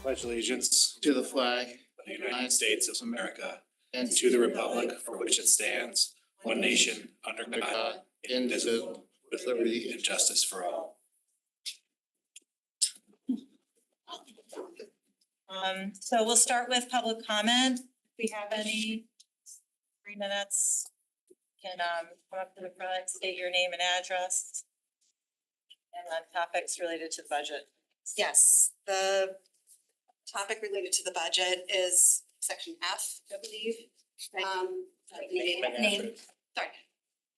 pledge allegiance to the flag of the United States of America and and to the republic for which it stands, one nation, under God, indivisible, with liberty and justice for all. So we'll start with public comment. If we have any, 3 minutes. Can come up to the front, state your name and address. And on topics related to the budget. Yes, the topic related to the budget is section F, I believe. Name, sorry,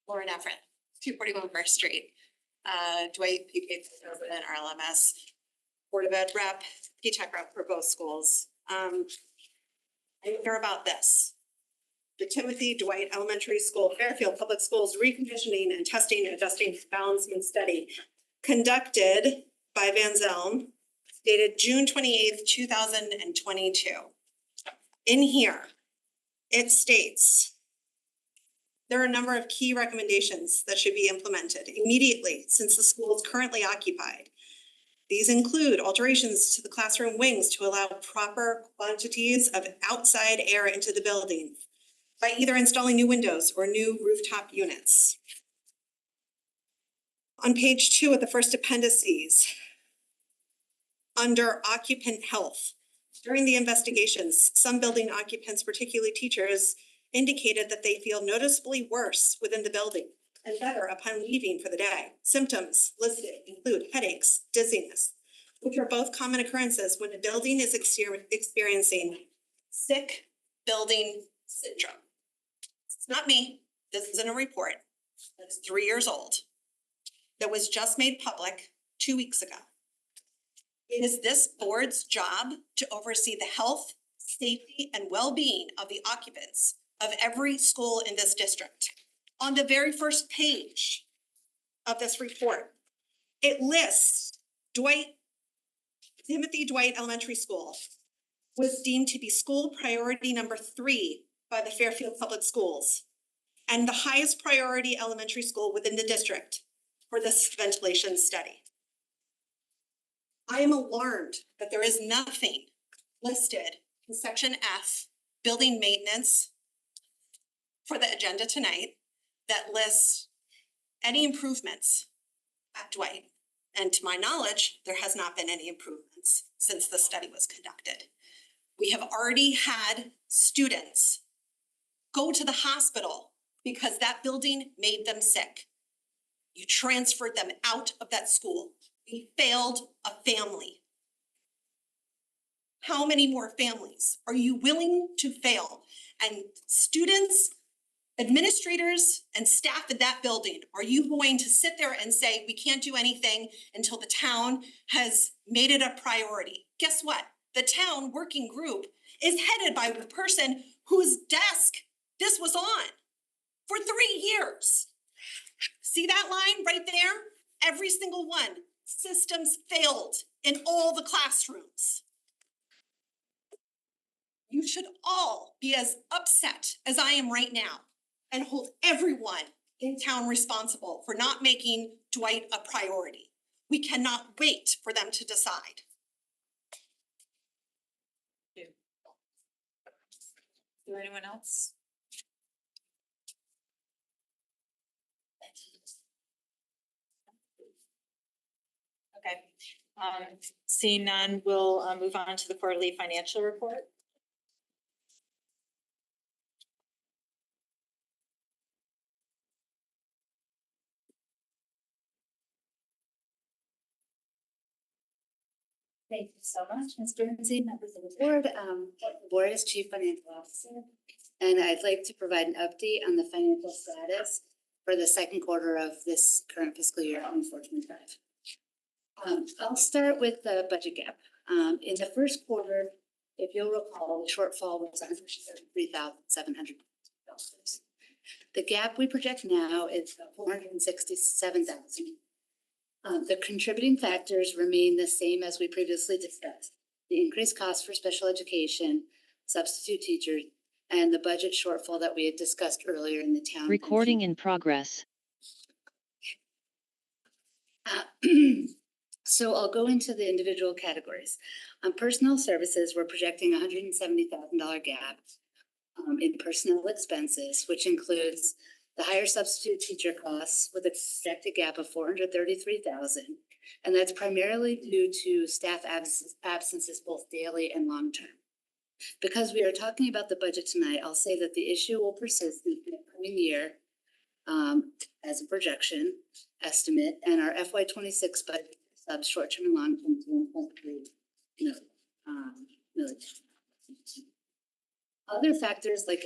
Lauren Efren, 241 First Street. Dwight, PK President, RLMS, Board of Ed Rep, P-Tech Rep for both schools. I hear about this. The Timothy Dwight Elementary School, Fairfield Public Schools Reconditioning and Testing and Adjusting Balancing Study conducted by Van Zelm, dated June 28th, 2022. In here, it states there are a number of key recommendations that should be implemented immediately since the school is currently occupied. These include alterations to the classroom wings to allow proper quantities of outside air into the building by either installing new windows or new rooftop units. On page 2 of the first appendices, under occupant health, during the investigations, some building occupants, particularly teachers, indicated that they feel noticeably worse within the building and better upon leaving for the day. Symptoms listed include headaches, dizziness, which are both common occurrences when a building is experiencing sick building syndrome. It's not me. This isn't a report. That is 3 years old. That was just made public 2 weeks ago. It is this board's job to oversee the health, safety, and well-being of the occupants of every school in this district. On the very first page of this report, it lists Timothy Dwight Elementary School was deemed to be school priority number 3 by the Fairfield Public Schools and the highest priority elementary school within the district for this ventilation study. I am alarmed that there is nothing listed in section F, building maintenance, for the agenda tonight that lists any improvements at Dwight. And to my knowledge, there has not been any improvements since the study was conducted. We have already had students go to the hospital because that building made them sick. You transferred them out of that school. We failed a family. How many more families are you willing to fail? And students, administrators, and staff in that building, are you going to sit there and say, we can't do anything until the town has made it a priority? Guess what? The town working group is headed by the person whose desk this was on for 3 years. See that line right there? Every single one. Systems failed in all the classrooms. You should all be as upset as I am right now and hold everyone in town responsible for not making Dwight a priority. We cannot wait for them to decide. Is there anyone else? Okay, seeing none, we'll move on to the quarterly financial report. Thank you so much, Mr. Lindsay, members of the board. The board is Chief Financial Officer, and I'd like to provide an update on the financial status for the second quarter of this current fiscal year, 24-25. I'll start with the budget gap. In the first quarter, if you'll recall, the shortfall was $133,700. The gap we project now is $467,000. The contributing factors remain the same as we previously discussed. The increased cost for special education, substitute teachers, and the budget shortfall that we had discussed earlier in the town. Recording in progress. So I'll go into the individual categories. On personnel services, we're projecting $170,000 gap in personnel expenses, which includes the higher substitute teacher costs with a projected gap of $433,000. And that's primarily due to staff absences, both daily and long-term. Because we are talking about the budget tonight, I'll say that the issue will persist in the coming year as a projection estimate, and our FY 26 budget subs short-term and long-term to 1.3 million. Other factors like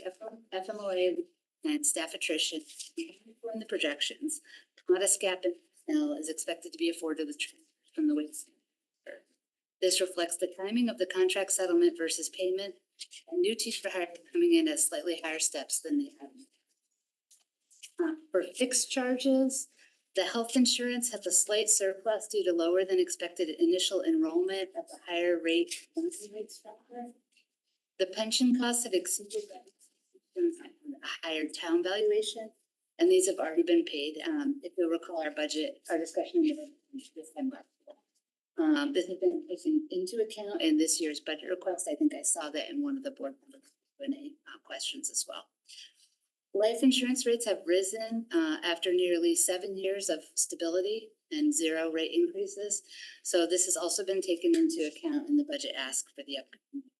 FMLA and staff attrition in the projections, modest gap in personnel is expected to be afforded from the wage. This reflects the timing of the contract settlement versus payment, and new teacher hire coming in at slightly higher steps than they have. For fixed charges, the health insurance has a slight surplus due to lower than expected initial enrollment at the higher rate monthly rate structure. The pension costs have exceeded a higher town valuation, and these have already been paid. If you'll recall our budget, our discussion this time last year. This has been taken into account in this year's budget request. I think I saw that in one of the board Q&A questions as well. Life insurance rates have risen after nearly 7 years of stability and 0 rate increases. So this has also been taken into account in the budget ask for the upcoming.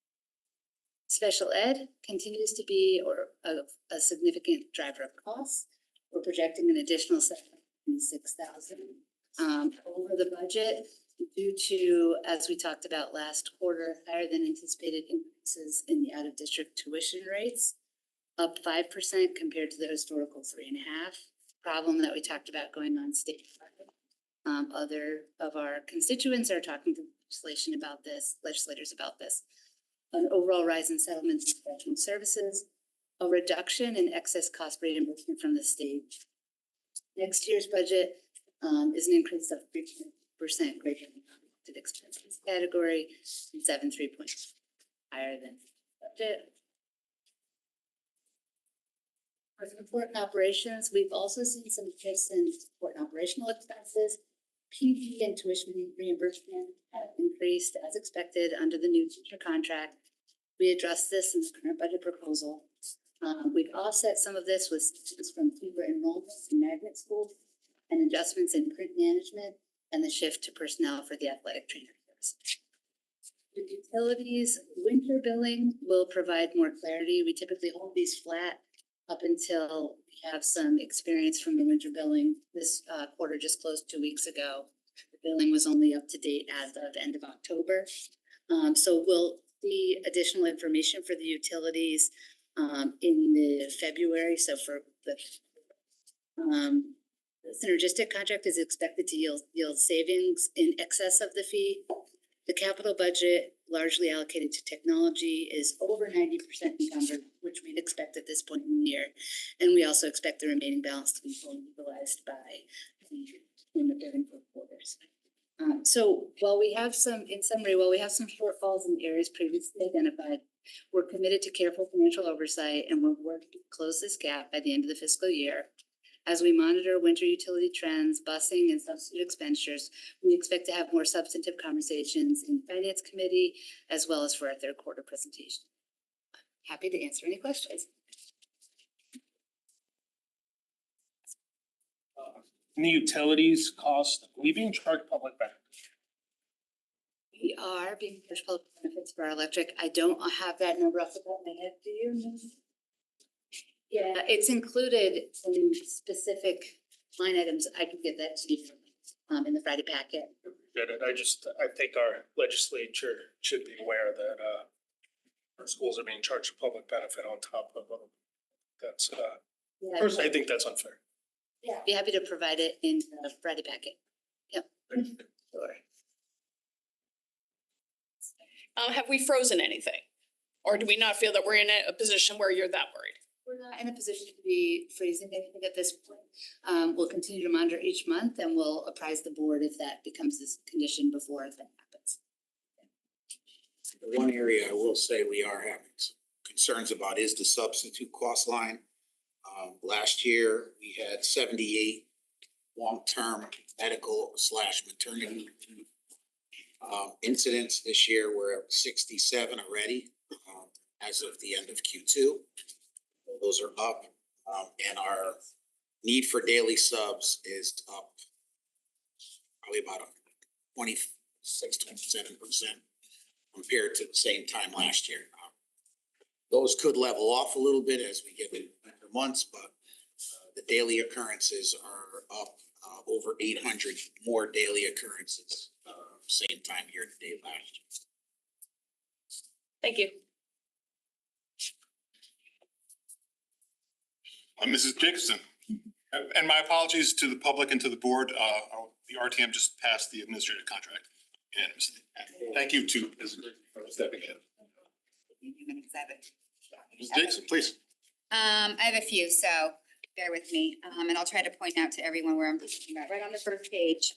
Special ed continues to be a significant driver of costs. We're projecting an additional $76,000 over the budget due to, as we talked about last quarter, higher than anticipated increases in the out-of-district tuition rates, up 5% compared to the historical 3.5%. Problem that we talked about going on state. Other of our constituents are talking to legislators about this. An overall rise in settlements and professional services, a reduction in excess cost reimbursement from the state. Next year's budget is an increase of 3% greater than the expenses category, and 7.3 points higher than budget. For support and operations, we've also seen some shifts in support and operational expenses. PD and tuition reimbursement have increased as expected under the new teacher contract. We addressed this in the current budget proposal. We've offset some of this with savings from fewer enrollments in magnet schools and adjustments in print management and the shift to personnel for the athletic trainer services. With utilities, winter billing will provide more clarity. We typically hold these flat up until we have some experience from the winter billing. This quarter just closed 2 weeks ago. The billing was only up to date as of the end of October. So we'll see additional information for the utilities in the February. So for the synergistic contract is expected to yield savings in excess of the fee. The capital budget, largely allocated to technology, is over 90% encumbered, which we'd expect at this point in the year. And we also expect the remaining balance to be fully utilized in the third and fourth quarters. So while we have some shortfalls in the areas previously identified, we're committed to careful financial oversight and we're working to close this gap by the end of the fiscal year. As we monitor winter utility trends, busing, and substitute expenditures, we expect to have more substantive conversations in Finance Committee as well as for our third quarter presentation. Happy to answer any questions. In the utilities cost, are we being charged public benefit? We are being charged public benefits for our electric. I don't have that number off the top of my head. Do you? Yeah, it's included in specific line items. I can get that to you in the Friday packet. I think our legislature should be aware that our schools are being charged a public benefit on top of that's Yeah, personally I think that's unfair. yeah, be happy to provide it in the Friday packet. Yep. Sure. Have we frozen anything? Or do we not feel that we're in a position where you're that worried? We're not in a position to be freezing anything at this point. We'll continue to monitor each month and we'll apprise the board if that becomes this condition before that happens. The one area I will say we are having some concerns about is the substitute cost line. Last year, we had 78 long-term medical/maternity Incidents this year, we're at 67 already, as of the end of Q2. Those are up, and our need for daily subs is up probably about 26-27% compared to the same time last year. Those could level off a little bit as we get into months, but the daily occurrences are up over 800 more daily occurrences, same time year to date last year. Thank you. Mrs. Jacobson, and my apologies to the public and to the board. The RTM just passed the administrative contract. And thank you to Ms. for stepping in. Ms. Jacobson, please. I have a few, so bear with me, and I'll try to point out to everyone where I'm talking about, right on the first page.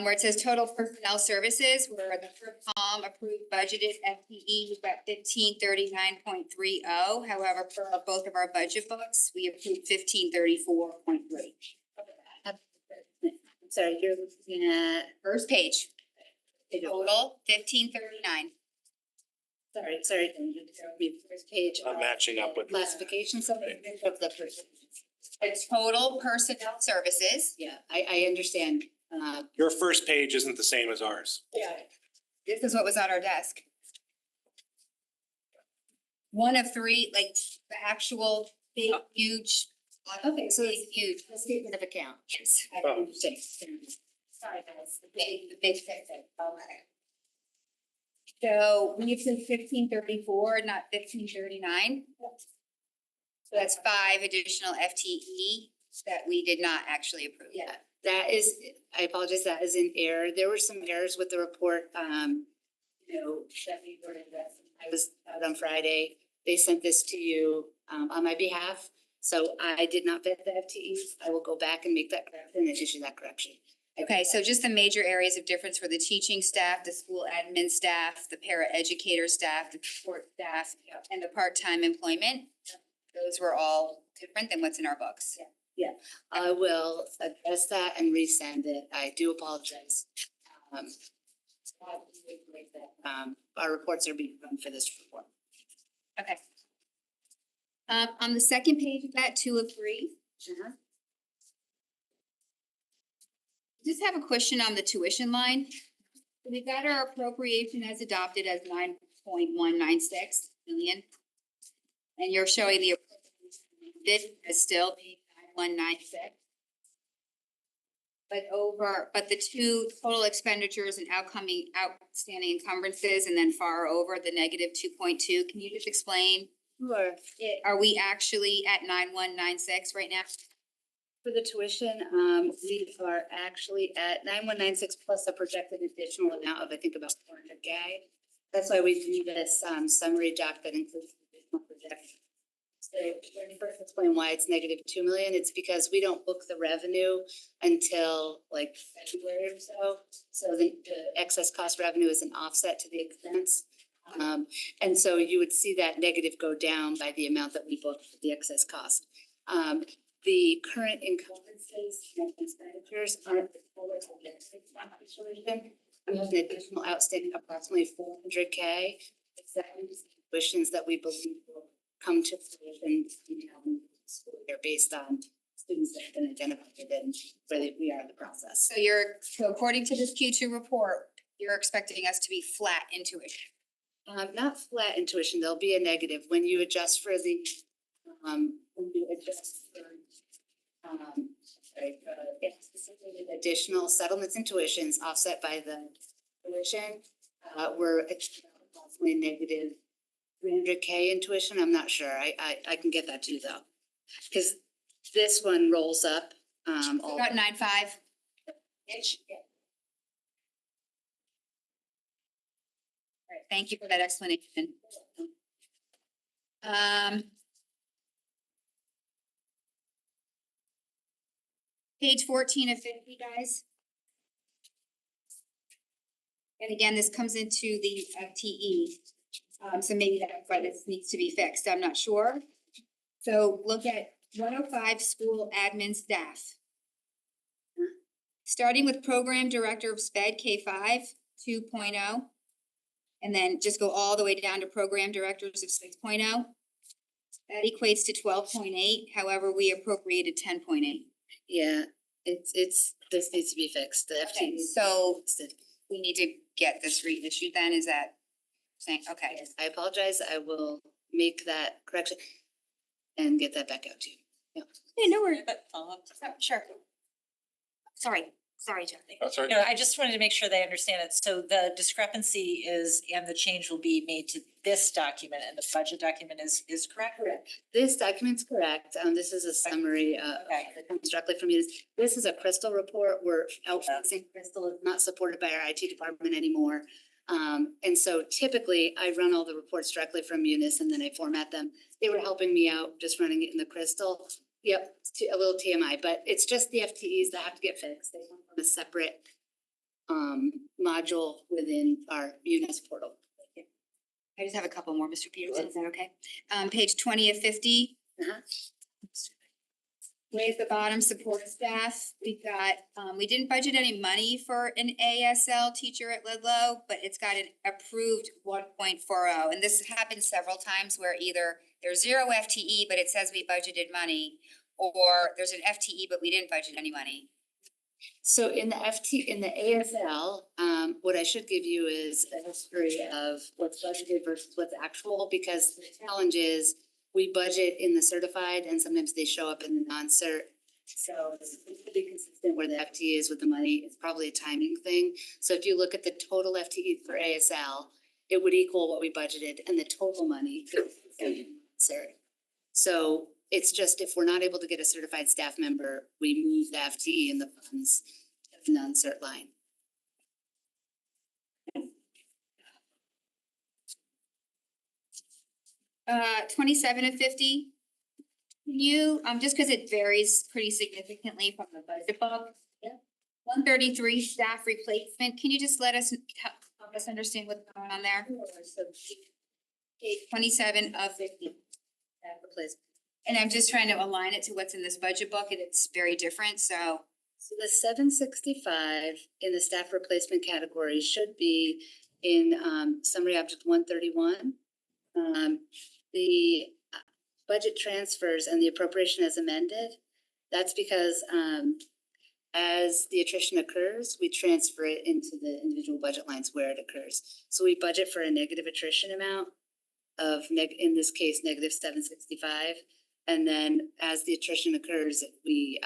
Where it says total personnel services, where the FERPCOM approved budgeted FTE, we've got 1539.30. However, for both of our budget books, we approved 1534.3. Sorry, you're looking at, First page, total 1539. sorry, first page. I'm matching up with. Classification, something of the person. It's total personnel services. Yeah, I understand. Your first page isn't the same as ours. This is what was on our desk. One of three, like the actual big, huge. Okay, so big, it's huge. a statement of account. Yes. I Oh. understand. Sorry, guys, the big thing. Okay. So we said 1534, not 1539. So that's 5 additional FTE that we did not actually approve. Yeah, that is, I apologize, that is in error. There were some errors with the report, that we were, I was out on Friday. They sent this to you, on my behalf. So I did not vet the FTEs. I will go back and make that correction and issue that correction. Okay, so just the major areas of difference for the teaching staff, the school admin staff, the paraeducator staff, the support staff, and the part-time employment. Those were all different than what's in our books. I will address that and resend it. I do apologize. Our reports are being run for this report. Okay. On the second page of that, 2 of 3. Just have a question on the tuition line. We got our appropriation as adopted as 9.196 million. And you're showing the appropriation as still being 9196. But the two total expenditures and outstanding encumbrances and then far over the negative 2.2. Can you just explain? Sure. Are we actually at 9196 right now? For the tuition, we are actually at 9196 plus a projected additional amount of, I think, about 400K. That's why we do this summary doc that includes the additional projection. So let me first explain why it's negative 2 million. It's because we don't book the revenue until like February or so. So the excess cost revenue is an offset to the expense. And so you would see that negative go down by the amount that we booked for the excess cost. The current encumbrances and expenditures aren't the total tuition. We have an additional outstanding approximately 400K. Except tuitions that we believe will come to fruition in the school year based on students that have been identified and where we are in the process. So according to this Q2 report, you're expecting us to be flat in tuition. Not flat in tuition, there'll be a negative when you adjust for the, additional settlements and tuitions offset by the tuition. We're approximately negative 300K in tuition. I'm not sure. I can get that too though. Cause this one rolls up, all. About 9.5-ish. All right, thank you for that explanation. Page 14 of 50, guys. And again, this comes into the FTE. So maybe that's why this needs to be fixed. I'm not sure. So look at 105 school admin staff. Starting with program director of SPED K5, 2.0. And then just go all the way down to program directors of 6.0. That equates to 12.8. However, we appropriated 10.8. Yeah, it's, this needs to be fixed. The Okay, FTE. so we need to get this reissued then, is that saying, okay? I apologize. I will make that correction and get that back out to you. Yeah, no worries. But follow-up. Sure. Sorry, Jackie. That's right. You know, I just wanted to make sure they understand it. So the discrepancy is, and the change will be made to this document, and the budget document is correct? Correct. This document's correct. This is a summary, Okay. that comes directly from you. This is a Crystal report. We're outsourcing Crystal. Is not supported by our IT department anymore. And so typically I run all the reports directly from Munis and then I format them. They were helping me out just running it in the Crystal. Yep, a little TMI, but it's just the FTEs that have to get fixed. They come from a separate module within our Munis portal. I just have a couple more, Mr. Peterson, is that okay? Page 20 of 50. Uh-huh. Way at the bottom, support staff, we've got, we didn't budget any money for an ASL teacher at Ludlow, but it's got an approved 1.40. And this happened several times where either there's 0 FTE, but it says we budgeted money, or there's an FTE, but we didn't budget any money. So in the in the ASL, what I should give you is a history of what's budgeted versus what's actual, because the challenge is we budget in the certified and sometimes they show up in the non-cert. So it's to be consistent where the FTE is with the money. It's probably a timing thing. So if you look at the total FTE for ASL, it would equal what we budgeted and the total money for cert. So it's just if we're not able to get a certified staff member, we move the FTE in the funds to the non-cert line. 27 of 50. Can you, just because it varies pretty significantly from the budget book. Yeah. 133 staff replacement, can you just help us understand what's going on there? So Page 27 of 50. staff replacement. And I'm just trying to align it to what's in this budget book, and it's very different, so. So the 765 in the staff replacement category should be in summary object 131. The budget transfers and the appropriation as amended, that's because as the attrition occurs, we transfer it into the individual budget lines where it occurs. So we budget for a negative attrition amount of in this case, negative 765. And then as the attrition occurs, we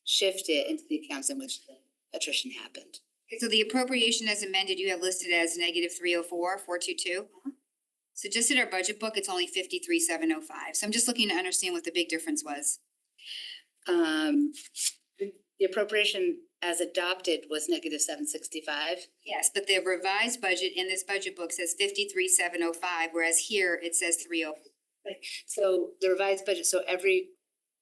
shift it into the accounts in which the attrition happened. So the appropriation as amended, you have listed as negative 304,422. So just in our budget book, it's only 53,705. So I'm just looking to understand what the big difference was. The appropriation as adopted was negative 765. Yes, but the revised budget in this budget book says 53,705, whereas here it says 304. So the revised budget, so every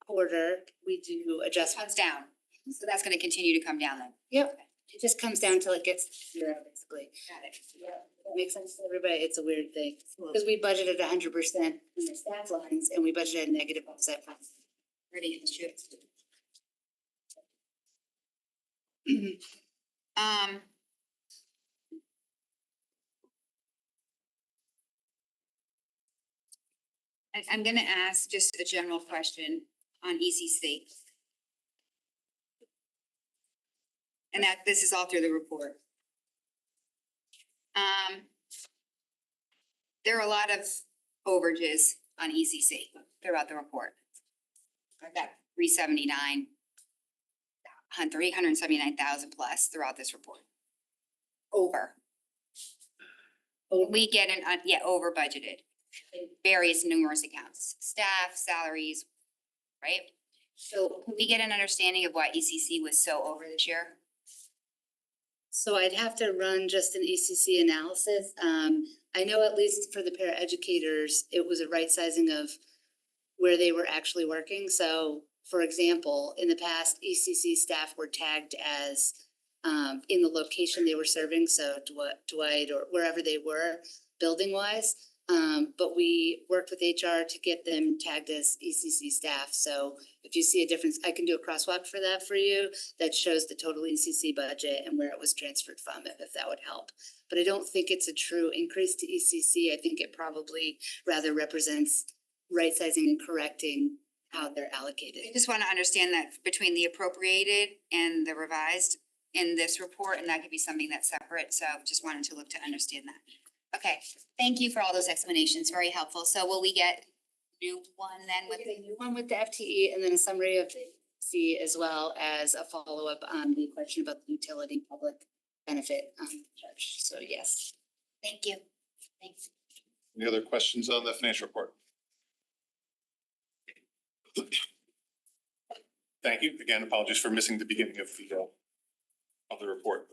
quarter we do adjustments. Comes down. So that's gonna continue to come down then. Yep, it just comes down till it gets to 0, basically. Got it. That makes sense to everybody. It's a weird thing. Because we budgeted 100% in the staff lines and we budgeted negative offset funds. Ready to shoot. I'm gonna ask just a general question on ECC. And that this is all through the report. There are a lot of overages on ECC throughout the report. I've got 379,000 plus throughout this report. Over. We get over budgeted. Various numerous accounts, staff, salaries, right? So can we get an understanding of why ECC was so over this year? So I'd have to run just an ECC analysis. I know at least for the paraeducators, it was a right sizing of where they were actually working. So for example, in the past, ECC staff were tagged as in the location they were serving. So Dwight or wherever they were building wise. But we worked with HR to get them tagged as ECC staff. So if you see a difference, I can do a crosswalk for that for you that shows the total ECC budget and where it was transferred from, if that would help. But I don't think it's a true increase to ECC. I think it probably rather represents right sizing and correcting how they're allocated. I just want to understand that between the appropriated and the revised in this report, and that could be something that's separate, so just wanted to look to understand that. Okay, thank you for all those explanations, very helpful. So will we get new one then with A new one with the FTE and then a summary of the C as well as a follow-up on the question about the utility public benefit charge. So yes. Thank you. Thanks. Any other questions on the financial report? Thank you. Again, apologies for missing the beginning of the report.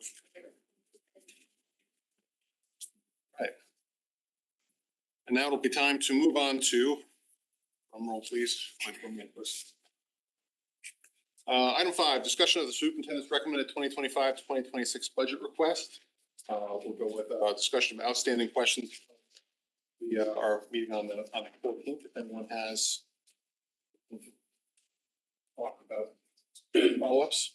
Right. And now it'll be time to move on to, drum roll please. Item 5, discussion of the superintendent's recommended 2025 to 2026 budget request. We'll go with discussion of outstanding questions. We are meeting on the 14th. If anyone has talk about follow-ups.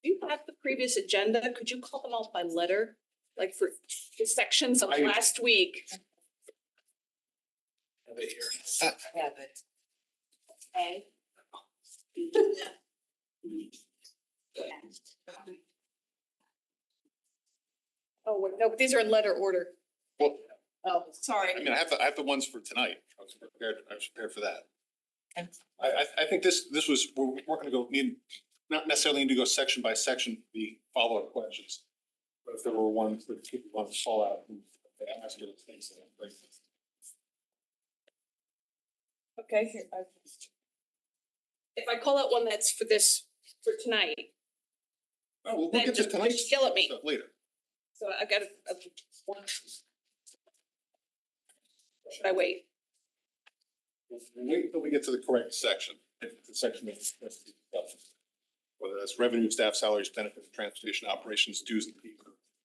Do you have the previous agenda? Could you call them out by letter? Like for the sections of last week? Have it here. Have it. Okay. Oh, wait, no, but these are in letter order. Well, Oh, sorry. I mean, I have the ones for tonight. I was prepared for that. Okay. I think this was, we're gonna go not necessarily need to go section by section, the follow-up questions. But if there were ones that people want to fall out and ask you those things. Okay, here. If I call out one that's for tonight, Oh, we'll Then get to just tonight's yell at me. stuff later. so I got a one. Should I wait? Wait until we get to the correct section. If the section is whether that's revenue, staff salaries, benefits, transportation, operations, dues and fees.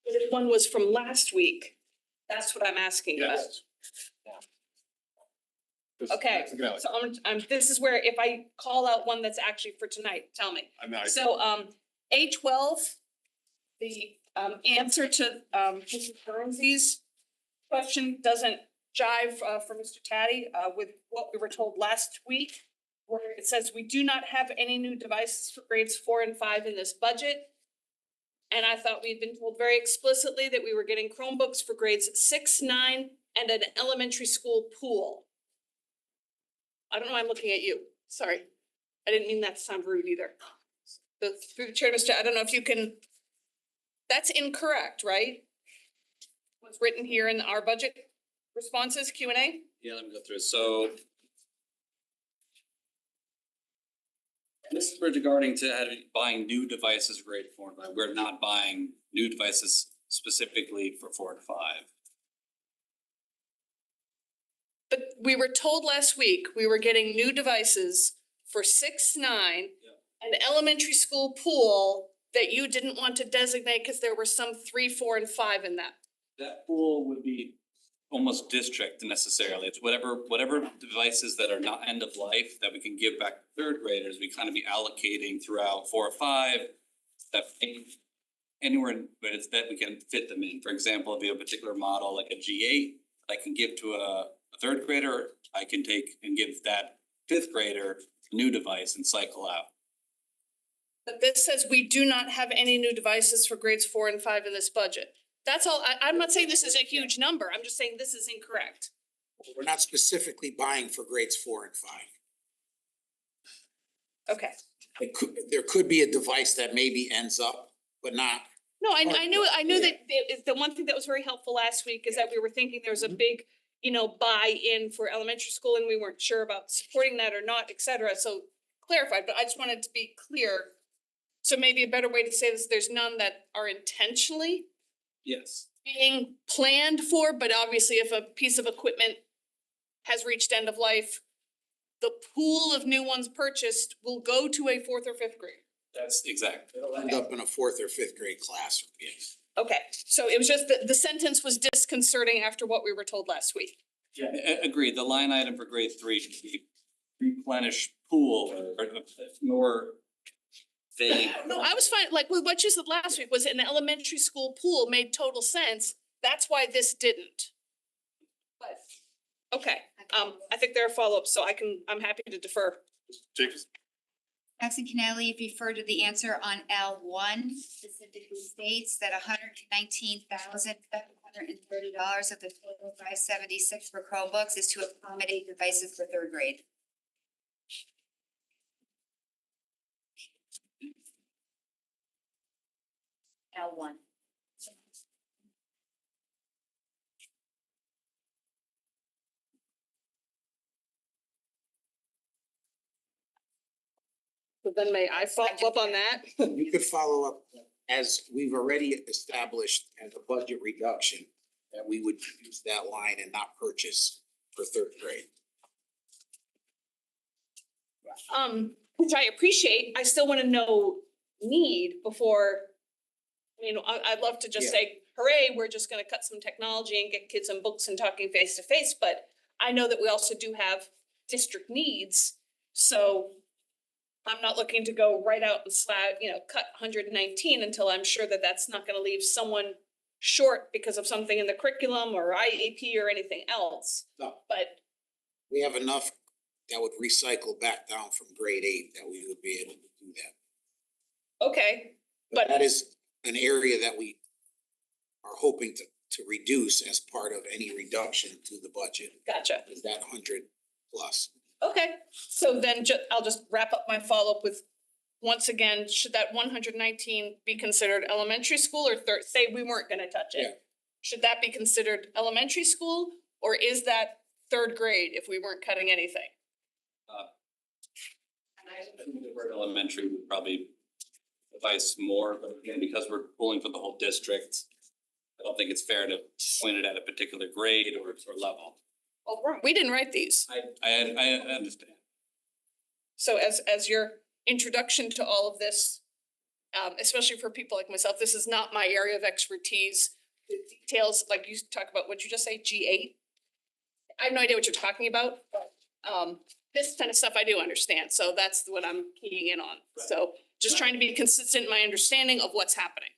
This one was from last week. That's what I'm asking about. Yes. Okay, so this is where if I call out one that's actually for tonight, tell me. So A12, the answer to Mrs. Guernsey's question doesn't jive for Mr. Taddy with what we were told last week, where it says we do not have any new devices for grades 4 and 5 in this budget. And I thought we'd been told very explicitly that we were getting Chromebooks for grades 6, 9, and an elementary school pool. I don't know why I'm looking at you. Sorry. I didn't mean that to sound rude either. Through the chair, Mr. I don't know if you can, that's incorrect, right? What's written here in our budget responses, Q&A? Yeah, let me go through. So this is regarding to buying new devices for grade 4 and 5. We're not buying new devices specifically for 4 and 5. But we were told last week we were getting new devices for 6, 9, an elementary school pool that you didn't want to designate because there were some 3, 4, and 5 in that. That pool would be almost district necessarily. It's whatever devices that are not end of life that we can give back to third graders, we kind of be allocating throughout 4 or 5. That anywhere where it's that we can fit them in. For example, if you have a particular model like a G8, I can give to a third grader, I can take and give that 5th grader a new device and cycle out. But this says we do not have any new devices for grades 4 and 5 in this budget. That's all. I'm not saying this is a huge number. I'm just saying this is incorrect. We're not specifically buying for grades 4 and 5. Okay. There could be a device that maybe ends up, but not. No, I knew that the one thing that was very helpful last week is that we were thinking there was a big, buy-in for elementary school and we weren't sure about supporting that or not, et cetera. So clarified, but I just wanted to be clear. So maybe a better way to say this, there's none that are intentionally Yes. being planned for, but obviously if a piece of equipment has reached end of life, the pool of new ones purchased will go to a fourth or fifth grade. That's exact. It'll end up in a fourth or fifth grade classroom, yes. Okay, so it was just the sentence was disconcerting after what we were told last week. Yeah, agreed. The line item for grade 3 should be replenish pool or more vague. No, I was fine, like with what you said last week, was an elementary school pool made total sense. That's why this didn't. But, okay, I think there are follow-ups, so I'm happy to defer. Jacobs? Jackson Kennelly referred to the answer on L1 specifically states that $119,730 of the total $576 for Chromebooks is to accommodate devices for third grade. L1. So then may I follow up on that? You could follow up, as we've already established as a budget reduction, that we would use that line and not purchase for third grade. Which I appreciate, I still wanna know need before, I'd love to just Yeah. say, hooray, we're just gonna cut some technology and get kids some books and talking face to face, but I know that we also do have district needs, so I'm not looking to go right out and cut 119 until I'm sure that that's not gonna leave someone short because of something in the curriculum or IEP or anything else. No. But We have enough that would recycle back down from grade 8 that we would be able to do that. okay, But But- that is an area that we are hoping to reduce as part of any reduction to the budget, gotcha. is that 100 plus. Okay, so then I'll just wrap up my follow-up with, once again, should that 119 be considered elementary school or say we weren't gonna touch it? Yeah. Should that be considered elementary school or is that third grade if we weren't cutting anything? I think the word elementary would probably suffice more, but again, because we're pulling for the whole district, I don't think it's fair to point it at a particular grade or level. Well, we didn't write these. I understand. So as your introduction to all of this, especially for people like myself, this is not my area of expertise. The details, like you talk about, what'd you just say, G8? I have no idea what you're talking about, but this kind of stuff I do understand, so that's what I'm keying in on. So just trying to be consistent in my understanding of what's happening.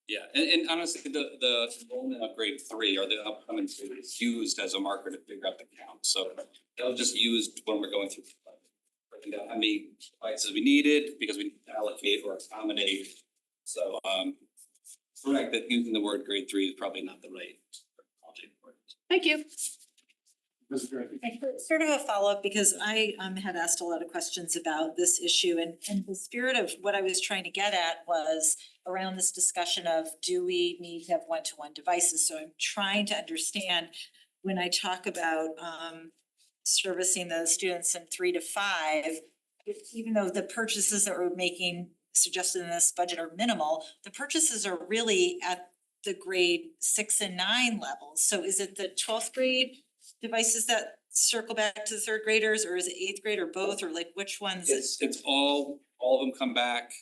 Yeah, and honestly, the enrollment of grade 3 or the upcoming student is used as a marker to figure out the count, so that was just used when we're going through. Breaking down how many devices we needed, because we need to allocate or accommodate, so correct that using the word grade 3 is probably not the right terminology for it. Thank you. Sort of a follow-up, because I had asked a lot of questions about this issue, and the spirit of what I was trying to get at was around this discussion of, do we need to have one-to-one devices? So I'm trying to understand, when I talk about servicing the students in 3 to 5, even though the purchases that we're making suggested in this budget are minimal, the purchases are really at the grade 6 and 9 levels. So is it the 12th grade devices that circle back to the third graders, or is it 8th grade, or both, or like which ones? It's all of them come back,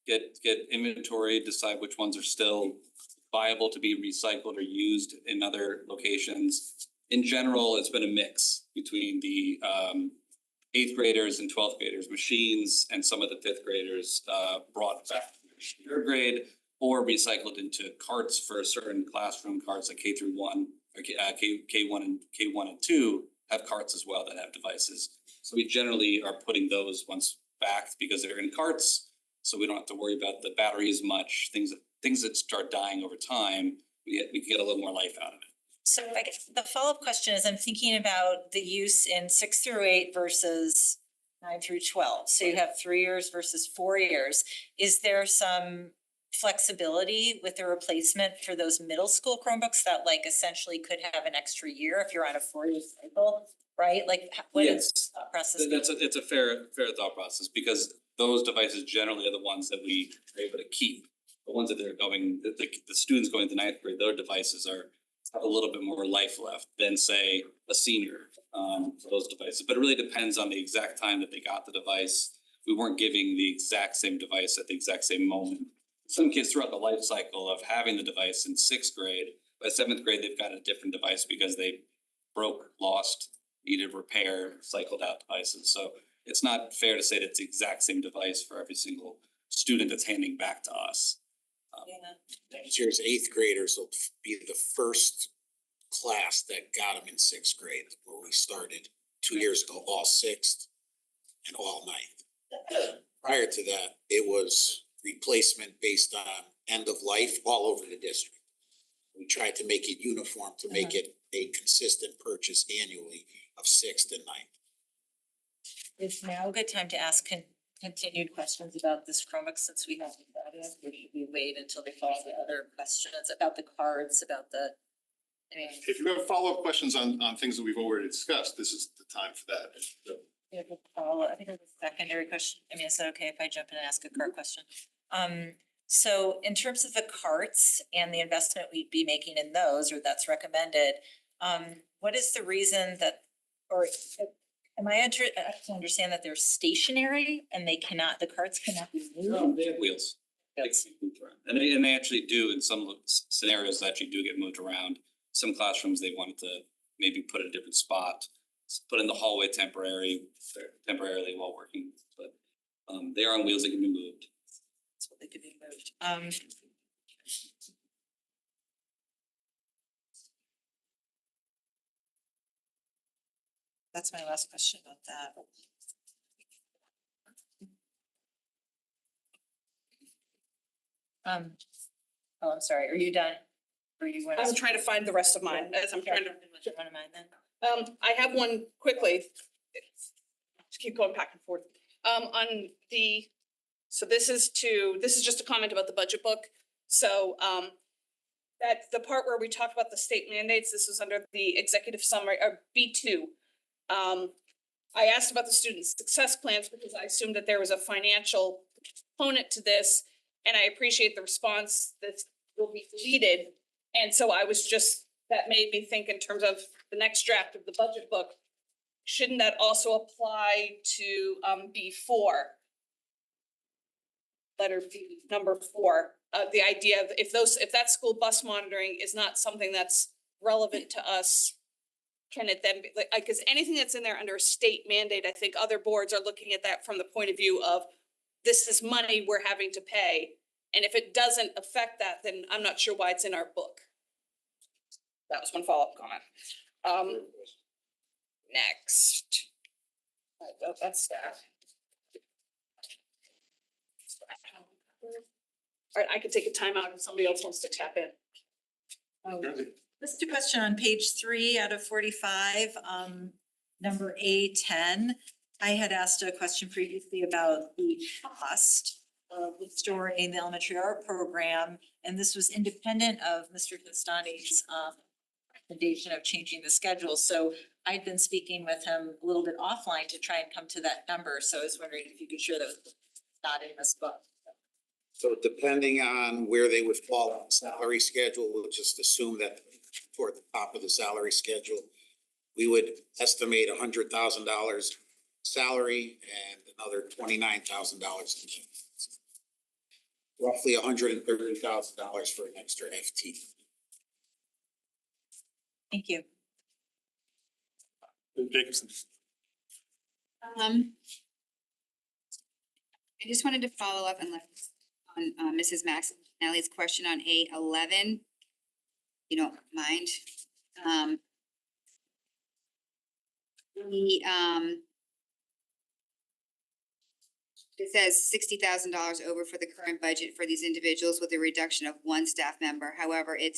get inventory, decide which ones are still viable to be recycled or used in other locations. In general, it's been a mix between the 8th graders and 12th graders, machines, and some of the 5th graders brought back to 3rd grade or recycled into carts for certain classroom carts like K through 1 or K1 and 2 have carts as well that have devices. So we generally are putting those ones back because they're in carts, so we don't have to worry about the battery as much. Things that start dying over time, we can get a little more life out of it. So I guess the follow-up question is, I'm thinking about the use in 6 through 8 versus 9 through 12. So you have 3 years versus 4 years. Is there some flexibility with the replacement for those middle school Chromebooks that like essentially could have an extra year if you're on a 4-year cycle, right? Like what is the thought process? It's a fair thought process, because those devices generally are the ones that we are able to keep. The ones that they're going, the students going to 9th grade, their devices have a little bit more life left than say a senior for those devices, but it really depends on the exact time that they got the device. We weren't giving the exact same device at the exact same moment. Some kids throughout the life cycle of having the device in sixth grade, by seventh grade, they've got a different device because they broke, lost, needed repair, cycled out devices. So it's not fair to say that it's the exact same device for every single student that's handing back to us. Next year's eighth graders will be the first class that got them in sixth grade, where we started 2 years ago, all sixth and all ninth. Prior to that, it was replacement based on end of life all over the district. We tried to make it uniform to make it a consistent purchase annually of sixth and ninth. Is now a good time to ask continued questions about this Chromebook since we haven't got it? Or should we wait until they follow the other questions about the cards, about the, I mean. If you have follow-up questions on things that we've already discussed, this is the time for that. We have a follow, I think there's a secondary question. I mean, is it okay if I jump in and ask a cart question? So in terms of the carts and the investment we'd be making in those, or that's recommended, what is the reason that, or am I to understand that they're stationary and they cannot, the carts cannot be moved? They have wheels. They Yes. can be moved around. And they actually do, in some scenarios, actually do get moved around. Some classrooms, they wanted to maybe put in a different spot, put in the hallway temporarily while working, but they are on wheels that can be moved. So they could be moved. That's my last question about that. Oh, I'm sorry, are you done? Or you want? I'm trying to find the rest of mine as I'm trying to. One of mine then. I have one quickly. Just keep going back and forth. On the, so this is just a comment about the budget book. So, that the part where we talked about the state mandates, this was under the executive summary, or B2. I asked about the student success plans because I assumed that there was a financial component to this, and I appreciate the response that will be deleted. And so I was just, that made me think in terms of the next draft of the budget book, shouldn't that also apply to B4? Letter B, number 4, the idea of if that school bus monitoring is not something that's relevant to us, can it then be, like, because anything that's in there under a state mandate, I think other boards are looking at that from the point of view of this is money we're having to pay. And if it doesn't affect that, then I'm not sure why it's in our book. That was one follow-up comment. Next. That's staff. All right, I could take a timeout if somebody else wants to tap in. Just a question on page 3 out of 45, number A10. I had asked a question previously about the cost of restoring the elementary art program, and this was independent of Mr. Costani's recommendation of changing the schedule. So I'd been speaking with him a little bit offline to try and come to that number. So I was wondering if you could share that with me. Not in this book. So depending on where they would fall on the salary schedule, we'll just assume that toward the top of the salary schedule, we would estimate $100,000 salary and another $29,000 in roughly $130,000 for an extra FT. Thank you. Jacobson. I just wanted to follow up on Mrs. Maxinelli's question on A11. You don't mind. It says $60,000 over for the current budget for these individuals with a reduction of 1 staff member. However, I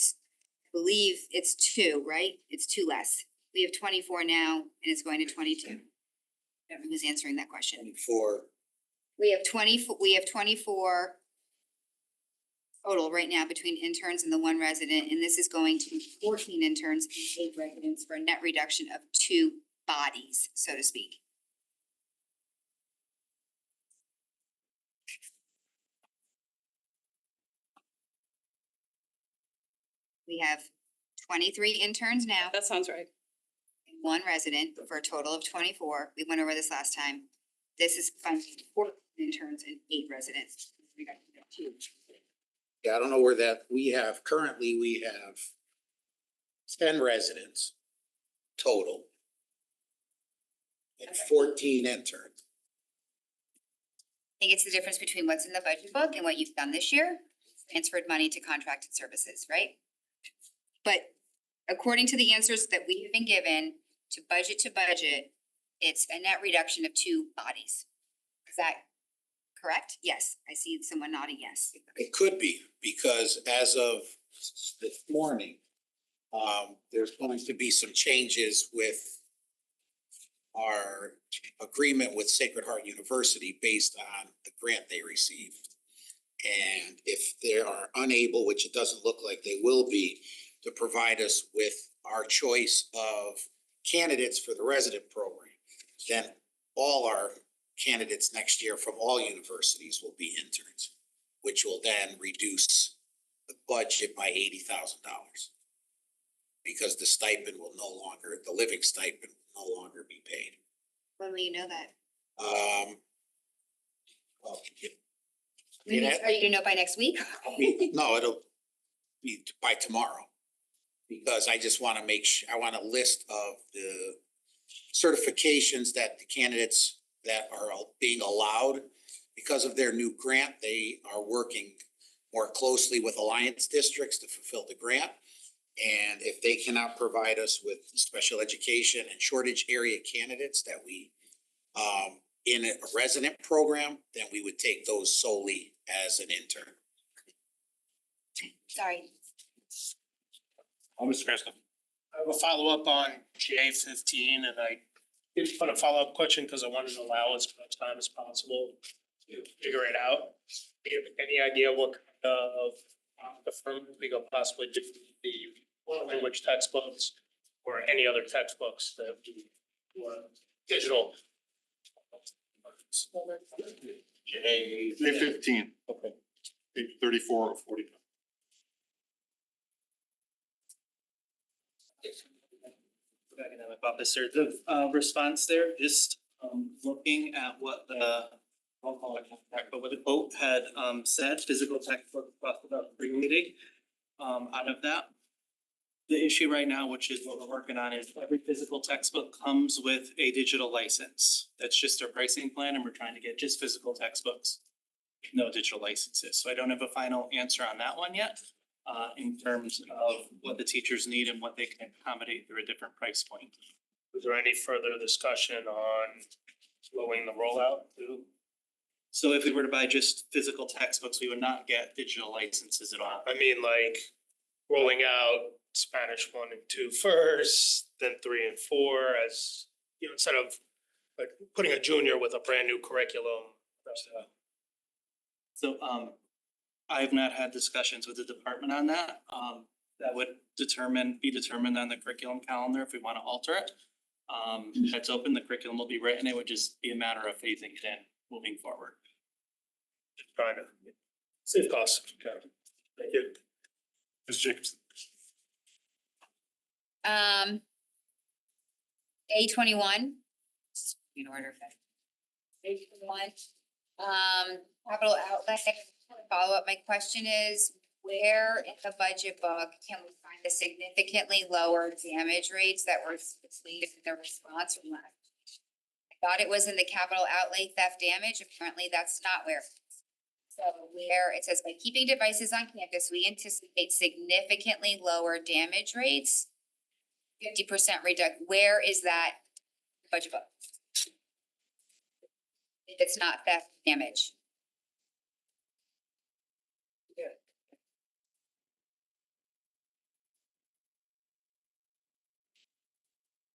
believe it's 2, right? It's 2 less. We have 24 now and it's going to 22. Who's answering that question? We have 24 total right now between interns and the 1 resident, and this is going to 14 interns and 8 residents for a net reduction of 2 bodies, so to speak. We have 23 interns now That sounds right. and one resident for a total of 24. We went over this last time. This is funding 4 interns and 8 residents. We got 2. Yeah, I don't know where that, currently we have 10 residents total and Okay. 14 interns. I think it's the difference between what's in the budget book and what you've done this year. Transferred money to contracted services, right? But according to the answers that we have been given to budget, it's a net reduction of 2 bodies. Is that correct? Yes, I see someone nodding yes. It could be, because as of this morning, there's going to be some changes with our agreement with Sacred Heart University based on the grant they received. And if they are unable, which it doesn't look like they will be, to provide us with our choice of candidates for the resident program, then all our candidates next year from all universities will be interns, which will then reduce the budget by $80,000. Because the stipend will no longer, the living stipend will no longer be paid. When will you know that? Well, Are you gonna know by next week? no, it'll be by tomorrow. Because I just want to make sure, I want a list of the certifications that the candidates that are being allowed because of their new grant. They are working more closely with alliance districts to fulfill the grant. And if they cannot provide us with special education and shortage area candidates that we, in a resident program, then we would take those solely as an intern. Sorry. Mr. Kraska. I have a follow-up on J15, and I didn't put a follow-up question because I wanted to allow as much time as possible to figure it out. Do you have any idea what kind of affirmative we could possibly do with the language textbooks or any other textbooks that we want digital? J15. Okay. Page 34 or 40. Academic officer, the response there, just looking at what the, I'll call it contract, but what the quote had said, physical textbook cost about $380 out of that. The issue right now, which is what we're working on, is every physical textbook comes with a digital license. That's just our pricing plan, and we're trying to get just physical textbooks, no digital licenses. So I don't have a final answer on that one yet. In terms of what the teachers need and what they can accommodate through a different price point. Was there any further discussion on slowing the rollout too? So if we were to buy just physical textbooks, we would not get digital licenses at all. I mean, like rolling out Spanish 1 and 2 first, then 3 and 4 as, you know, instead of like putting a junior with a brand new curriculum. So I have not had discussions with the department on that. That would be determined on the curriculum calendar if we want to alter it. That's open, the curriculum will be written, it would just be a matter of phasing it in moving forward. Just trying to save costs. Okay. Thank you. Ms. Jacobson. A21. In order. A21. Capital outlay. Follow up, my question is, where in the budget book can we find the significantly lower damage rates that were displayed in the response from last? I thought it was in the capital outlay theft damage, apparently that's not where. So where it says, by keeping devices on campus, we anticipate significantly lower damage rates. 50% reduction, where is that budget book? If it's not theft damage.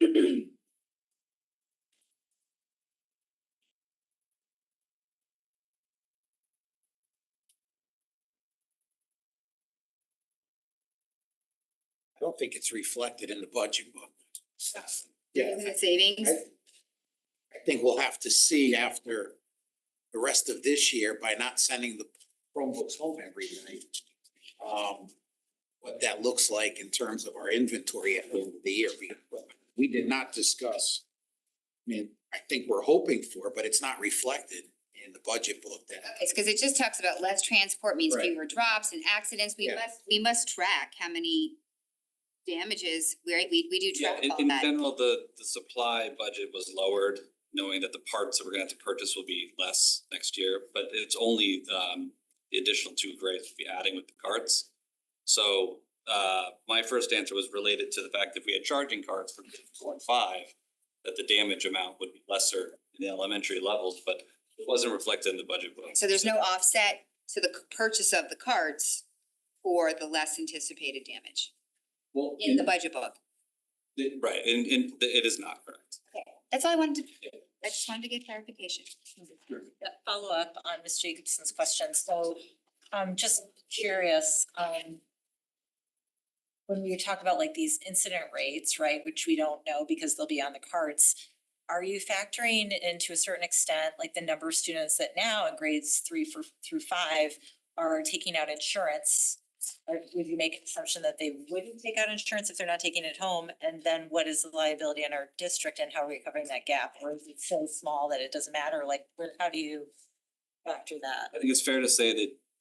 I don't think it's reflected in the budget book. Is it savings? I think we'll have to see after the rest of this year by not sending the Chromebooks home every night. What that looks like in terms of our inventory at the end of the year. We we did not discuss. I mean, I think we're hoping for, but it's not reflected in the budget book that. It's because it just talks about less transport means Right. fewer drops and accidents. Yeah. We must track how many damages, we do Yeah, track in all in that. general, the supply budget was lowered, knowing that the parts that we're gonna have to purchase will be less next year, but it's only the additional 2 grades we'll be adding with the carts. So my first answer was related to the fact that if we had charging carts for 4 and 5, that the damage amount would be lesser in the elementary levels, but it wasn't reflected in the budget book. So there's no offset to the purchase of the carts for the less anticipated damage Well, in the budget book. right, and it is not correct. That's all I wanted to, I just wanted to get clarification. Follow up on Ms. Jacobson's question. So I'm just curious, when we talk about like these incident rates, right, which we don't know because they'll be on the cards, are you factoring into a certain extent, like the number of students that now in grades 3 through 5 are taking out insurance? Or would you make an assumption that they wouldn't take out insurance if they're not taking it home? And then what is the liability in our district and how are we covering that gap? Or is it so small that it doesn't matter? Like, how do you factor that? I think it's fair to say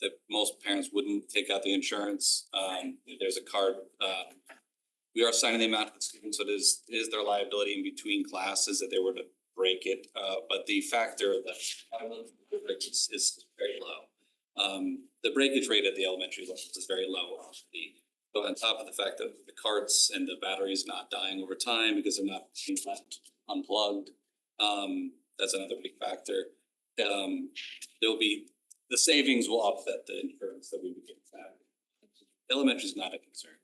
that most parents wouldn't take out the insurance. There's a card, we are signing the amount of the students, so it is their liability in between classes that they were to break it. But the factor that is very low. The breakage rate at the elementary levels is very low. But on top of the fact that the carts and the batteries not dying over time because they're not being left unplugged, that's another big factor. There'll be, the savings will offset the insurance that we would get back. Elementary is not a concern.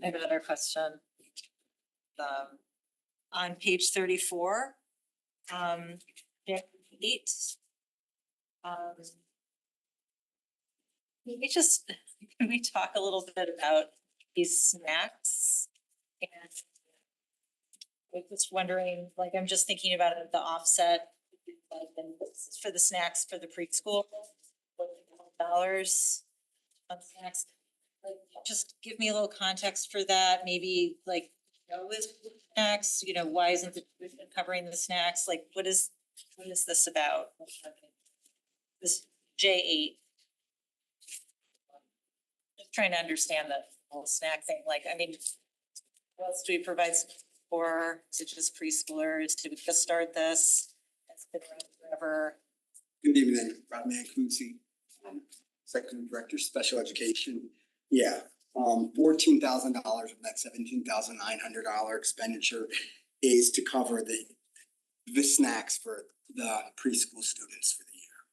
I have another question. On page 34, 8. Can we talk a little bit about these snacks? And I'm just wondering, like, I'm just thinking about the offset, like, for the snacks for the preschool, $40 on snacks. Like, just give me a little context for that, maybe like, with snacks, why isn't the tuition covering the snacks? Like, what is this about? This J8. Just trying to understand the whole snack thing, like, I mean, what else do we provide for? Is it just preschoolers? Did we just start this? It's been around forever. Good evening, Rob Mancusi, Executive Director, Special Education. Yeah, $14,000 of that $17,900 expenditure is to cover the snacks for the preschool students for the year.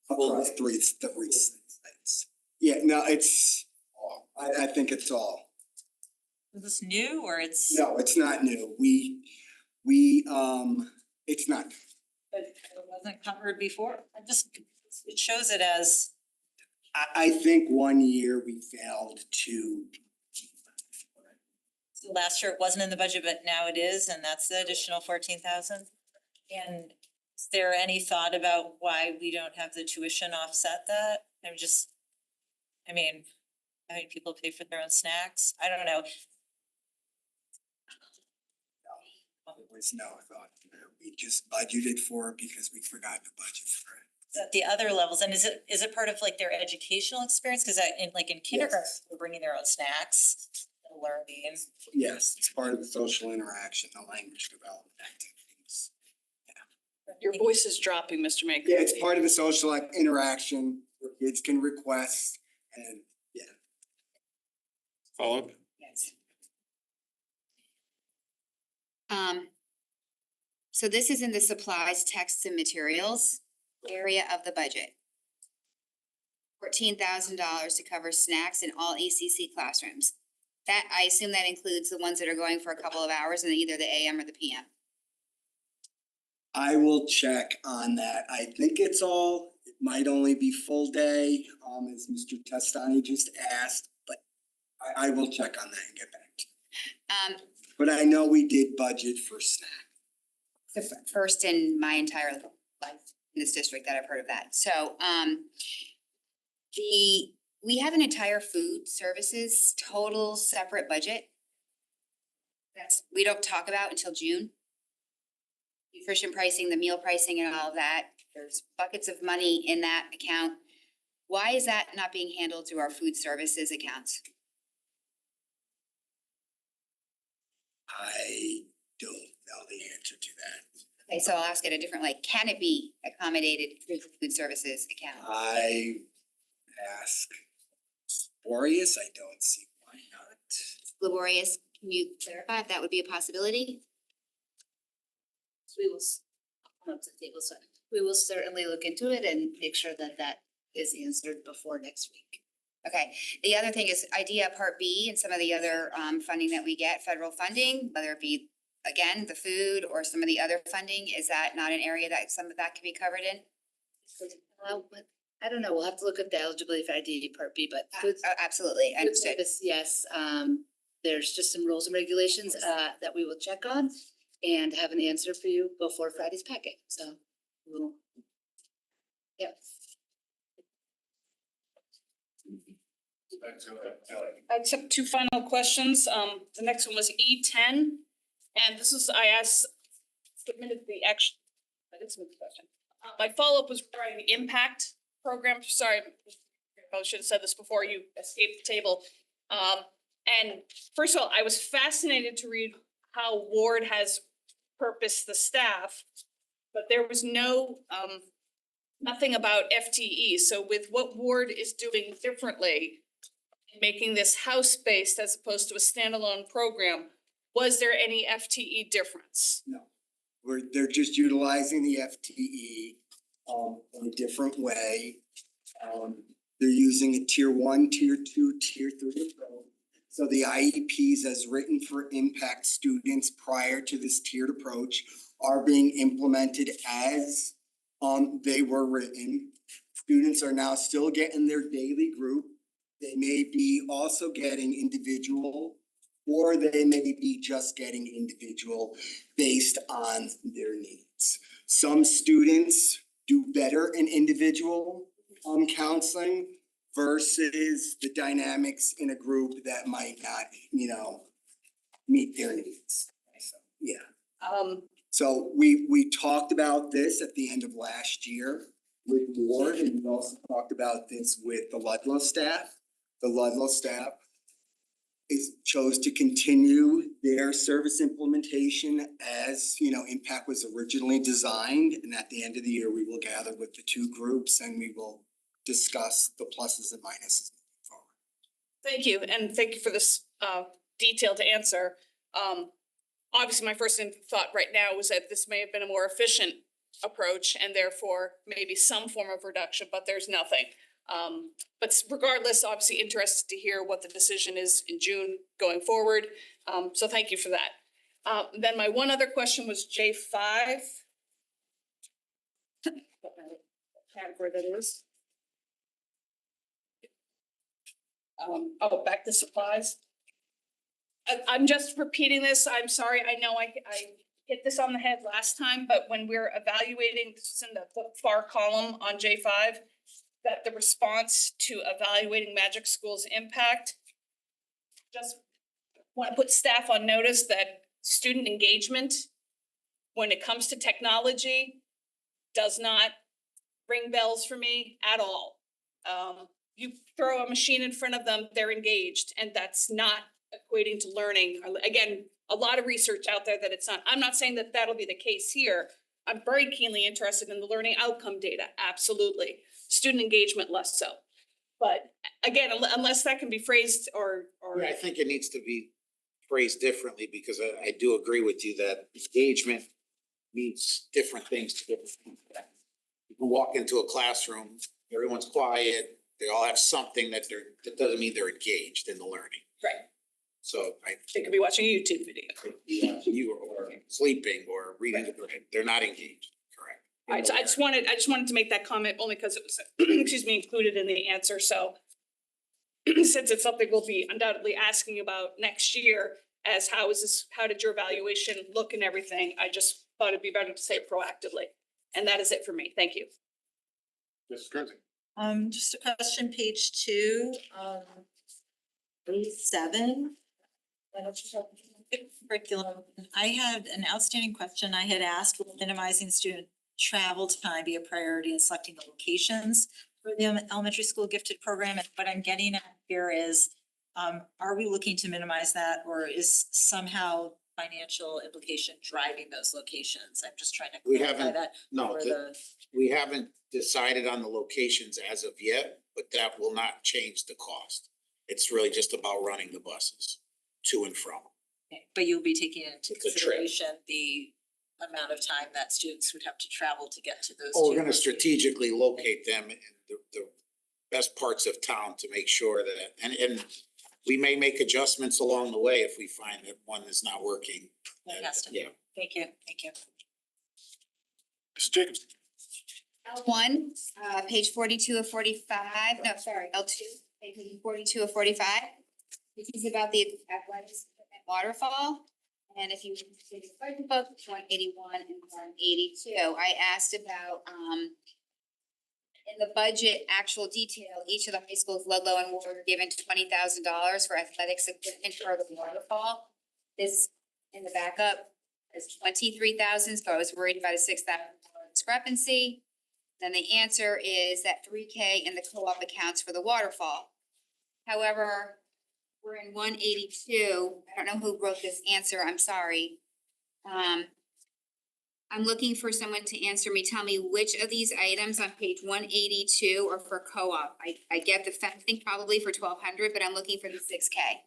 Across three sites. Yeah, no, I think it's all. Is this new or it's? No, it's not new. It's not. But it wasn't covered before. It shows it as. I think one year we failed to. So last year it wasn't in the budget, but now it is, and that's the additional 14,000. And is there any thought about why we don't have the tuition offset that? I mean, how many people pay for their own snacks? I don't know. It was no thought. We just budgeted for it because we forgot to budget for it. At the other levels, and is it part of like their educational experience? Cause in kindergarten, they're bringing their own snacks, and learning. Yes, it's part of the social interaction, the language development activities. Your voice is dropping, Mr. Maker. Yeah, it's part of the social interaction where kids can request and yeah. Follow up? Yes. So this is in the supplies, texts and materials area of the budget. $14,000 to cover snacks in all ACC classrooms. That, I assume that includes the ones that are going for a couple of hours in either the AM or the PM. I will check on that. I think it's all, it might only be full day, as Mr. Testani just asked, but I will check on that and get back to you. But I know we did budget for snack. The first in my entire life in this district that I've heard of that. So, the we have an entire food services total separate budget. We don't talk about until June. Nutrition pricing, the meal pricing and all of that. There's buckets of money in that account. Why is that not being handled through our food services accounts? I don't know the answer to that. Okay, so I'll ask it a different way. Can it be accommodated through the food services account? I ask Boreas, I don't see why not. Laborious, can you clarify if that would be a possibility? We will, up to the table, so we will certainly look into it and make sure that that is answered before next week. Okay, the other thing is IDEA Part B and some of the other funding that we get, federal funding, whether it be, again, the food or some of the other funding, is that not an area that some of that can be covered in? Well, but I don't know, we'll have to look at the eligibility for IDE Part B, but food Absolutely, I food understood. service, yes, there's just some rules and regulations that we will check on and have an answer for you before Friday's packet, so we'll. Yep. I just have two final questions. The next one was E10. And this is, I asked, submitted the action, I didn't submit the question. My follow-up was regarding the impact program. Sorry, I probably should have said this before you escaped the table. And first of all, I was fascinated to read how Ward has purposed the staff, but there was no, nothing about FTE. So with what Ward is doing differently, making this house-based as opposed to a standalone program, was there any FTE difference? No, they're just utilizing the FTE in a different way. They're using a tier 1, tier 2, tier 3 approach. So the IEPs as written for impact students prior to this tiered approach are being implemented as they were written. Students are now still getting their daily group. They may be also getting individual, or they may be just getting individual based on their needs. Some students do better in individual counseling versus the dynamics in a group that might not, meet their needs. So, yeah. So we talked about this at the end of last year with Ward, and we also talked about this with the Ludlow staff. The Ludlow staff chose to continue their service implementation as, impact was originally designed. And at the end of the year, we will gather with the two groups and we will discuss the pluses and minuses moving forward. Thank you, and thank you for this detailed answer. Obviously, my first thought right now was that this may have been a more efficient approach and therefore maybe some form of reduction, but there's nothing. But regardless, obviously interested to hear what the decision is in June going forward. So thank you for that. Then my one other question was J5. Category that is. Back to supplies. I'm just repeating this. I'm sorry. I know I hit this on the head last time, but when we're evaluating, this is in the far column on J5, that the response to evaluating Magic School's impact, just want to put staff on notice that student engagement when it comes to technology does not ring bells for me at all. You throw a machine in front of them, they're engaged, and that's not equating to learning. Again, a lot of research out there that it's not. I'm not saying that that'll be the case here. I'm very keenly interested in the learning outcome data, absolutely. Student engagement less so. But again, unless that can be phrased or. Yeah, I think it needs to be phrased differently because I do agree with you that engagement means different things to different people. You can walk into a classroom, everyone's quiet, they all have something that doesn't mean they're engaged in the learning. Right. So They could be watching a YouTube video. you or sleeping or reading, they're not engaged, correct? I just wanted to make that comment only because it was, excuse me, included in the answer. So since it's something we'll be undoubtedly asking about next year as how did your evaluation look and everything? I just thought it'd be better to say it proactively. And that is it for me. Thank you. Mrs. Guernsey. Just a question, page 2, page 7. Curriculum. I had an outstanding question. I had asked, will minimizing student travel time be a priority in selecting the locations for the elementary school gifted program? And what I'm getting at here is, are we looking to minimize that, or is somehow financial implication driving those locations? I'm just trying to We clarify haven't- that. No, for we haven't decided on the locations as of yet, but that will not change the cost. It's really just about running the buses to and from. But you'll be taking into The trip. consideration the amount of time that students would have to travel to get to those. Oh, we're two gonna locations. strategically locate them in the best parts of town to make sure that, and we may make adjustments along the way if we find that one is not working. Fantastic. Yeah. Thank you, thank you. Mrs. Jacobs. L1, page 42 of 45, no, sorry, L2, page 42 of 45. This is about the athletics equipment waterfall. And if you see the budget book, 181 and 182, I asked about, in the budget actual detail, each of the high schools, Ludlow and Ward, were given $20,000 for athletics equipment for the waterfall. This in the backup is 23,000, so I was worried about a $6,000 discrepancy. Then the answer is that 3K in the co-op accounts for the waterfall. However, we're in 182. I don't know who wrote this answer, I'm sorry. I'm looking for someone to answer me, tell me which of these items on page 182 are for co-op. I get the fencing probably for 1,200, but I'm looking for the 6K.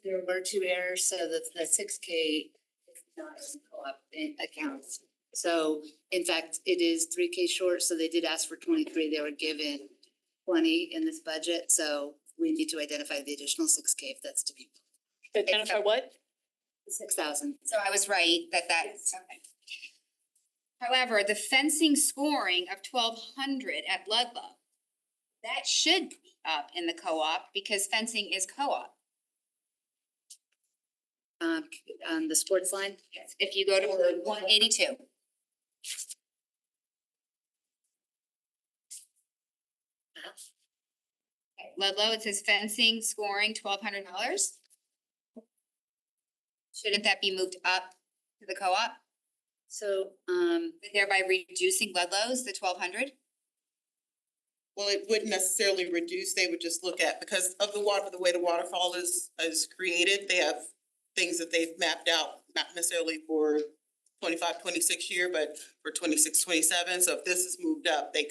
There were 2 errors, so the 6K is not in co-op accounts. So in fact, it is 3K short, so they did ask for 23, they were given 20 in this budget, so we need to identify the additional 6K if that's to be. Identify what? 6,000. So I was right that's okay. However, the fencing scoring of 1,200 at Ludlow, that should be up in the co-op because fencing is co-op. On the sports line, Yes, if you go to 182. Okay, Ludlow, it says fencing, scoring, $1,200. Shouldn't that be moved up to the co-op, so thereby reducing Ludlow's, the 1,200? Well, it wouldn't necessarily reduce, they would just look at, because of the water, the way the waterfall is created, they have things that they've mapped out, not necessarily for 25-26 year, but for 26-27. So if this is moved up, they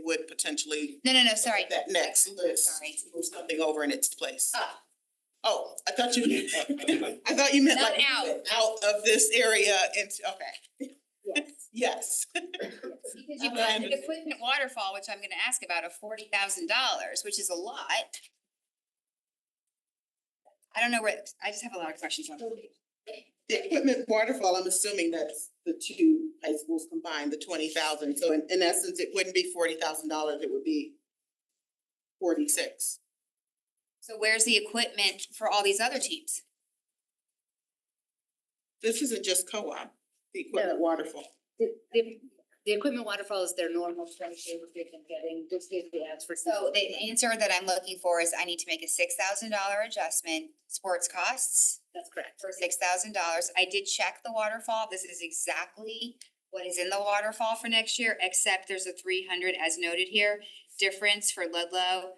would potentially No, sorry. that next list, Sorry. move something over in its place. Ah. Oh, I thought you meant Not like out. out of this area into, okay, Yes. yes. Because you've got an equipment waterfall, which I'm gonna ask about, of $40,000, which is a lot. I don't know where, I just have a lot of questions on it. The equipment waterfall, I'm assuming that's the two high schools combined, the 20,000. So in essence, it wouldn't be $40,000, it would be 46. So where's the equipment for all these other teams? This isn't just co-op, the equipment waterfall. the equipment waterfall is their normal strength they've been getting, just gave the ads for. So the answer that I'm looking for is I need to make a $6,000 adjustment, sports costs That's correct. for $6,000. I did check the waterfall. This is exactly what is in the waterfall for next year, except there's a 300 as noted here, difference for Ludlow.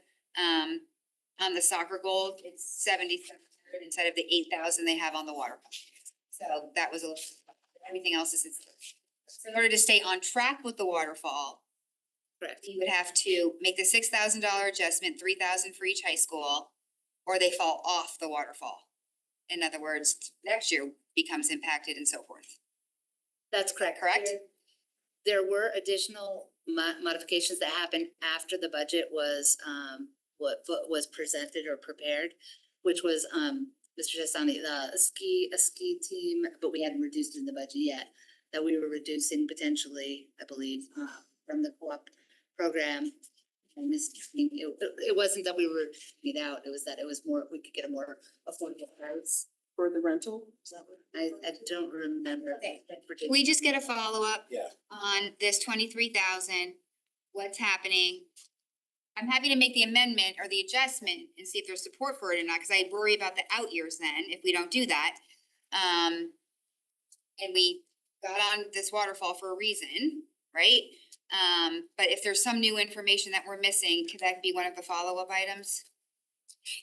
On the soccer goal, it's 7,700 instead of the 8,000 they have on the waterfall. So that was a little, everything else is. So in order to stay on track with the waterfall, Correct. you would have to make the $6,000 adjustment, 3,000 for each high school, or they fall off the waterfall. In other words, next year becomes impacted and so forth. That's correct. Correct? There were additional modifications that happened after the budget was what was presented or prepared, which was Mr. Chastani, a ski team, but we hadn't reduced it in the budget yet. That we were reducing potentially, I believe, from the co-op program. And it wasn't that we were taking it out, it was that it was more, we could get a more affordable price. for the rental? Is that what? I don't remember. Okay. We just get a follow-up Yeah. on this 23,000, what's happening? I'm happy to make the amendment or the adjustment and see if there's support for it or not, because I worry about the out years then, if we don't do that. And we got on this waterfall for a reason, right? But if there's some new information that we're missing, could that be one of the follow-up items?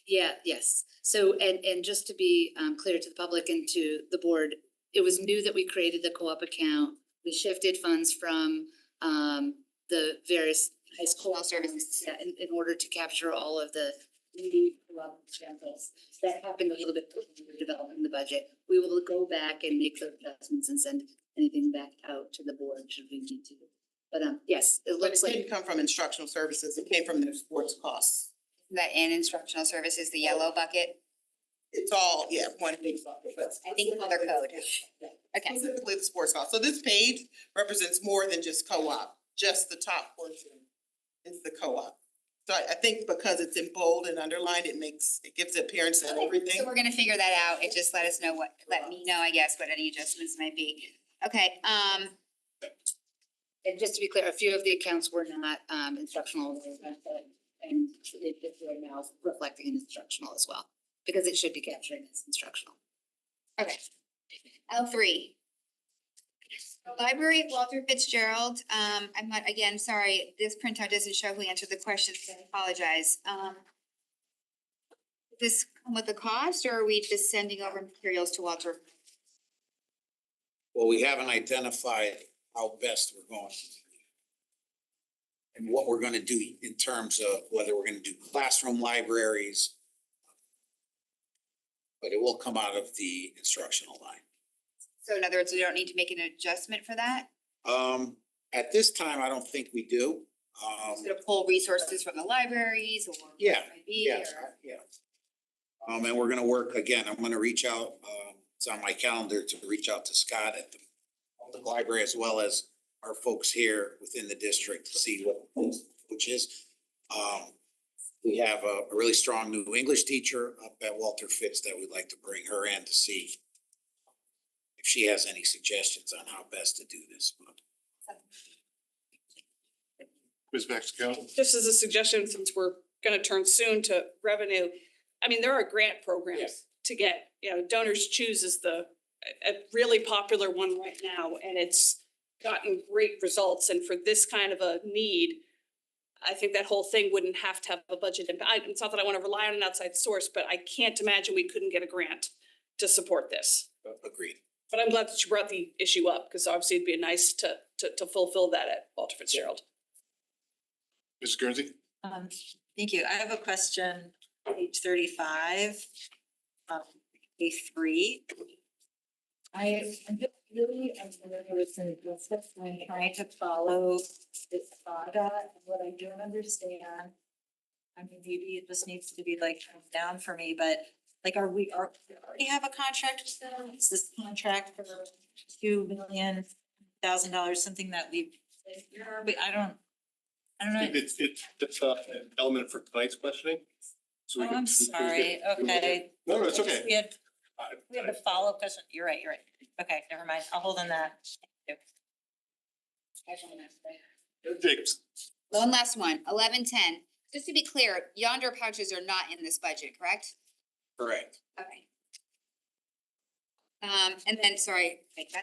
Yeah, yes. So, and just to be clear to the public and to the board, it was new that we created the co-op account. We shifted funds from the various high school services, yeah, in order to capture all of the new co-op examples. That happened a little bit when we were developing the budget. We will go back and make those adjustments and send anything back out to the board should we need to. But yes, it But looks it like. didn't come from instructional services, it came from their sports costs. That in instructional services, the yellow bucket, It's all, yeah, one big bucket, but I think color code. Okay, specifically the sports cost. So this page represents more than just co-op, just the top portion is the co-op. So I think because it's in bold and underlined, it gives the appearance of everything. so we're gonna figure that out. It just let me know, I guess, what any adjustments might be. Okay, And just to be clear, a few of the accounts were not instructional, and they were now reflecting in instructional as well, because it should be capturing as instructional. okay. L3. Library at Walter Fitzgerald, I'm not, again, sorry, this printout doesn't show who answered the questions, so I apologize. Does this come with a cost, or are we just sending over materials to Walter? Well, we haven't identified how best we're going. And what we're gonna do in terms of whether we're gonna do classroom libraries. But it will come out of the instructional line. So in other words, we don't need to make an adjustment for that? At this time, I don't think we do. Is it to pull resources from the libraries or? what Yeah, it might be, yeah, or- yeah. And we're gonna work, again, I'm gonna reach out, it's on my calendar to reach out to Scott at the public library as well as our folks here within the district to see which is. We have a really strong new English teacher up at Walter Fitz that we'd like to bring her in to see if she has any suggestions on how best to do this. Ms. Mexico? Just as a suggestion, since we're gonna turn soon to revenue, I mean, there are grant programs to get, Donors Choose is a really popular one right now, and it's gotten great results, and for this kind of a need, I think that whole thing wouldn't have to have a budget impact. It's not that I wanna rely on an outside source, but I can't imagine we couldn't get a grant to support this. Agreed. But I'm glad that you brought the issue up, because obviously it'd be nice to fulfill that at Walter Fitzgerald. Mrs. Guernsey? Thank you. I have a question, page 35, A3. I'm just really unfamiliar with some concepts when trying to follow this saga, and what I don't understand. I mean, maybe it just needs to be like down for me, but like, we already have a contract with them? Is this contract for $2,000,000, something that we, but I don't know. It's an element for tonight's questioning. So we Oh, can- I'm sorry. Okay. No, it's okay. We had a follow-up question. You're right. Okay, never mind. I'll hold on that. Jacobs? One last one, 1110. Just to be clear, yonder pouches are not in this budget, correct? Correct. Okay. And then, sorry,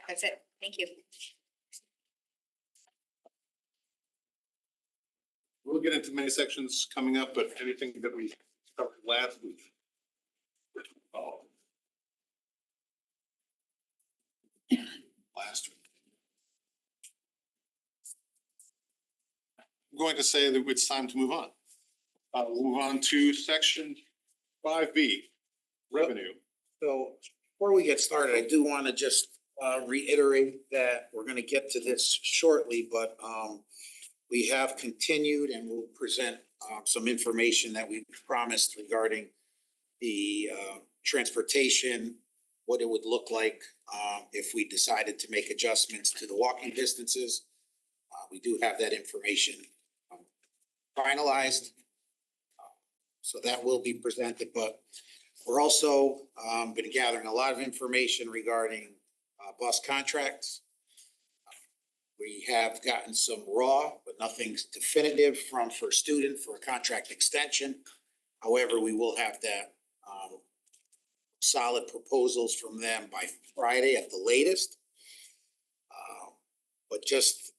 that's it. Thank you. We'll get into many sections coming up, but anything that we covered last week. Last week. I'm going to say that it's time to move on. We'll move on to section 5B, revenue. So before we get started, I do want to just reiterate that we're going to get to this shortly, but we have continued and we'll present some information that we promised regarding the transportation, what it would look like if we decided to make adjustments to the walking distances. We do have that information finalized. So that will be presented, but We're also been gathering a lot of information regarding bus contracts. We have gotten some raw, but nothing definitive from First Student for a contract extension. However, we will have that solid proposals from them by Friday at the latest. But just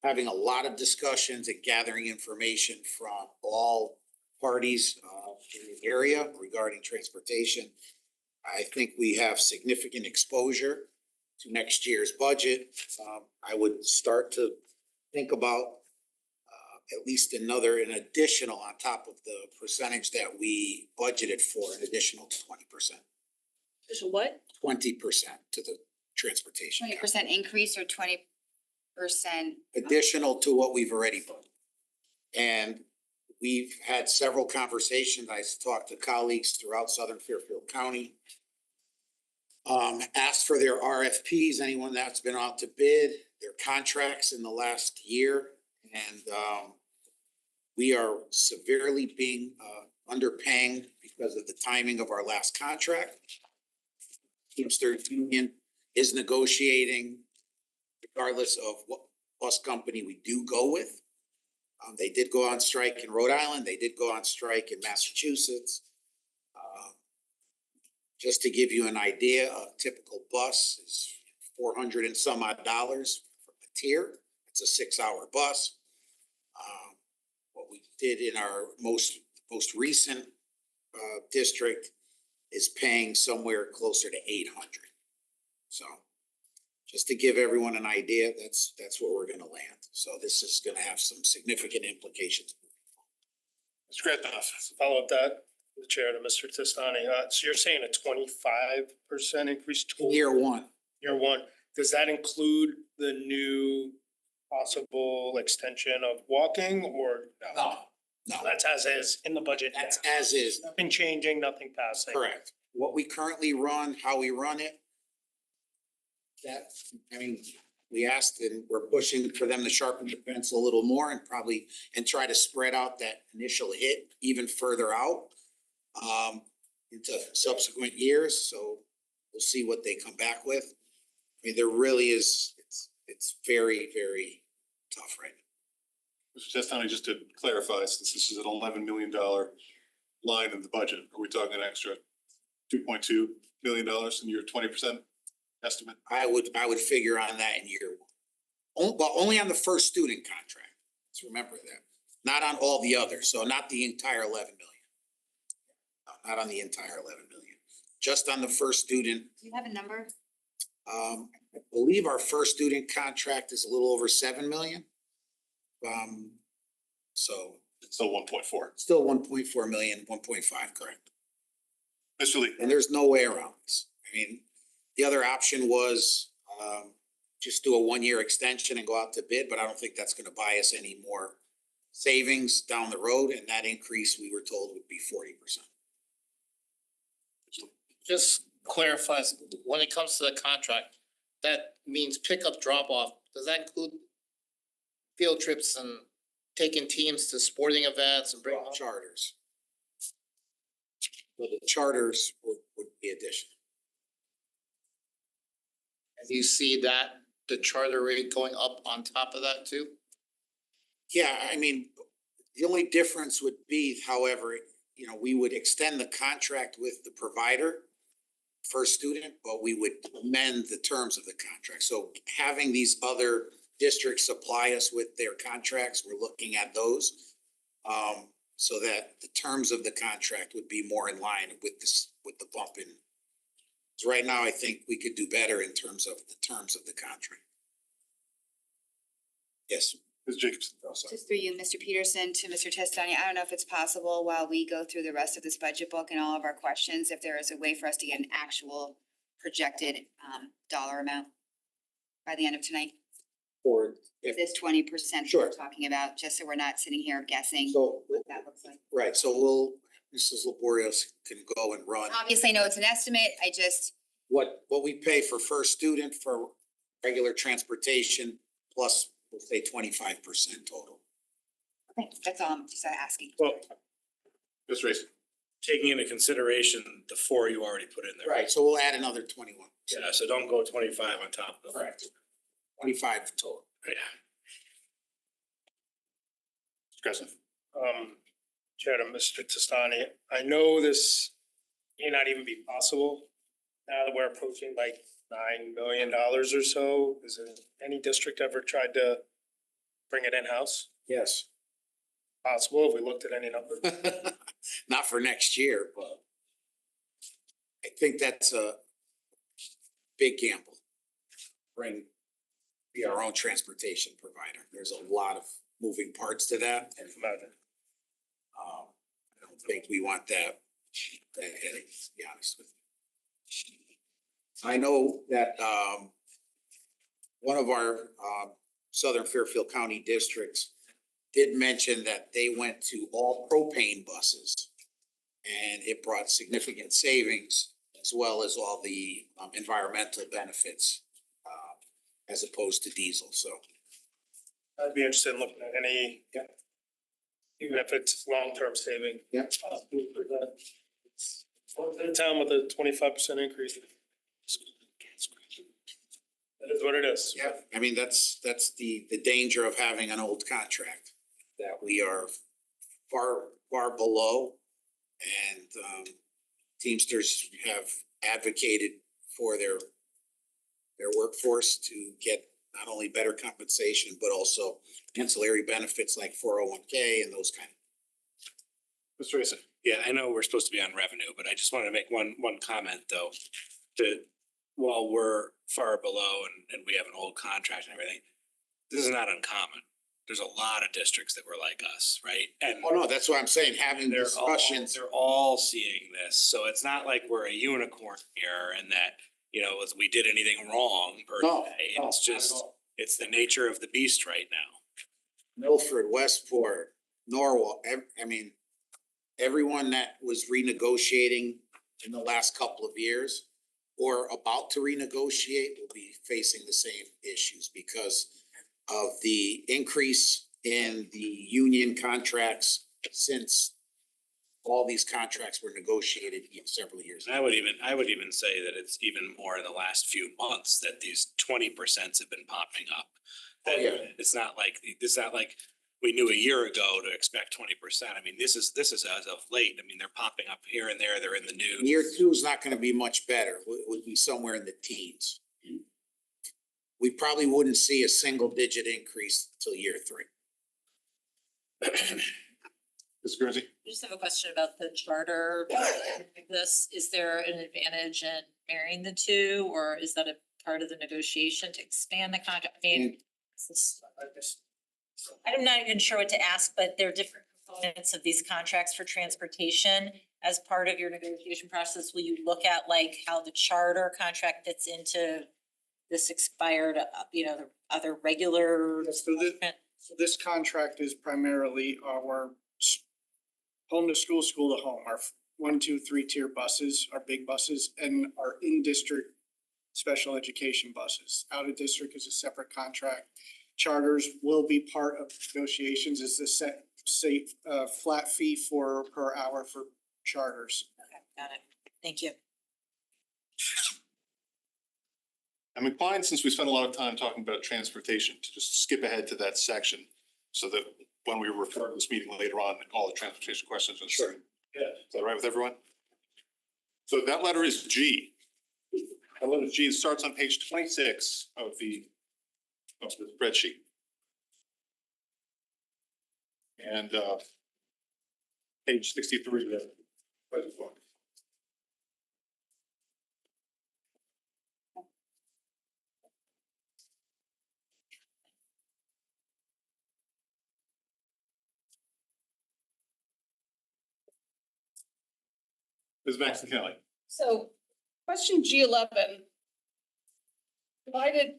having a lot of discussions and gathering information from all parties in the area regarding transportation. I think we have significant exposure to next year's budget. I would start to think about at least an additional on top of the percentage that we budgeted for, an additional 20%. So what? 20% to the transportation. 20% increase or 20%? Additional to what we've already budgeted. And we've had several conversations. I talked to colleagues throughout Southern Fairfield County. Asked for their RFPs, anyone that's been out to bid, their contracts in the last year. And we are severely being underpaying because of the timing of our last contract. Teamster Union is negotiating regardless of what bus company we do go with. They did go on strike in Rhode Island. They did go on strike in Massachusetts. Just to give you an idea, a typical bus is $400 and some odd for a tier. It's a 6-hour bus. What we did in our most recent district is paying somewhere closer to $800. So just to give everyone an idea, that's where we're gonna land. So this is gonna have some significant implications. Mr. Gratoff, follow up that, the chair to Mr. Testani. So you're saying a 25% increase total? Year one. Year one. Does that include the new possible extension of walking or? No, That's as is in the budget. that's as is. Nothing changing, nothing passing. Correct. What we currently run, how we run it. We asked and we're pushing for them to sharpen the pencil a little more and try to spread out that initial hit even further out into subsequent years. So we'll see what they come back with. I mean, there really is, it's very, very tough right now. Mr. Testani, just to clarify, since this is an $11 million line in the budget, are we talking an extra $2.2 million in your 20% estimate? I would figure on that in year one. But only on the First Student contract. Let's remember that. Not on all the others. So not the entire 11 million. No, not on the entire 11 million. Just on the First Student. Do you have a number? I believe our First Student contract is a little over 7 million. So It's still 1.4. still 1.4 million, 1.5, correct. Mr. Lee. And there's no way around this. I mean, the other option was just do a 1-year extension and go out to bid, but I don't think that's gonna buy us any more savings down the road, and that increase, we were told, would be 40%. Just clarifies, when it comes to the contract, that means pickup, drop off, does that include field trips and taking teams to sporting events and bringing home? Charters. So the charters would be additional. Do you see that, the charter rate going up on top of that too? Yeah, I mean, the only difference would be, however, we would extend the contract with the provider, First Student, but we would amend the terms of the contract. So having these other districts supply us with their contracts, we're looking at those. So that the terms of the contract would be more in line with the bump in. So right now, I think we could do better in terms of the terms of the contract. Yes. Ms. Jacobson. Just through you, Mr. Peterson, to Mr. Testani, I don't know if it's possible while we go through the rest of this budget book and all of our questions, if there is a way for us to get an actual projected dollar amount by the end of tonight? Or This 20% Sure. we're talking about, just so we're not sitting here guessing so, what that looks like. right, so Mrs. Laborious can go and run Obviously, I know it's an estimate, I just, what we pay for First Student for regular transportation plus, we'll say 25% total. okay, that's all I'm just asking. Well, Ms. Racy. taking into consideration the 4 you already put in there. Right, so we'll add another 21. Yeah, so don't go 25 on top of it. Correct. 25 total. Yeah. Discussion. Chair to Mr. Testani, I know this may not even be possible now that we're approaching like $9 million or so. Is there any district ever tried to bring it in-house? Yes. Possible, if we looked at any numbers? Not for next year, but I think that's a big gamble. Be our own transportation provider. There's a lot of moving parts to that. And I don't think we want that headache, to be honest with you. I know that one of our Southern Fairfield County districts did mention that they went to all propane buses. And it brought significant savings as well as all the environmental benefits as opposed to diesel, so. I'd be interested in looking at any, even if it's long-term saving. Yep. In town with a 25% increase. That is what it is. Yeah, I mean, that's the danger of having an old contract that we are far below. And Teamsters have advocated for their workforce to get not only better compensation, but also ancillary benefits like 401k and those kind of. Mr. Asa. Yeah, I know we're supposed to be on revenue, but I just wanted to make one comment though. That while we're far below and we have an old contract and everything, this is not uncommon. There's a lot of districts that were like us, right? And Oh, no, that's what I'm saying, having discussions. they're all seeing this, so it's not like we're a unicorn here and that, you know, we did anything wrong per No, se. no, It's not at just, all. it's the nature of the beast right now. Milford, Westport, Norwalk, I mean, everyone that was renegotiating in the last couple of years or about to renegotiate will be facing the same issues because of the increase in the union contracts since all these contracts were negotiated several years ago. I would even say that it's even more in the last few months that these 20% have been popping up. That yeah. It's not like we knew a year ago to expect 20%. I mean, this is as of late. I mean, they're popping up here and there. They're in the news. Year 2 is not gonna be much better. It would be somewhere in the teens. We probably wouldn't see a single digit increase till year 3. Ms. Guernsey. I just have a question about the charter. Is there an advantage in marrying the two, or is that a part of the negotiation to expand the contract? I mean, I'm not even sure what to ask, but there are different components of these contracts for transportation. As part of your negotiation process, will you look at like how the charter contract fits into this expired, the other regular? So this contract is primarily our home to school, school to home, our 1, 2, 3 tier buses, our big buses, and our in-district special education buses. Out of district is a separate contract. Charters will be part of negotiations as the safe flat fee per hour for charters. Okay, got it. Thank you. I'm inclined, since we spent a lot of time talking about transportation, to just skip ahead to that section so that when we refer to this meeting later on, all the transportation questions are sure. Yeah. Is that all right with everyone? So that letter is G. That letter G starts on page 26 of the spreadsheet. And page 63 there. Ms. Maxon Kelly. So question G11 provided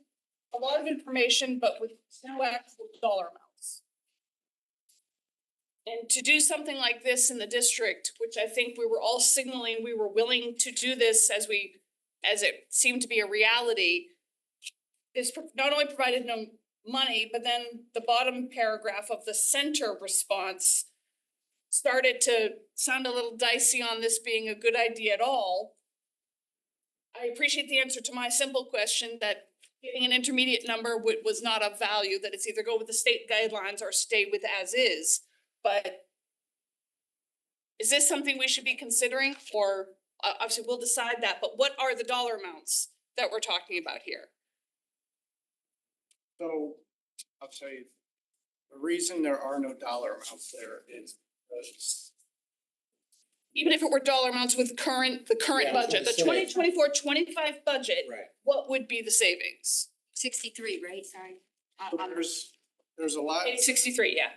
a lot of information, but with no actual dollar amounts. And to do something like this in the district, which I think we were all signaling we were willing to do this as it seemed to be a reality, is not only provided no money, but then the bottom paragraph of the center response started to sound a little dicey on this being a good idea at all. I appreciate the answer to my simple question that getting an intermediate number was not of value, that it's either go with the state guidelines or stay with as is. But is this something we should be considering, or obviously we'll decide that, but what are the dollar amounts that we're talking about here? So I'll tell you, the reason there are no dollar amounts there is because Even if it were dollar amounts with the current Yeah, budget, the that's what I'm saying. 2024-25 budget, Right. what would be the savings? 63, right? Sorry. there's a lot. 863, yeah.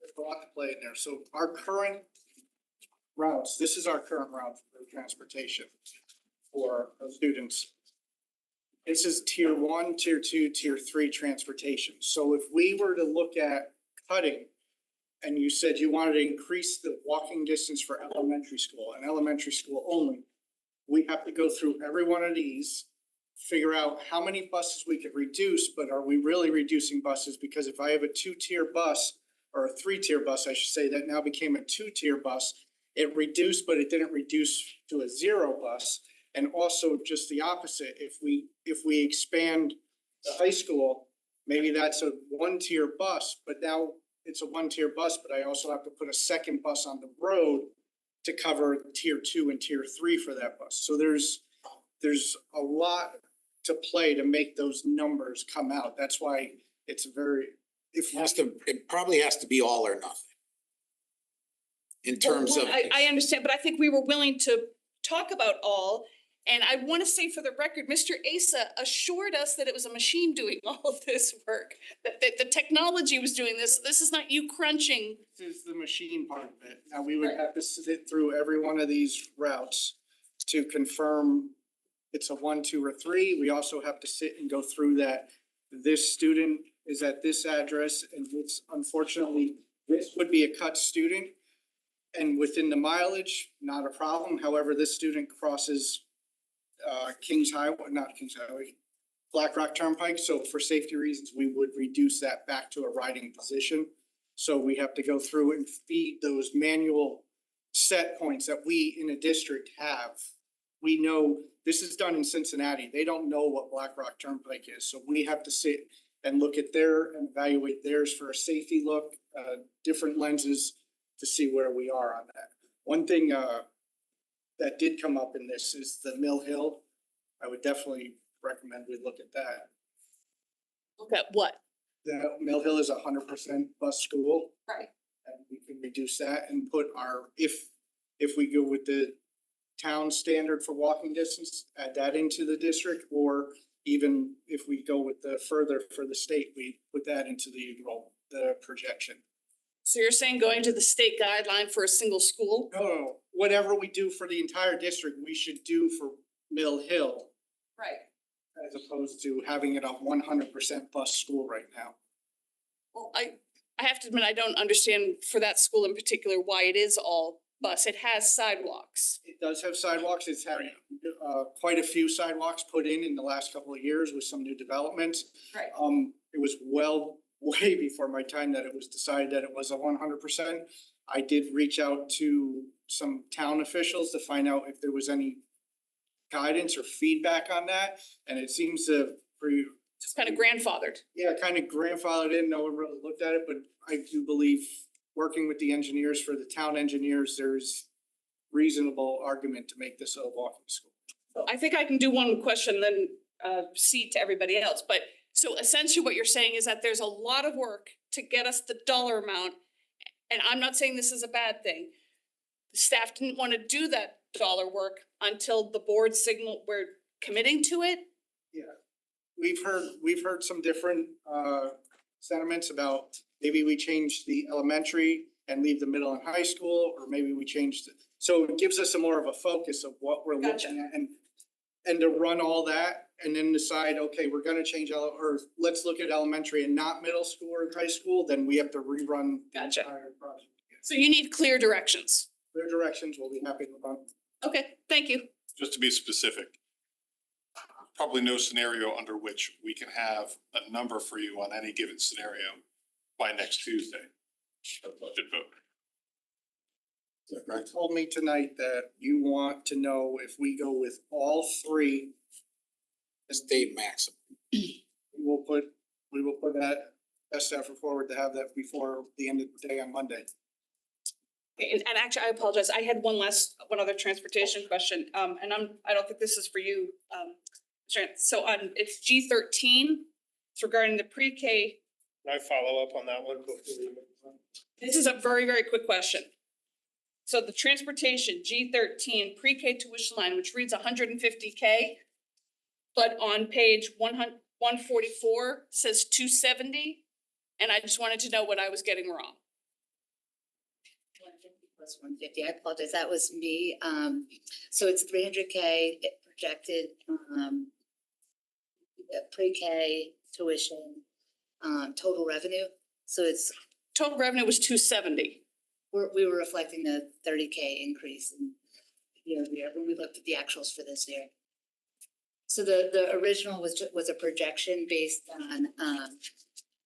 There's a lot to play in there. So our current routes, this is our current route for transportation for our students. This is tier 1, tier 2, tier 3 transportation. So if we were to look at cutting, and you said you wanted to increase the walking distance for elementary school and elementary school only, we have to go through every one of these, figure out how many buses we could reduce, but are we really reducing buses? Because if I have a 2-tier bus, or a 3-tier bus, I should say, that now became a 2-tier bus, it reduced, but it didn't reduce to a 0 bus. And also just the opposite, if we expand the high school, maybe that's a 1-tier bus, but now it's a 1-tier bus, but I also have to put a second bus on the road to cover tier 2 and tier 3 for that bus. So there's a lot to play to make those numbers come out. That's why it's very, It probably has to be all or nothing. In terms of. I understand, but I think we were willing to talk about all. And I want to say for the record, Mr. Asa assured us that it was a machine doing all of this work, that the technology was doing this. This is not you crunching. This is the machine part of it. Now, we would have to sit through every one of these routes to confirm it's a 1, 2, or 3. We also have to sit and go through that. This student is at this address, and it's unfortunately, this would be a cut student. And within the mileage, not a problem. However, this student crosses Black Rock Turnpike. So for safety reasons, we would reduce that back to a riding position. So we have to go through and feed those manual set points that we in a district have. We know this is done in Cincinnati. They don't know what Black Rock Turnpike is. So we have to sit and look at and evaluate theirs for a safety look, different lenses to see where we are on that. One thing that did come up in this is the Mill Hill. I would definitely recommend we look at that. Look at what? The Mill Hill is 100% bus school. Right. And we can reduce that and put if we go with the town standard for walking distance, add that into the district, or even if we go with the further for the state, we put that into the projection. So you're saying going to the state guideline for a single school? No, whatever we do for the entire district, we should do for Mill Hill. Right. As opposed to having it a 100% bus school right now. Well, I have to admit, I don't understand for that school in particular why it is all bus. It has sidewalks. It does have sidewalks. It's had quite a few sidewalks put in the last couple of years with some new developments. Right. It was way before my time that it was decided that it was a 100%. I did reach out to some town officials to find out if there was any guidance or feedback on that, and it seems to Just kind of grandfathered. Yeah, kind of grandfathered in. No one really looked at it, but I do believe working with the engineers, for the town engineers, there's reasonable argument to make this a walking school. I think I can do one question, then cede to everybody else. But so essentially what you're saying is that there's a lot of work to get us the dollar amount. And I'm not saying this is a bad thing. The staff didn't want to do that dollar work until the board signaled we're committing to it. Yeah, we've heard some different sentiments about maybe we change the elementary and leave the middle and high school, or maybe we change it. So it gives us a more of a focus of what we're looking at, and to run all that and then decide, okay, we're gonna change or let's look at elementary and not middle school or high school, then we have to rerun the Gotcha. entire project. So you need clear directions. Their directions, we'll be happy to run. Okay, thank you. Just to be specific, probably no scenario under which we can have a number for you on any given scenario by next Tuesday, a budget vote. Is that correct? Told me tonight that you want to know if we go with all three, State maximum. we will put that best effort forward to have that before the end of the day on Monday. And actually, I apologize. I had one other transportation question. And I don't think this is for you. Sharon. So on, it's G13. It's regarding the pre-K. Can I follow up on that one before we move on? This is a very, very quick question. So the transportation G13 pre-K tuition line, which reads 150K, but on page 144 says 270, and I just wanted to know what I was getting wrong. 150 plus 150, I apologize, that was me. So it's 300K projected, pre-K tuition, total revenue. So it's, Total revenue was 270. we were reflecting a 30K increase in year when we looked at the actuals for this year. So the original was a projection based on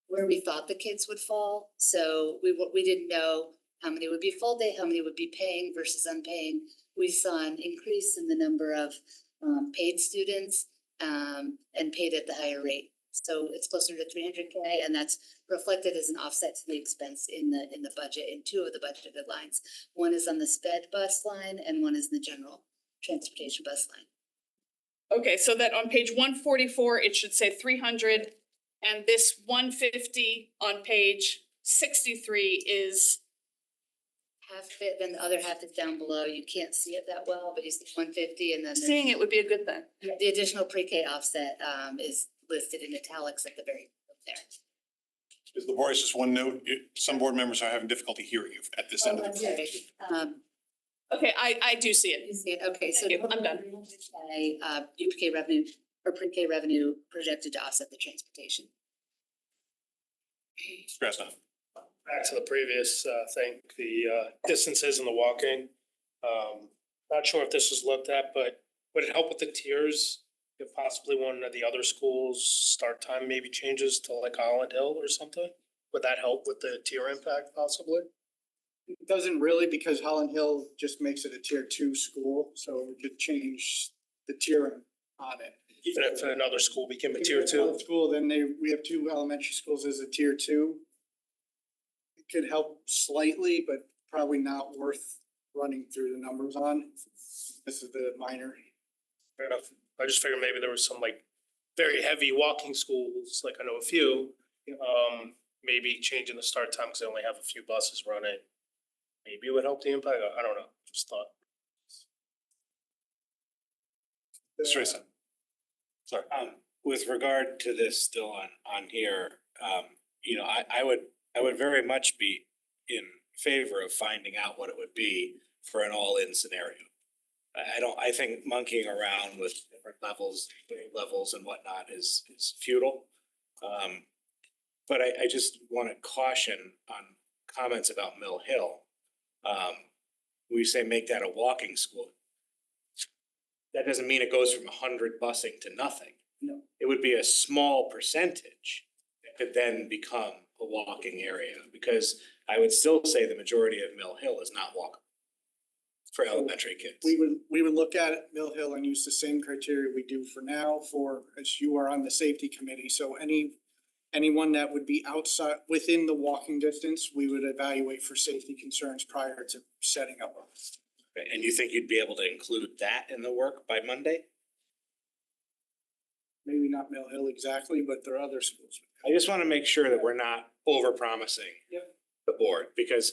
where we thought the kids would fall. So we didn't know how many would be full day, how many would be paying versus unpaying. We saw an increase in the number of paid students and paid at the higher rate. So it's closer to 300K, and that's reflected as an offset to the expense in the budget, in two of the budgeted lines. One is on the sped bus line and one is in the general transportation bus line. Okay, so that on page 144, it should say 300, and this 150 on page 63 is, Half of it, then the other half is down below. You can't see it that well, but you see 150 and then seeing it would be a good thing. the additional pre-K offset is listed in italics at the very there. Is the board, just one note, some board members are having difficulty hearing you at this end of the. Okay, I do see it. You see it, okay, so. Thank you. I'm done. UPK revenue or pre-K revenue projected to offset the transportation. Stress on. Back to the previous thing, the distances and the walking. Not sure if this was looked at, but would it help with the tiers? If possibly one of the other schools' start time maybe changes to like Holland Hill or something? Would that help with the tier impact possibly? It doesn't really, because Holland Hill just makes it a tier 2 school, so we could change the tiering on it. Even if another school became a If tier it's 2? one School, then we have 2 elementary schools as a tier 2. It could help slightly, but probably not worth running through the numbers on. This is the minor. Fair enough. I just figured maybe there was some like very heavy walking schools, like I know a few. Maybe changing the start time because they only have a few buses running. Maybe it would help the impact. I don't know. Just thought. Teresa. Sorry. With regard to this still on here, you know, I would very much be in favor of finding out what it would be for an all-in scenario. I think monkeying around with different levels and whatnot is futile. But I just want to caution on comments about Mill Hill. We say make that a walking school. That doesn't mean it goes from 100 busing to nothing. No. It would be a small percentage that could then become a walking area, because I would still say the majority of Mill Hill is not walkable for elementary kids. We would look at Mill Hill and use the same criteria we do for now as you are on the safety committee. So anyone that would be outside, within the walking distance, we would evaluate for safety concerns prior to setting up. And you think you'd be able to include that in the work by Monday? Maybe not Mill Hill exactly, but there are other schools. I just want to make sure that we're not over promising the board, because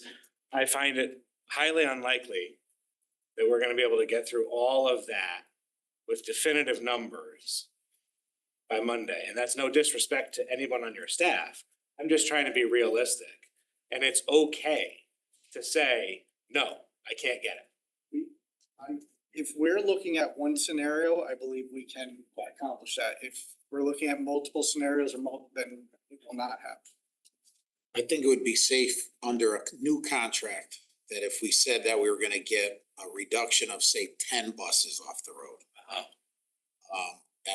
I find it highly unlikely that we're going to be able to get through all of that with definitive numbers by Monday. And that's no disrespect to anyone on your staff. I'm just trying to be realistic. And it's okay to say, no, I can't get it. If we're looking at one scenario, I believe we can accomplish that. If we're looking at multiple scenarios then it will not happen. I think it would be safe under a new contract that if we said that we were gonna get a reduction of, say, 10 buses off the road.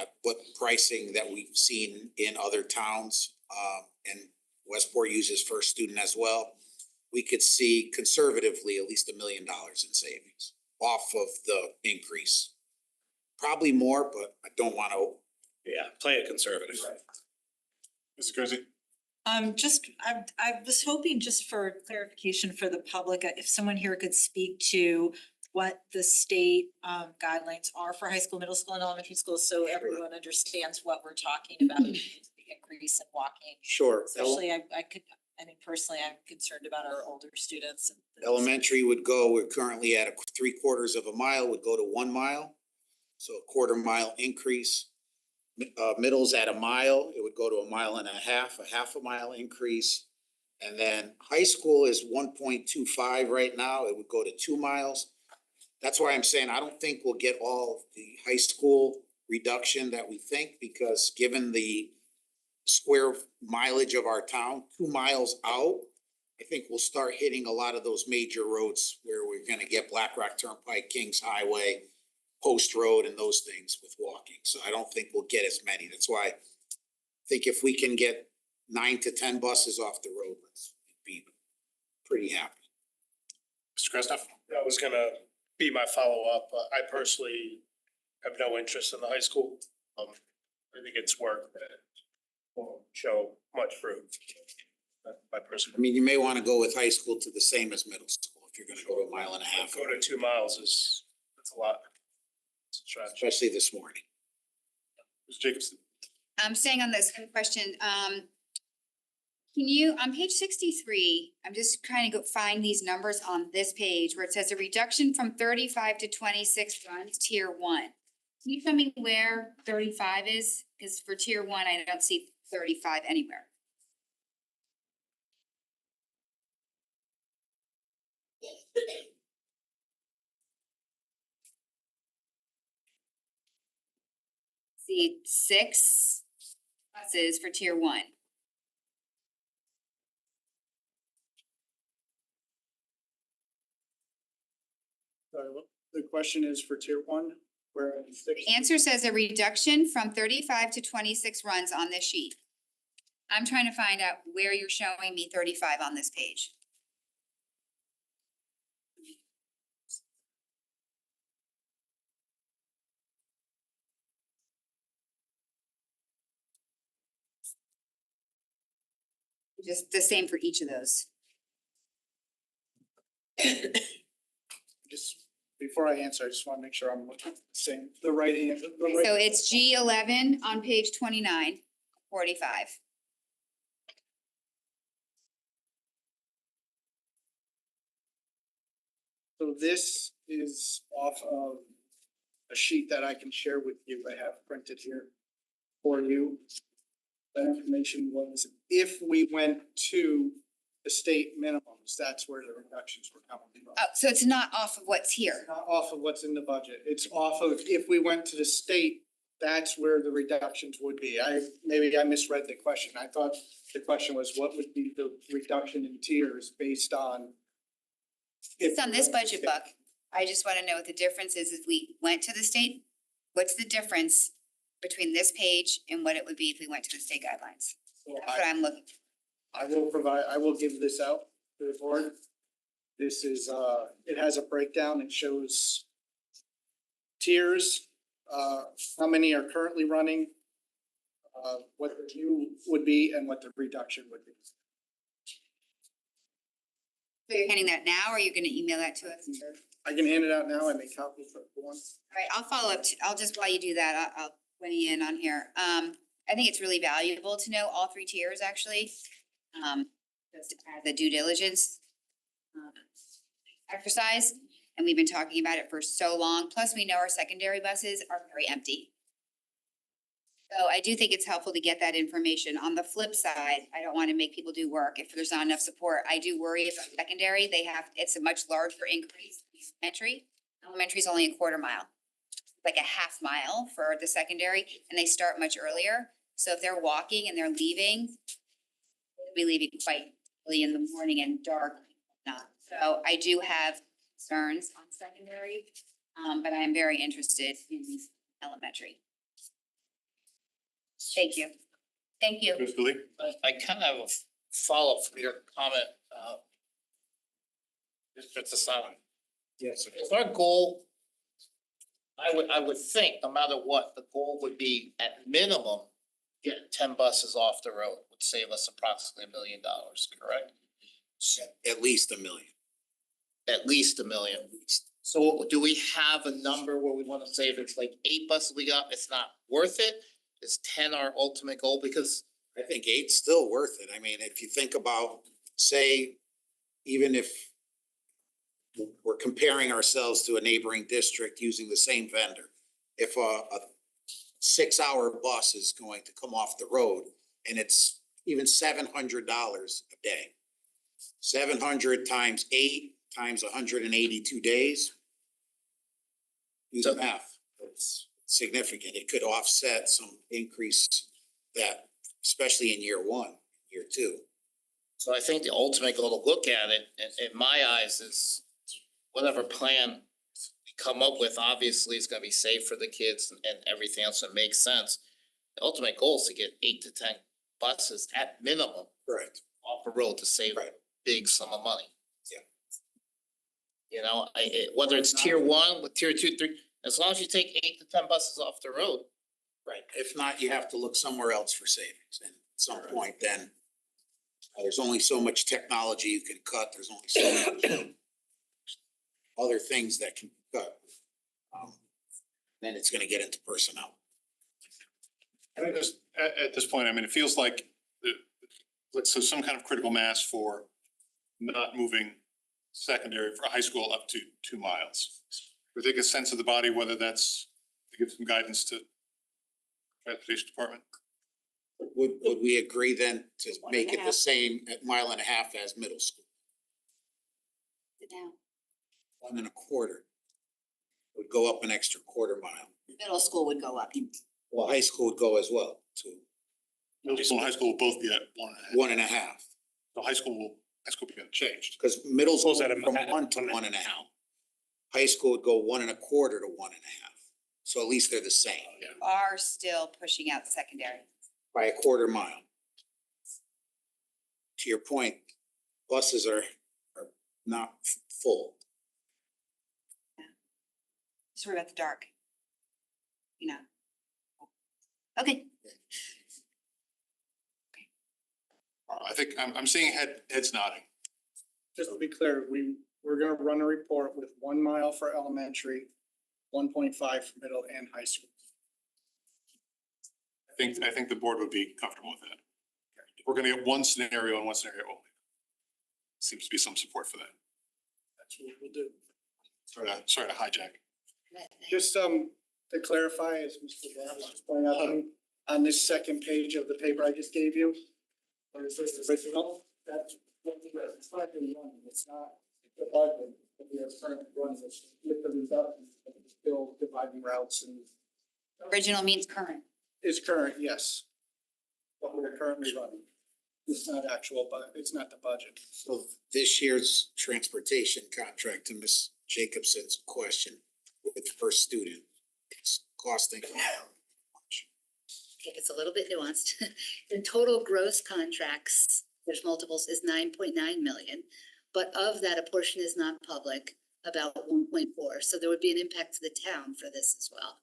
At what pricing that we've seen in other towns, and Westport uses First Student as well. we could see conservatively at least $1 million in savings off of the increase. Probably more, but I don't want to. Yeah, play it conservative. Mr. Guernsey? I was hoping just for clarification for the public, if someone here could speak to what the state guidelines are for high school, middle school and elementary school, so everyone understands what we're talking about, the increase in walking. Sure. Especially I mean, personally, I'm concerned about our older students. Elementary would go, we're currently at 3/4 of a mile, would go to 1 mile. So a 1/4 mile increase. Middle's at 1 mile, it would go to 1.5 miles, a 1/2 mile increase. And then high school is 1.25 right now, it would go to 2 miles. That's why I'm saying I don't think we'll get all the high school reduction that we think, because given the square mileage of our town, 2 miles out, I think we'll start hitting a lot of those major roads where we're gonna get Black Rock Turnpike, Kings Highway, Post Road and those things with walking. So I don't think we'll get as many. That's why I think if we can get 9 to 10 buses off the road, let's be pretty happy. Mr. Krasnoff? That was gonna be my follow-up. I personally have no interest in the high school. I think it's work that won't show much fruit. My personal. I mean, you may want to go with high school to the same as middle school if you're gonna go to 1.5 miles. Go to 2 miles that's a lot. It's a stretch. Especially this morning. Ms. Jacobson? I'm staying on this question. Can you, on page 63, I'm just trying to go find these numbers on this page where it says a reduction from 35 to 26 runs, tier 1. Can you tell me where 35 is? Because for tier 1, I don't see 35 anywhere. See 6 buses for tier 1. Sorry, the question is for tier 1, where The answer says a reduction from 35 to 26 runs on this sheet. I'm trying to find out where you're showing me 35 on this page. Just the same for each of those. just before I answer, I just want to make sure I'm looking at the same, the right answer. So it's G11 on page 29, 45. So this is off of a sheet that I can share with you. I have printed here for you. That information was if we went to the state minimums, that's where the reductions were coming from. Oh, so it's not off of what's here. Not off of what's in the budget. It's off of, if we went to the state, that's where the reductions would be. Maybe I misread the question. I thought the question was what would be the reduction in tiers based on. It's on this budget book. I just want to know what the difference is if we went to the state. What's the difference between this page and what it would be if we went to the state guidelines? So That's what I'm looking for. I will give this out to the board. This is, it has a breakdown. It shows tiers, how many are currently running, what the new would be and what the reduction would be. So you're handing that now or you're gonna email that to us? I can hand it out now. I make copies for everyone. All right, I'll follow up. I'll just, while you do that, I'll weigh in on here. I think it's really valuable to know all 3 tiers actually. Just as the due diligence exercise, and we've been talking about it for so long. Plus, we know our secondary buses are very empty. So I do think it's helpful to get that information. On the flip side, I don't want to make people do work if there's not enough support. I do worry about secondary. It's a much larger increase in elementary. Elementary is only a 1/4 mile, like a 1/2 mile for the secondary, and they start much earlier. So if they're walking and they're leaving, they'll be leaving quite early in the morning and dark. Not. So I do have concerns on secondary, but I am very interested in elementary. Thank you. Thank you. Ms. Lee? I kind of have a follow-up from your comment. districts aside. Yes. If our goal, I would think, no matter what, the goal would be at minimum, getting 10 buses off the road would save us approximately $1 million, correct? At least $1 million. At least $1 million. So do we have a number where we wanna say if it's like 8 buses we got, it's not worth it? Is 10 our ultimate goal? Because I think 8's still worth it. I mean, if you think about, say, even if we're comparing ourselves to a neighboring district using the same vendor. If a 6-hour bus is going to come off the road and it's even $700 a day. 700 times 8 times 182 days. Do the math. It's significant. It could offset some increase that, especially in year 1, year 2. so I think the ultimate goal to look at it, in my eyes, is whatever plan we come up with, obviously is gonna be safe for the kids and everything else that makes sense. The ultimate goal is to get 8 to 10 buses at minimum Correct. off the road to save a big sum of money. Yeah. You know, whether it's tier 1 with tier 2, 3, as long as you take 8 to 10 buses off the road. Right. If not, you have to look somewhere else for savings. And at some point then, there's only so much technology you can cut. There's only so much other things that can be cut. Then it's gonna get into personnel. I think just at this point, I mean, it feels like so some kind of critical mass for not moving secondary for high school up to 2 miles. We take a sense of the body, whether that's to give some guidance to transportation department. Would we agree then to make it the same at 1.5 miles as middle school? Now, 1.25. Would go up an extra 1/4 mile. middle school would go up. Well, high school would go as well to Middle school and high school will both be at 1.5. 1.5. So high school will be changed. Because middle school School's at a from 1 to 1.5. High school would go 1.25 to 1.5. So at least they're the same Are still pushing out secondary. by a 1/4 mile. To your point, buses are not full. Just worry about the dark. You know. Okay. I think I'm seeing heads nodding. Just to be clear, we're gonna run a report with 1 mile for elementary, 1.5 for middle and high school. I think the board would be comfortable with that. We're gonna get one scenario and one scenario only. Seems to be some support for that. That's what we'll do. Sorry to hijack. Just to clarify, as Mr. Brown was just pointing out to me, on this second page of the paper I just gave you, or is this the original? That's what we got. It's not really running. It's not the budget that we are currently running. It's with the reductions, but it's still dividing routes and Original means current. is current, yes. What we're currently running. It's not actual, but it's not the budget. So this year's transportation contract, to Ms. Jacobson's question, with the first student, it's costing how much? It's a little bit nuanced. The total gross contracts, there's multiples, is 9.9 million. But of that, a portion is not public, about 1.4. So there would be an impact to the town for this as well.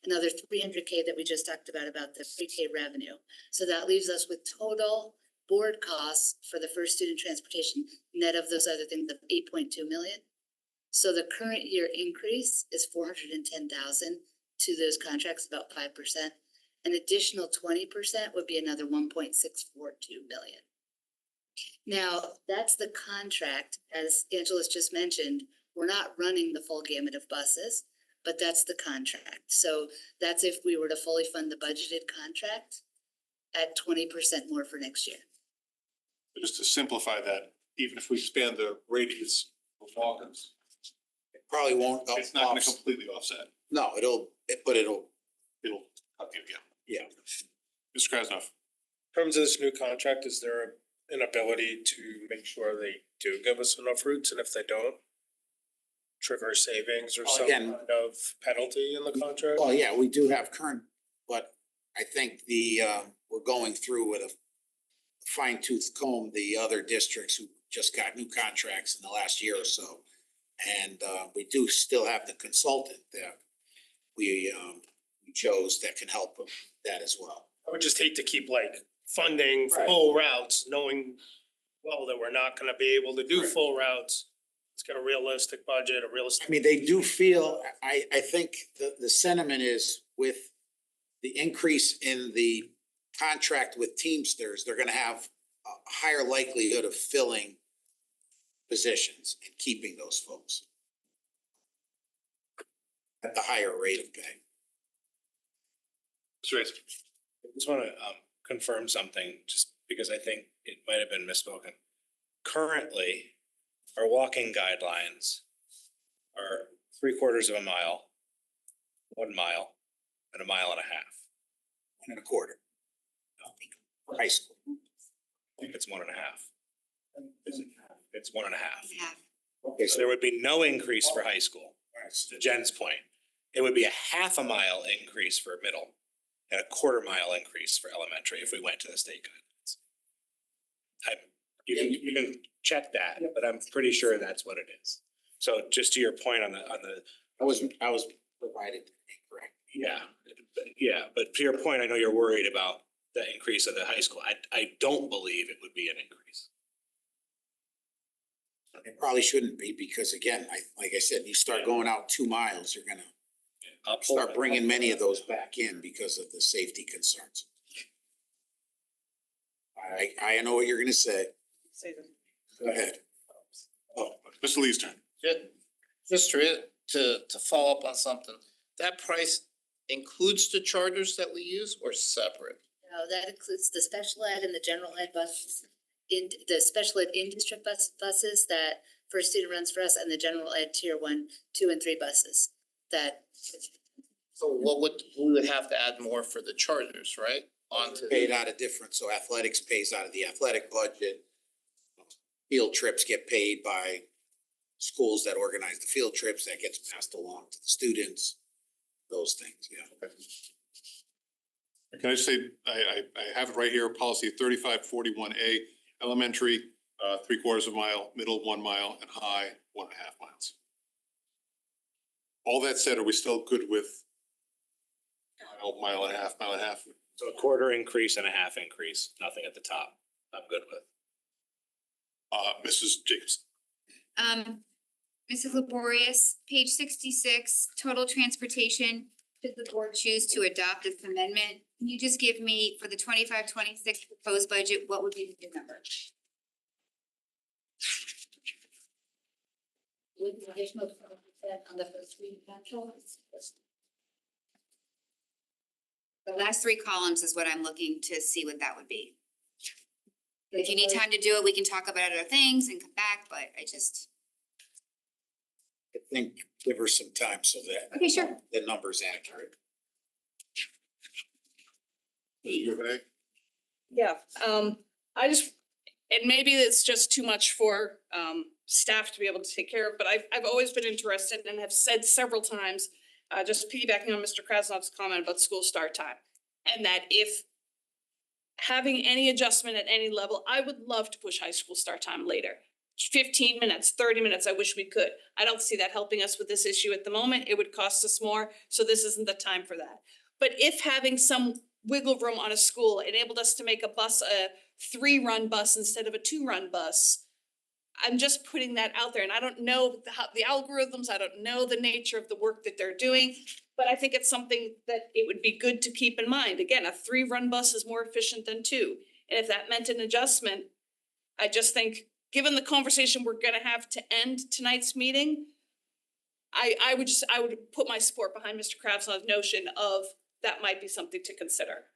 Another 300K that we just talked about the pre-K revenue. So that leaves us with total board costs for the first student transportation, net of those other things of 8.2 million. So the current year increase is 410,000 to those contracts, about 5%. An additional 20% would be another 1.642 million. Now, that's the contract, as Angela's just mentioned, we're not running the full gamut of buses, but that's the contract. So that's if we were to fully fund the budgeted contract at 20% more for next year. Just to simplify that, even if we expand the radius of walkers, It probably won't. it's not gonna completely offset. No, it'll. Yeah. Mr. Krasnoff. In terms of this new contract, is there an ability to make sure they do give us enough routes, and if they don't, trigger savings or Well, some again- kind of penalty in the contract? Well, yeah, we do have current, but I think we're going through with a fine tooth comb, the other districts who just got new contracts in the last year or so. And we do still have the consultant that we chose that can help with that as well. I would just hate to keep like funding Right. full routes, knowing well that we're not gonna be able to do Right. full routes. It's got a realistic budget, a I realistic. mean, they do feel, I think the sentiment is with the increase in the contract with Teamsters, they're gonna have a higher likelihood of filling positions and keeping those folks at the higher rate of pay. Mr. Reyes. I just wanna confirm something, just because I think it might have been misspoken. Currently, our walking guidelines are 3/4 of a mile, 1 mile, and 1.5 miles. 1.25. For high school. I think it's 1.5. It's 1.5. Yeah. Okay, So so there would be no increase for high school, that's to Jen's point. It would be a 1/2 mile increase for middle and a 1/4 mile increase for elementary if we went to the state guidelines. You can check that, but I'm pretty sure that's what it is. So just to your point on the, I was provided incorrect. yeah, but to your point, I know you're worried about the increase of the high school. I don't believe it would be an increase. It probably shouldn't be because again, like I said, you start going out 2 miles, you're gonna start bringing many of those back in because of the safety concerns. I know what you're gonna say. Go ahead. Oh, Mr. Lee's turn. Just to follow up on something, that price includes the chargers that we use or separate? No, that includes the special ed and the general ed buses, in the special ed in-district buses that First Student runs for us, and the general ed tier 1, 2, and 3 buses that. So we would have to add more for the chargers, right? Onto. Paid out of different, so athletics pays out of the athletic budget. Field trips get paid by schools that organize the field trips, that gets passed along to the students, those things, yeah. Can I just say, I have it right here, policy 3541A, elementary, 3/4 of a mile, middle 1 mile, and high 1.5 miles. All that said, are we still good with mile and a half? So a 1/4 increase and a 1/2 increase, nothing at the top. I'm good with. Mrs. Jacobs. Mrs. Laborious, page 66, total transportation, should the board choose to adopt this amendment? Can you just give me, for the 25-26 proposed budget, what would be the new number? With the additional 12% on the first reading potential. The last 3 columns is what I'm looking to see what that would be. If you need time to do it, we can talk about other things and come back, but I just. I think give her some time so that Okay, sure. the number's accurate. You okay? Yeah, I just, and maybe it's just too much for staff to be able to take care of, but I've always been interested and have said several times, just piggybacking on Mr. Krasnoff's comment about school start time. And that if having any adjustment at any level, I would love to push high school start time later. 15 minutes, 30 minutes, I wish we could. I don't see that helping us with this issue at the moment. It would cost us more, so this isn't the time for that. But if having some wiggle room on a school enabled us to make a bus a 3-run bus instead of a 2-run bus, I'm just putting that out there, and I don't know the algorithms, I don't know the nature of the work that they're doing, but I think it's something that it would be good to keep in mind. Again, a 3-run bus is more efficient than 2. And if that meant an adjustment, I just think, given the conversation we're gonna have to end tonight's meeting, I would put my support behind Mr. Krasnoff's notion of that might be something to consider.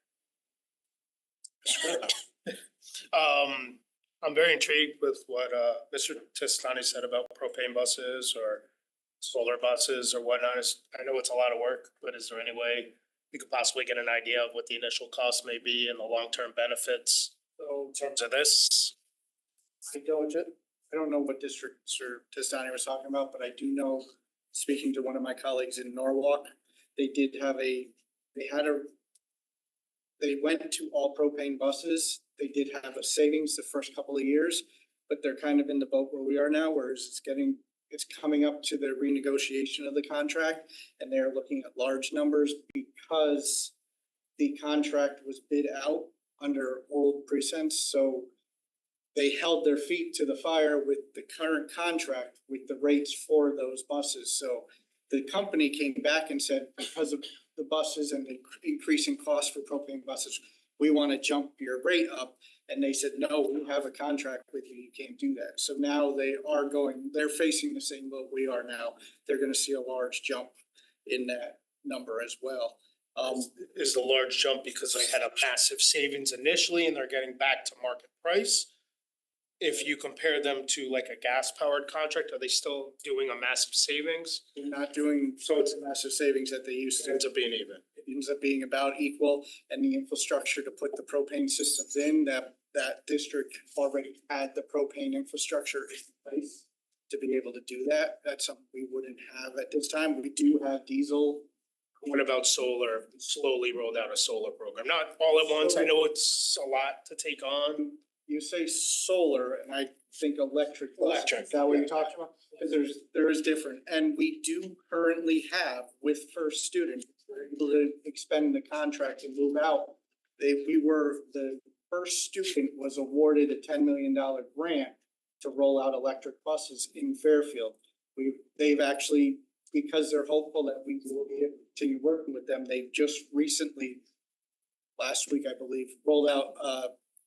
I'm very intrigued with what Mr. Testani said about propane buses or solar buses or whatnot. I know it's a lot of work, but is there any way we could possibly get an idea of what the initial cost may be and the long-term benefits? So in terms of this, I don't know what district Sir Testani was talking about, but I do know, speaking to one of my colleagues in Norwalk, they went to all propane buses. They did have a savings the first couple of years, but they're kind of in the boat where we are now, whereas it's coming up to the renegotiation of the contract, and they're looking at large numbers because the contract was bid out under old precedents, so they held their feet to the fire with the current contract with the rates for those buses. So the company came back and said, because of the buses and the increasing cost for propane buses, we want to jump your rate up. And they said, no, we have a contract with you. You can't do that. So now they're facing the same boat we are now. They're going to see a large jump in that number as well. Is the large jump because they had a massive savings initially and they're getting back to market price? If you compare them to like a gas powered contract, are they still doing a massive savings? They're not doing, so it's a massive savings that they used It to. ends up being even. It ends up being about equal, and the infrastructure to put the propane systems in, that district already had the propane infrastructure in place to be able to do that. That's something we wouldn't have at this time. We do have diesel. What about solar? Slowly rolled out a solar program, not all at once. I know it's a lot to take on. You say solar, and I think electric. Electric, Is that what you're talking about? Because there is different, and we do currently have with first student, we're able to expend the contract and move out. The first student was awarded a $10 million grant to roll out electric buses in Fairfield. They've actually, because they're hopeful that we will be able to continue working with them, they've just recently, last week, I believe, rolled out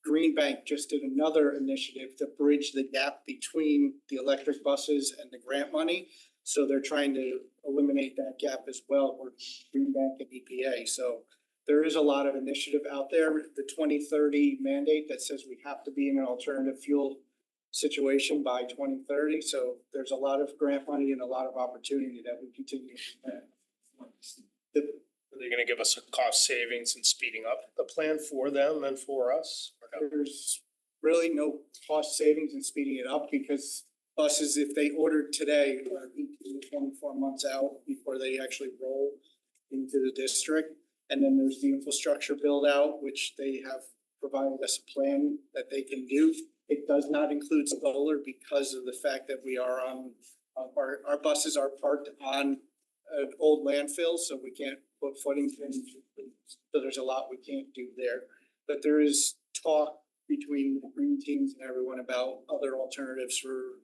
Green Bank just did another initiative to bridge the gap between the electric buses and the grant money. So they're trying to eliminate that gap as well with Green Bank and EPA. So there is a lot of initiative out there. The 2030 mandate that says we have to be in an alternative fuel situation by 2030. So there's a lot of grant money and a lot of opportunity that we continue to spend. Are they gonna give us a cost savings and speeding up the plan for them and for us? There's really no cost savings in speeding it up because buses, if they ordered today, are 18 to 24 months out before they actually roll into the district. And then there's the infrastructure build out, which they have provided us a plan that they can do. It does not include solar because of the fact that we are on, our buses are parked on an old landfill, so we can't put footings in. So there's a lot we can't do there. But there is talk between the green teams and everyone about other alternatives for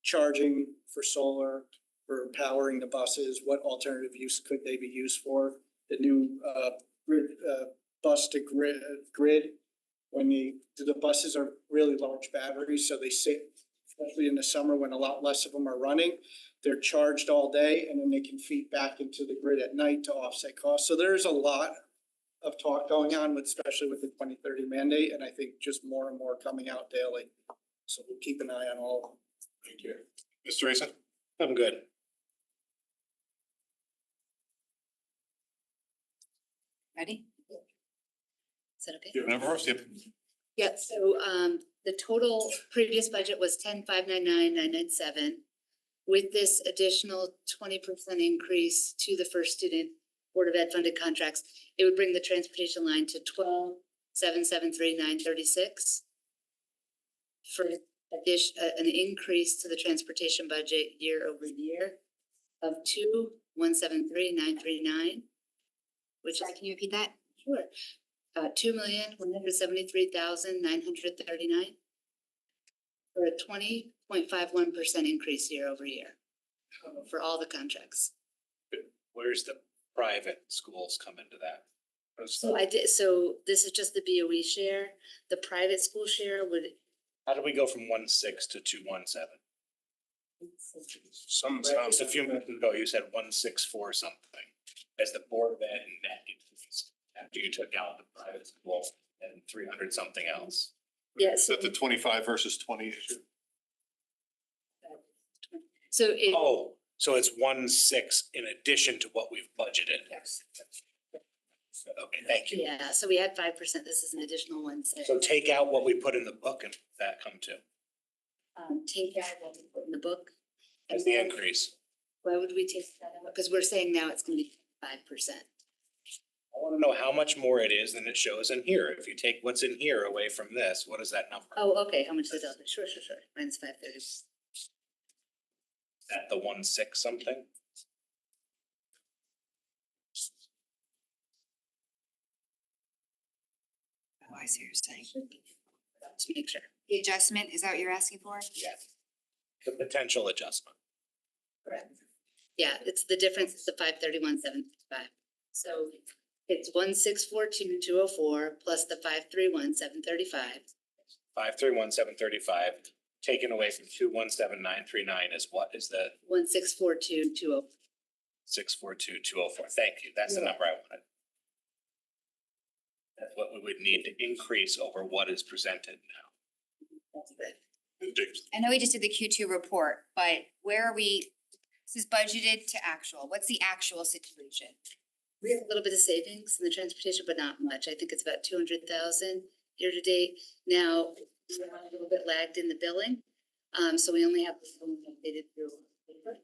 charging for solar, for powering the buses. What alternative use could they be used for? The new bus to grid, when the buses are really large batteries, so they sit, especially in the summer when a lot less of them are running, they're charged all day and then they can feed back into the grid at night to offset costs. So there's a lot of talk going on with, especially with the 2030 mandate, and I think just more and more coming out daily. So we'll keep an eye on all of them. Thank you. Mr. Eason? I'm good. Ready? Is that okay? You have a number for us? Yep. Yeah, so the total previous budget was 10,599,997. With this additional 20% increase to the first student Board of Ed funded contracts, it would bring the transportation line to 12,773,936. For an increase to the transportation budget year over year of 2,173,939. Which Sorry, can you repeat that? Sure. 2,173,939. For a 20.51% increase year over year for all the contracts. Where's the private schools come into that? So this is just the BOE share. The private school share would. How do we go from 1.6 to 2.17? Just a few minutes ago, you said 1.64 something as the Board of Ed net increase after you took out the private school and 300 something else. Yes. Is that the 25 versus 20 issue? So So it's 1.6 in addition to what we've budgeted. Yes. Okay, thank you. Yeah, so we had 5%. This is an additional 1.6. So take out what we put in the book and that come to Take out what we put in the book. as the increase. Why would we take that out? Because we're saying now it's going to be 5%. I wanna know how much more it is than it shows in here. If you take what's in here away from this, what is that number? Oh, okay, how much is the delta? Sure. Minus 530. At the 1.6 something? Oh, I see what you're saying. To make sure. The adjustment, is that what you're asking for? Yes. The potential adjustment. Correct. Yeah, it's the difference, it's the 531,755. So it's 1,642,204 plus the 531,735. 531,735, taken away from 217,939 is what? Is the 1,642,204. 642,204? Thank you. That's the number I wanted. That's what we would need to increase over what is presented now. That's good. I know we just did the Q2 report, but where are we? This is budgeted to actual. What's the actual situation? We have a little bit of savings in the transportation, but not much. I think it's about 200,000 year to date. Now, we're a little bit lagged in the billing. So we only have the billing updated through October.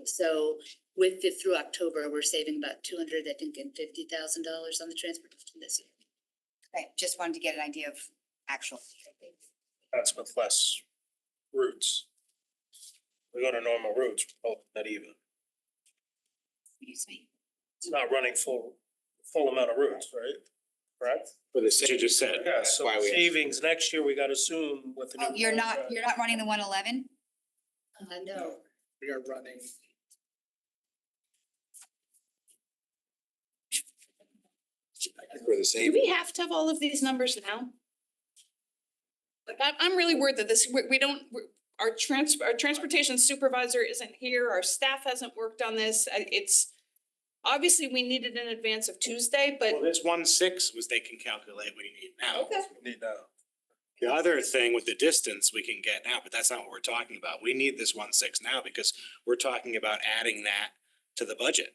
So with it through October, we're saving about 200, I think, and $50,000 on the transportation this year. Okay, just wanted to get an idea of actual. That's with less routes. We go to normal routes, not even. Excuse me. It's not running full amount of routes, right? Correct? For the What you just said. Yeah, That's so why we- savings next year, we gotta assume with the new. Oh, you're not running the 111? No, We are running. For the Do same. we have to have all of these numbers now? Like, I'm really worried that we don't, our transportation supervisor isn't here, our staff hasn't worked on this, it's. Obviously, we need it in advance of Tuesday, but. Well, this 1.6 was they can calculate what you need now. Okay. Need that. The other thing with the distance we can get now, but that's not what we're talking about. We need this 1.6 now because we're talking about adding that to the budget.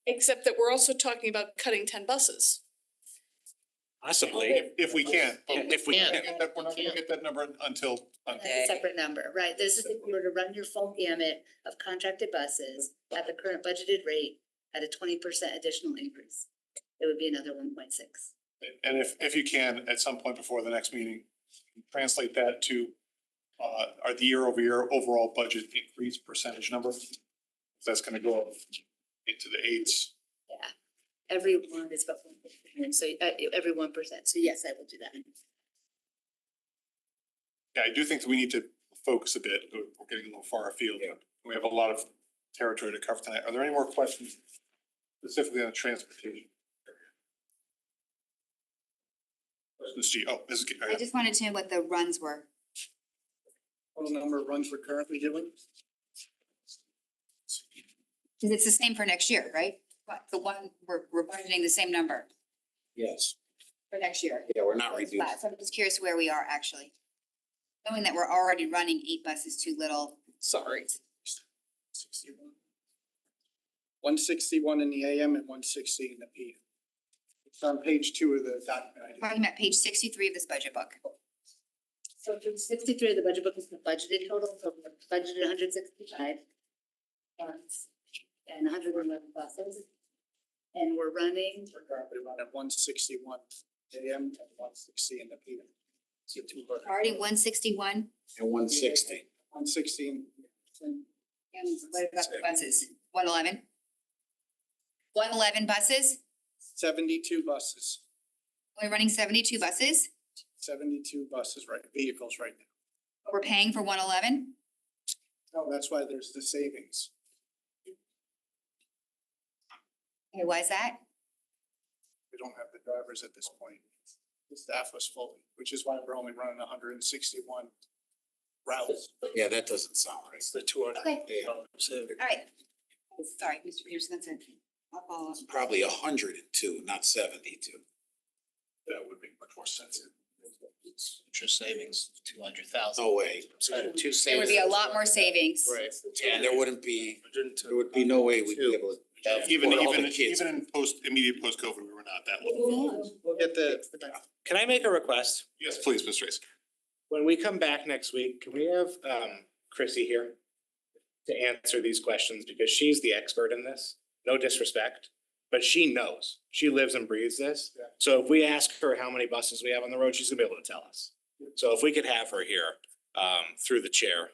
Except that we're also talking about cutting 10 buses. Possibly. If we can. If we can. We're not gonna get that number until. that's a separate number, right? This is if you were to run your full gamut of contracted buses at the current budgeted rate at a 20% additional increase. It would be another 1.6. And if you can, at some point before the next meeting, translate that to the year over year overall budget increase percentage number. That's gonna go up into the eights. Yeah, every one is about 1%, so every 1%. So yes, I will do that. Yeah, I do think that we need to focus a bit. We're getting a little far afield. We have a lot of territory to cover tonight. Are there any more questions specifically on transportation? Questions, G? Oh, this is. I just wanted to know what the runs were. Total number of runs we're currently doing. Cause it's the same for next year, right? But the one, we're budgeting the same number Yes, for next year. yeah, we're not It's reducing. flat, so I'm just curious where we are actually. Knowing that we're already running 8 buses too little. Sorry. 61. 161 in the AM and 160 in the PM. It's on page 2 of the document. Talking about page 63 of this budget book. So page 63 of the budget book is the budgeted total, so we're budgeted 165. And 111 buses. And we're running. We're currently running 161 AM and 160 in the PM. So 2 buses. Already 161 And 160. 160. and what about the buses? 111? 111 buses? 72 buses. We're running 72 buses? 72 buses, right, vehicles right now. But we're paying for 111? No, that's why there's the savings. Okay, why is that? We don't have the drivers at this point. The staff was fully, which is why we're only running 161 routes. Yeah, that doesn't sound right. It's the 200. Okay, Yeah, all right. Sorry, Mr. Peterson, that's it. I'll follow up. probably 102, not 72. That would make much more sense. Interest savings, 200,000. No way. There would be a lot more savings. Right. And there would be no way we'd be able to. Even afford all the kids. in immediate post COVID, we were not that low. We'll get the, Can I make a request? Yes, please, Mr. Tracy. When we come back next week, can we have Chrissy here to answer these questions because she's the expert in this? No disrespect, but she knows. She lives and breathes this. Yeah. So if we ask her how many buses we have on the road, she's gonna be able to tell us. So if we could have her here, through the chair,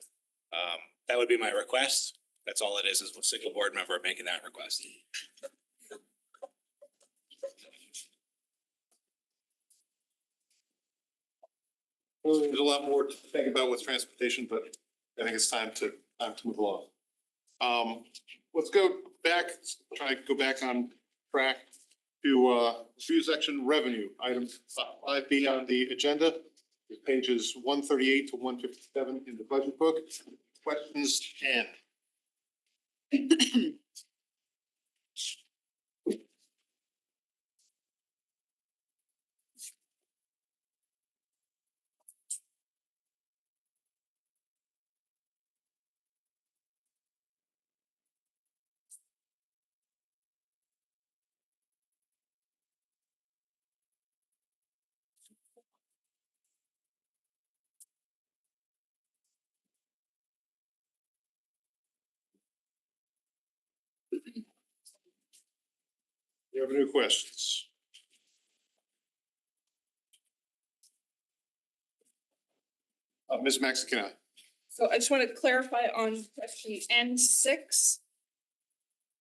that would be my request. That's all it is a single board member making that request. Well, there's a lot more to think about with transportation, but I think it's time to move along. Let's go back, try to go back on track to review section revenue, item 5B on the agenda. Pages 138 to 157 in the budget book. Questions and revenue questions. Ms. Maxicana. So I just want to clarify on question N6.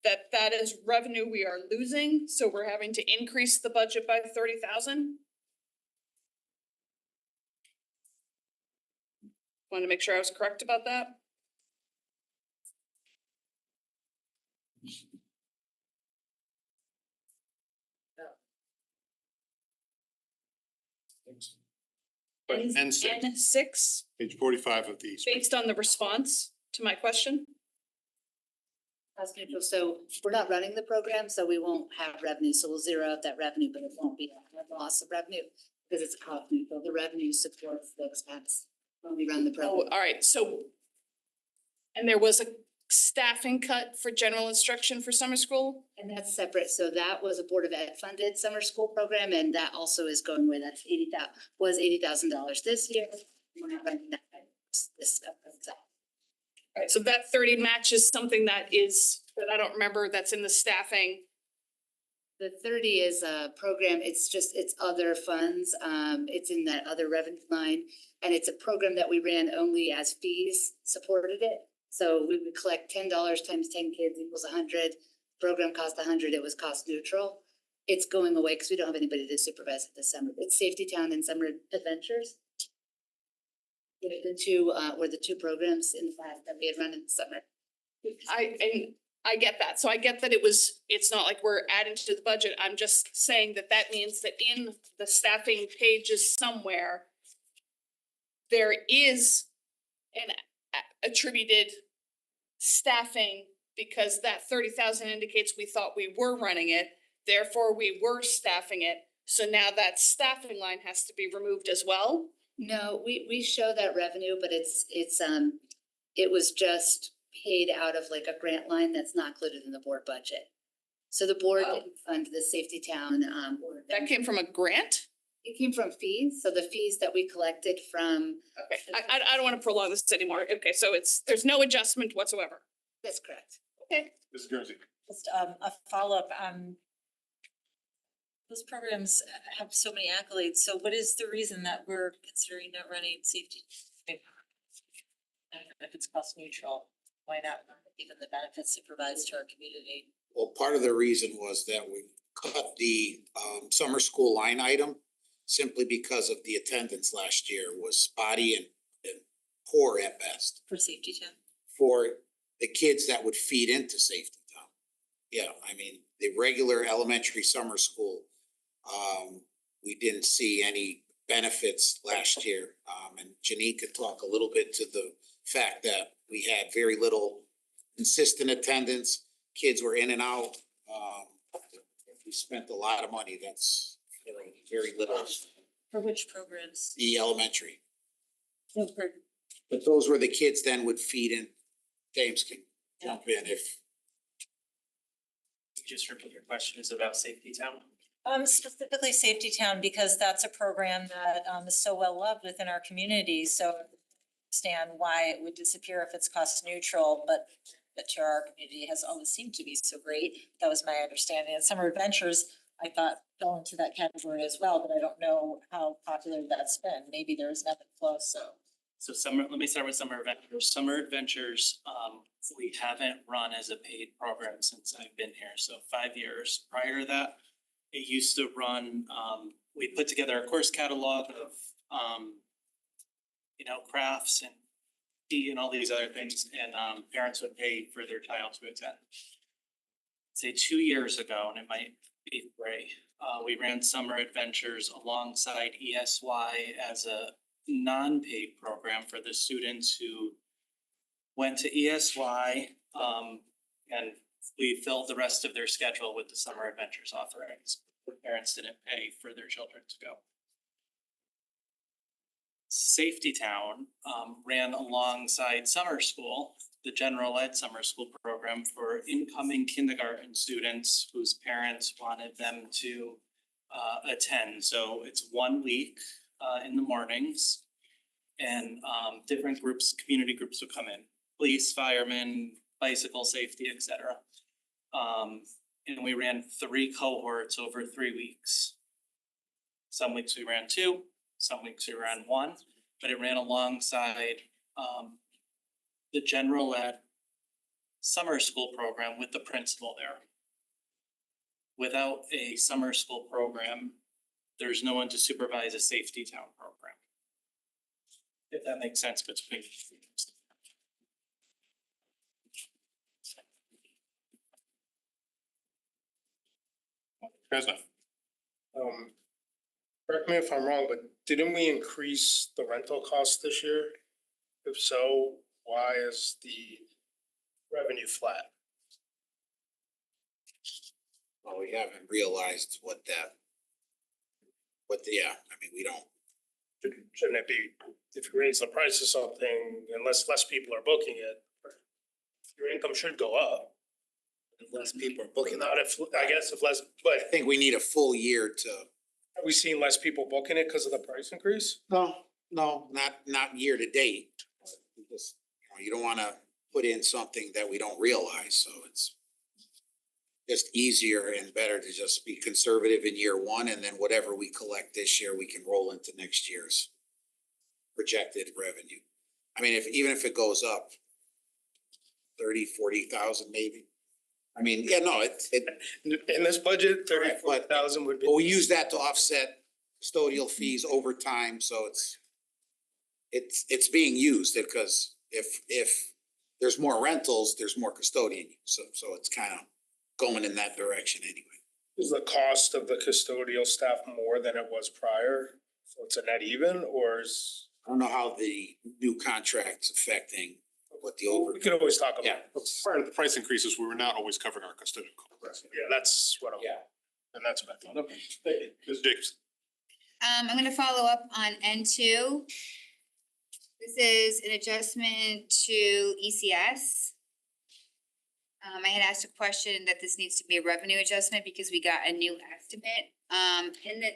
That is revenue we are losing, so we're having to increase the budget by 30,000. Want to make sure I was correct about that. N6, N6, page 45 of these. based on the response to my question. Cost neutral, so we're not running the program, so we won't have revenue, so we'll zero out that revenue, but it won't be a loss of revenue because it's cost neutral. The revenue supports the expense when we run the Oh, program. all right, so. And there was a staffing cut for general instruction for summer school? And that's separate, so that was a Board of Ed funded summer school program, and that also is going away. That's was $80,000 this year. We're not running that this stuff. All right, so that 30 matches something that I don't remember, that's in the staffing. The 30 is a program, it's other funds, it's in that other revenue line. And it's a program that we ran only as fees supported it. So we would collect $10 times 10 kids equals 100. Program cost 100, it was cost neutral. It's going away because we don't have anybody to supervise it this summer. It's Safety Town and Summer Adventures. The two were the two programs in the past that we had run in the summer. I get that. So I get that it's not like we're adding to the budget. I'm just saying that means that in the staffing pages somewhere, there is an attributed staffing because that 30,000 indicates we thought we were running it. Therefore, we were staffing it. So now that staffing line has to be removed as well. No, we show that revenue, but it was just paid out of like a grant line that's not included in the board budget. So the board didn't fund the Safety Town board. That came from a grant? It came from fees, so the fees that we collected from. Okay, I don't want to prolong this anymore. Okay, so there's no adjustment whatsoever. That's correct. Okay. Ms. Guernsey. Just a follow-up, those programs have so many accolades, so what is the reason that we're considering not running safety? If it's cost neutral, why not, given the benefits it provides to our community? Well, part of the reason was that we cut the summer school line item simply because of the attendance last year was spotty and poor at best For Safety Town? for the kids that would feed into Safety Town. Yeah, I mean, the regular elementary summer school, we didn't see any benefits last year. And Janine could talk a little bit to the fact that we had very little consistent attendance. Kids were in and out. We spent a lot of money. That's very little. For which programs? The elementary. No, for But those were the kids then would feed in. James can jump in if. Just repeat your question is about Safety Town. Specifically Safety Town, because that's a program that is so well loved within our community, so I understand why it would disappear if it's cost neutral, but that to our community has always seemed to be so great. That was my understanding. And summer adventures, I thought fell into that category as well, but I don't know how popular that's been. Maybe there's nothing close, so. So let me start with Summer Adventures. Summer Adventures, we haven't run as a paid program since I've been here, so 5 years. Prior to that, it used to run, we put together a course catalog of, crafts and tea and all these other things, and parents would pay for their child to attend. Say 2 years ago, and it might be gray, we ran Summer Adventures alongside ESY as a non-paid program for the students who went to ESY, and we filled the rest of their schedule with the Summer Adventures offerings. The parents didn't pay for their children to go. Safety Town ran alongside summer school, the general ed summer school program for incoming kindergarten students whose parents wanted them to attend. So it's 1 week in the mornings, and different groups, community groups would come in, police, firemen, bicycle safety, etc. And we ran 3 cohorts over 3 weeks. Some weeks we ran 2, some weeks we ran 1, but it ran alongside the general ed summer school program with the principal there. Without a summer school program, there's no one to supervise a Safety Town program. If that makes sense between. President. Correct me if I'm wrong, but didn't we increase the rental cost this year? If so, why is the revenue flat? Well, we haven't realized we don't. Shouldn't it be, if you raise the price of something, unless less people are booking it, your income should go up. If less people are booking, Not if, I guess if less, but I think we need a full year to. have we seen less people booking it because of the price increase? No, not year to date. Because, you don't wanna put in something that we don't realize, so it's just easier and better to just be conservative in year 1, and then whatever we collect this year, we can roll into next year's projected revenue. I mean, even if it goes up 30,000-40,000 maybe. I mean, yeah, no, In this budget, 34,000 would be. but we use that to offset custodial fees over time, so it's being used, because if there's more rentals, there's more custodian use, so it's kind of going in that direction anyway. Is the cost of the custodial staff more than it was prior? So it's a net even, or is? I don't know how the new contract's affecting what the over. We could always talk about. Yeah. it. Prior to the price increases, we were not always covering our custodial costs. Yeah, that's what I'm. Yeah. And that's what I thought. Okay, thank you. Ms. Jacobs. I'm gonna follow up on N2. This is an adjustment to ECS. I had asked a question that this needs to be a revenue adjustment because we got a new estimate.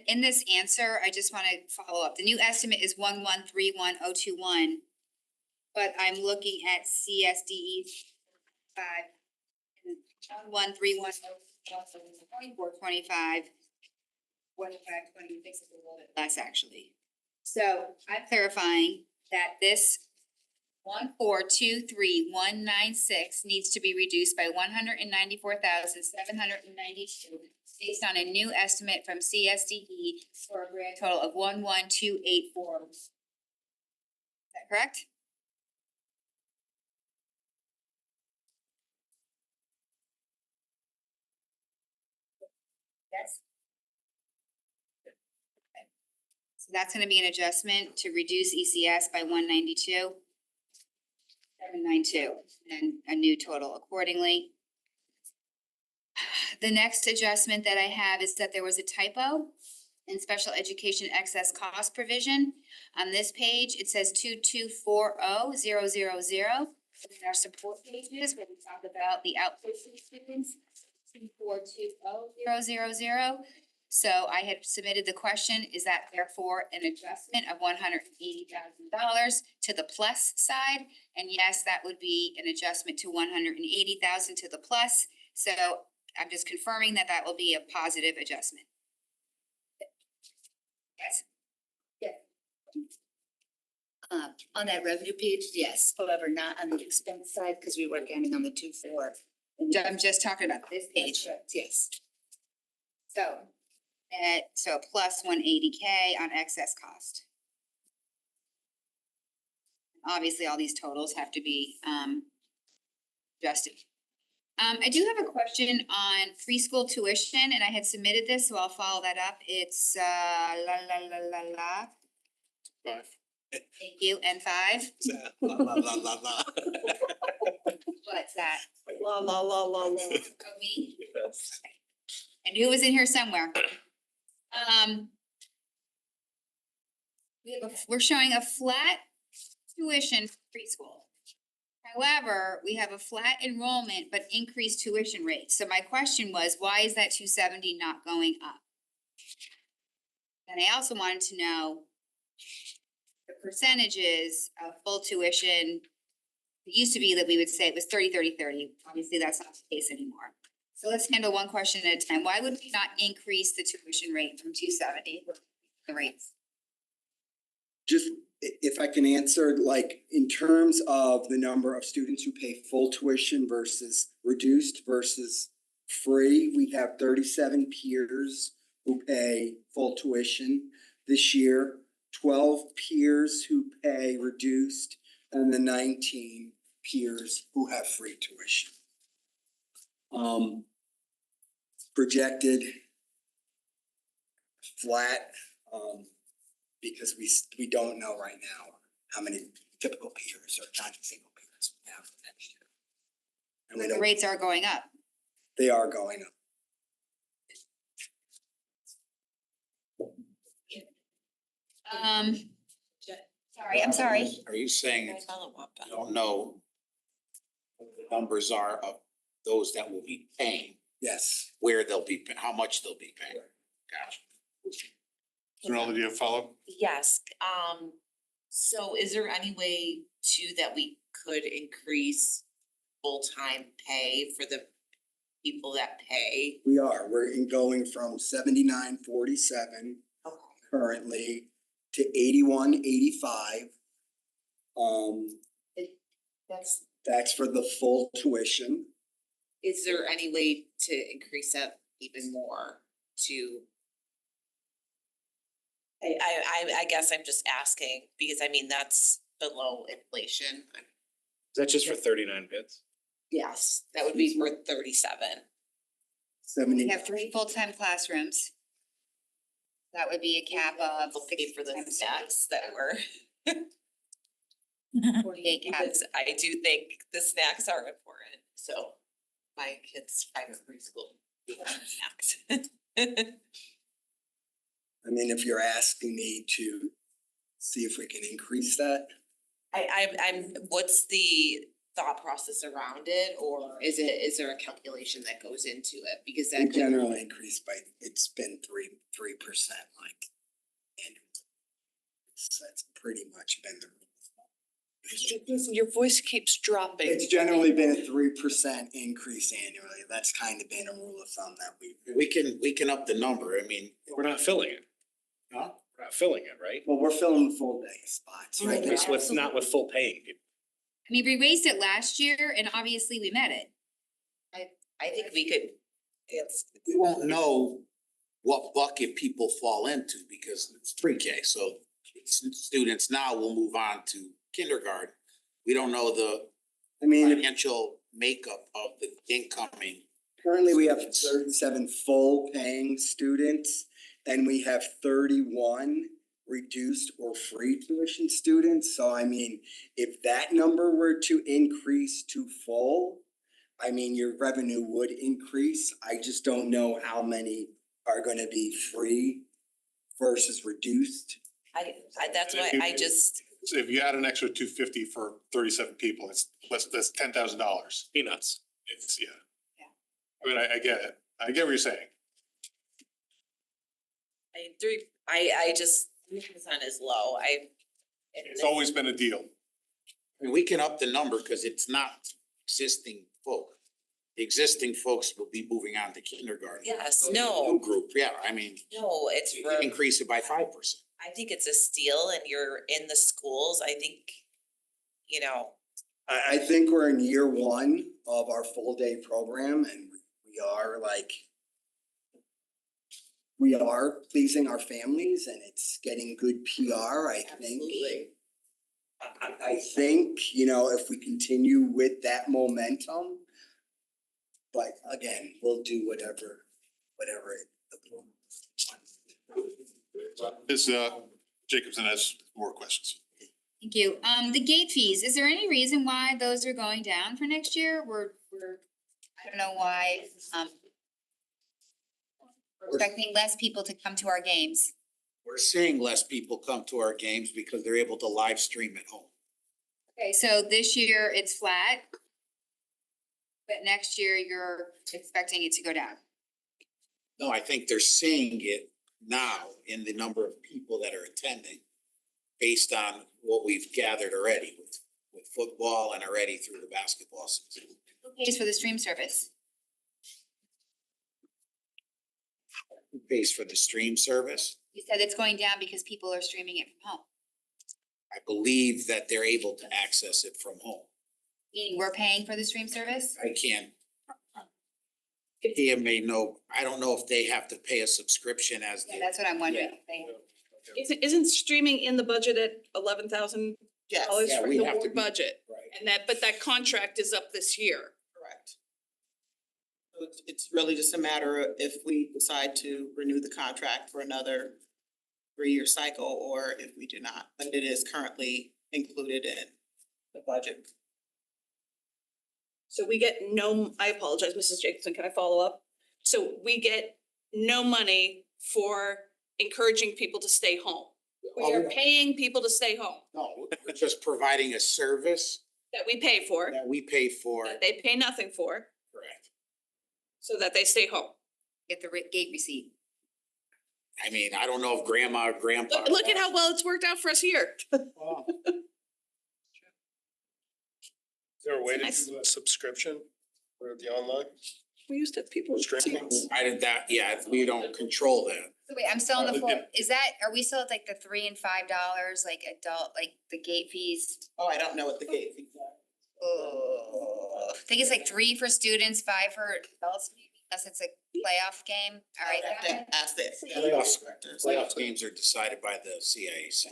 In this answer, I just wanna follow up. The new estimate is 1131021. But I'm looking at CSDE 5. 113102425. 1526 is a little bit less actually. So I'm clarifying that this 1423196 needs to be reduced by 194,792 based on a new estimate from CSDE for a grand total of 11284. Is that correct? Yes. So that's gonna be an adjustment to reduce ECS by 192,792, and a new total accordingly. The next adjustment that I have is that there was a typo in special education excess cost provision. On this page, it says 2240000. In our support pages, where we talk about the outpatient students, 2420000. So I had submitted the question, is that therefore an adjustment of $180,000 to the plus side? And yes, that would be an adjustment to 180,000 to the plus. So I'm just confirming that that will be a positive adjustment. Yes. On that revenue page, yes, however, not on the expense side, because we were counting on the 2-4. I'm just talking about this page. Yes. So plus 180K on excess cost. Obviously, all these totals have to be adjusted. I do have a question on preschool tuition, and I had submitted this, so I'll follow that up. It's Five. Thank you, N5. La, la, la, la, la. What's that? La, la, la, la, la. Oh, me? I knew it was in here somewhere. We're showing a flat tuition for preschool. However, we have a flat enrollment but increased tuition rate. So my question was, why is that 270 not going up? And I also wanted to know the percentages of full tuition. It used to be that we would say it was 30, 30, 30. Obviously, that's not the case anymore. So let's handle one question at a time. Why would we not increase the tuition rate from 270, the rates? Just if I can answer, like in terms of the number of students who pay full tuition versus reduced versus free, we have 37 peers who pay full tuition this year, 12 peers who pay reduced, and the 19 peers who have free tuition. Projected flat, because we don't know right now how many typical peers or non-single peers we have next year. And we The don't, rates are going up. they are going up. Sorry, I'm sorry. Are you saying Can I follow up? you don't know what the numbers are of those that will be paying, Yes. where they'll be, how much they'll be paying? Gotcha. Ronaldo, do you have a follow-up? Yes, so is there any way too that we could increase full-time pay for the people that pay? We're going from 79.47 currently to 81.85. That's for the full tuition. Is there any way to increase that even more to? I guess I'm just asking because I mean, that's below inflation. Is that just for 39 bids? Yes, that would be for 37. We have 3 full-time classrooms. That would be a cap of We'll pay for the snacks that were. 48 caps. Because I do think the snacks are important, so my kids' private preschool. Snacks. I mean, if you're asking me to see if we can increase that. I'm, what's the thought process around it, or is there a calculation that goes into it? Because that We could. generally increase by, it's been 3% like annually. So that's pretty much been the. Your voice keeps dropping. It's generally been a 3% increase annually. That's kind of been a rule of thumb that We can up the number, I mean. We're not filling it. Huh? We're not filling it, right? Well, we're filling full day spots, right? It's what's not with full paying people. I mean, we raised it last year and obviously we met it. I think we could, We won't know what bucket people fall into because it's pre-K, so students now will move on to kindergarten. We don't know the financial makeup of the incoming. Currently, we have 37 full paying students and we have 31 reduced or free tuition students. So I mean, if that number were to increase to full, I mean, your revenue would increase. I just don't know how many are gonna be free versus reduced. that's why I just. So if you add an extra 250 for 37 people, that's $10,000. Peanuts. It's, yeah. I mean, I get it. I get what you're saying. I just, 3% is low, It's always been a deal. I mean, we can up the number because it's not existing folk. The existing folks will be moving on to kindergarten. Yes, New no, group, yeah, I mean, no, it's, you can increase it by 5%. I think it's a steal and you're in the schools, I think, you know, I think we're in year one of our full day program and we are pleasing our families and it's getting good PR, I think. absolutely. I think, if we continue with that momentum, but again, we'll do whatever Ms. Jacobson has more questions. Thank you. The gate fees, is there any reason why those are going down for next year? I don't know why, we're expecting less people to come to our games. We're seeing less people come to our games because they're able to live stream at home. Okay, so this year it's flat. But next year you're expecting it to go down. No, I think they're seeing it now in the number of people that are attending based on what we've gathered already with football and already through the basketball season. Who pays for the stream service? Who pays for the stream service? You said it's going down because people are streaming it from home. I believe that they're able to access it from home. Meaning we're paying for the stream service? I can't. He may know, I don't know if they have to pay a subscription as Yeah, the. that's what I'm wondering. Isn't streaming in the budget at $11,000 Yes, Yeah, for we the have to board be- budget? Right. And but that contract is up this year. correct. So it's really just a matter of if we decide to renew the contract for another 3-year cycle or if we do not, but it is currently included in the budget. So we get no, I apologize, Mrs. Jacobson, can I follow up? So we get no money for encouraging people to stay home. We are paying people to stay home No, we're just providing a service that we pay for, that we pay for. that they pay nothing for, Correct. so that they stay home. Get the gate receipt. I mean, I don't know if grandma or grandpa. Look at how well it's worked out for us here. Is there a way to Nice. do a subscription for the online? We used to have people. Streaming. I did that, yeah, we don't control that. So wait, I'm still on the phone. Are we still at like the $3 and $5, like adult, like the gate fees? Oh, I don't know what the gate fees are. Oh, I think it's like 3 for students, 5 for adults, maybe, unless it's a playoff game. All right. I have to ask that. Playoff games are decided by the CIAC.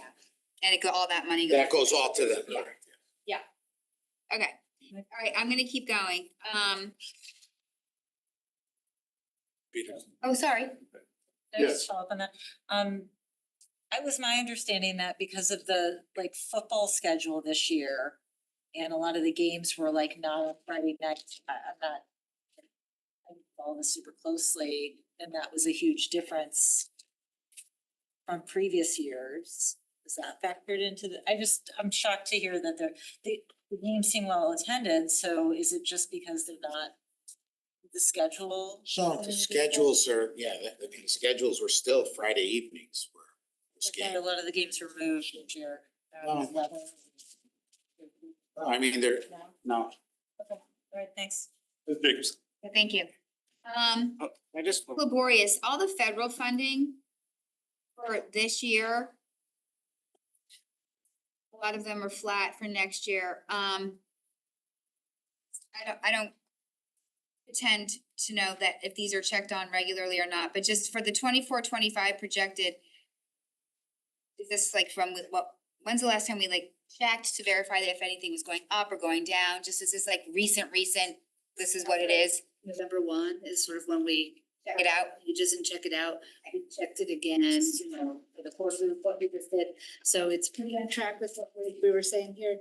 And all that money goes. That goes all to them. Yeah. Okay. All right, I'm gonna keep going. Oh, sorry. Can I just follow up on that? I was my understanding that because of the football schedule this year and a lot of the games were not on Friday night, I follow this super closely, and that was a huge difference from previous years. Is that factored into I'm shocked to hear that the games seem well attended, so is it just because they're not the schedule? So the schedules are, the schedules were still Friday evenings for this Okay, game. a lot of the games were moved this year. Oh. Weather. I mean, they're, No? no, Okay, all right, thanks. Ms. Jacobson. Thank you. I just. Laborious, all the federal funding for this year. A lot of them are flat for next year. I don't pretend to know that if these are checked on regularly or not, but just for the 24-25 projected. Is this when's the last time we checked to verify that if anything was going up or going down? Just is this recent, this is what it is? November 1 is sort of when we Check it out. You just didn't check it out. We checked it again, for the course of what we just did. So it's pretty on track with what we were saying here.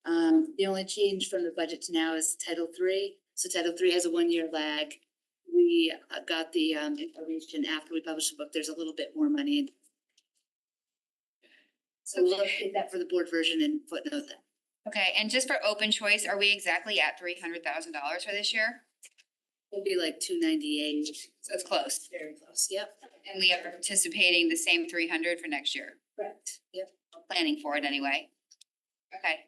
The only change from the budget to now is Title III. So Title III has a 1-year lag. We got the information after we published the book. There's a little bit more money in. So we'll update that for the board version and footnote that. Okay, and just for open choice, are we exactly at $300,000 for this year? It'd be like 298. So it's close. Very close, yep. And we are anticipating the same 300 for next year. Correct. Yep. Planning for it anyway. Okay,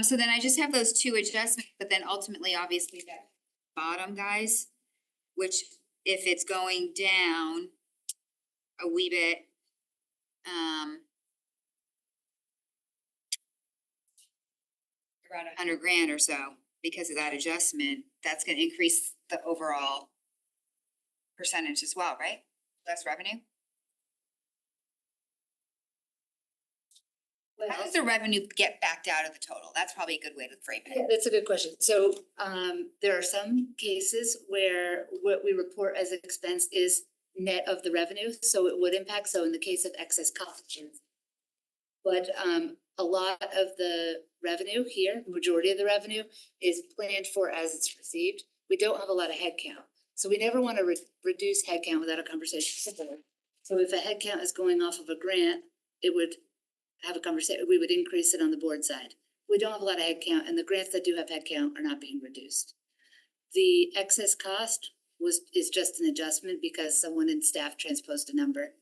so then I just have those two adjustments, but then ultimately, obviously, that bottom, guys, which if it's going down a wee bit, around 100 grand or so, because of that adjustment, that's gonna increase the overall percentage as well, right? Less revenue? How does the revenue get backed out of the total? That's probably a good way to frame Yeah, it. that's a good question. So there are some cases where what we report as expense is net of the revenue, so it would impact, so in the case of excess costs. But a lot of the revenue here, majority of the revenue is planned for as it's received. We don't have a lot of headcount, so we never want to reduce headcount without a conversation. So if a headcount is going off of a grant, it would have a conversation, we would increase it on the board side. We don't have a lot of headcount, and the grants that do have headcount are not being reduced. The excess cost is just an adjustment because someone in staff transposed a number,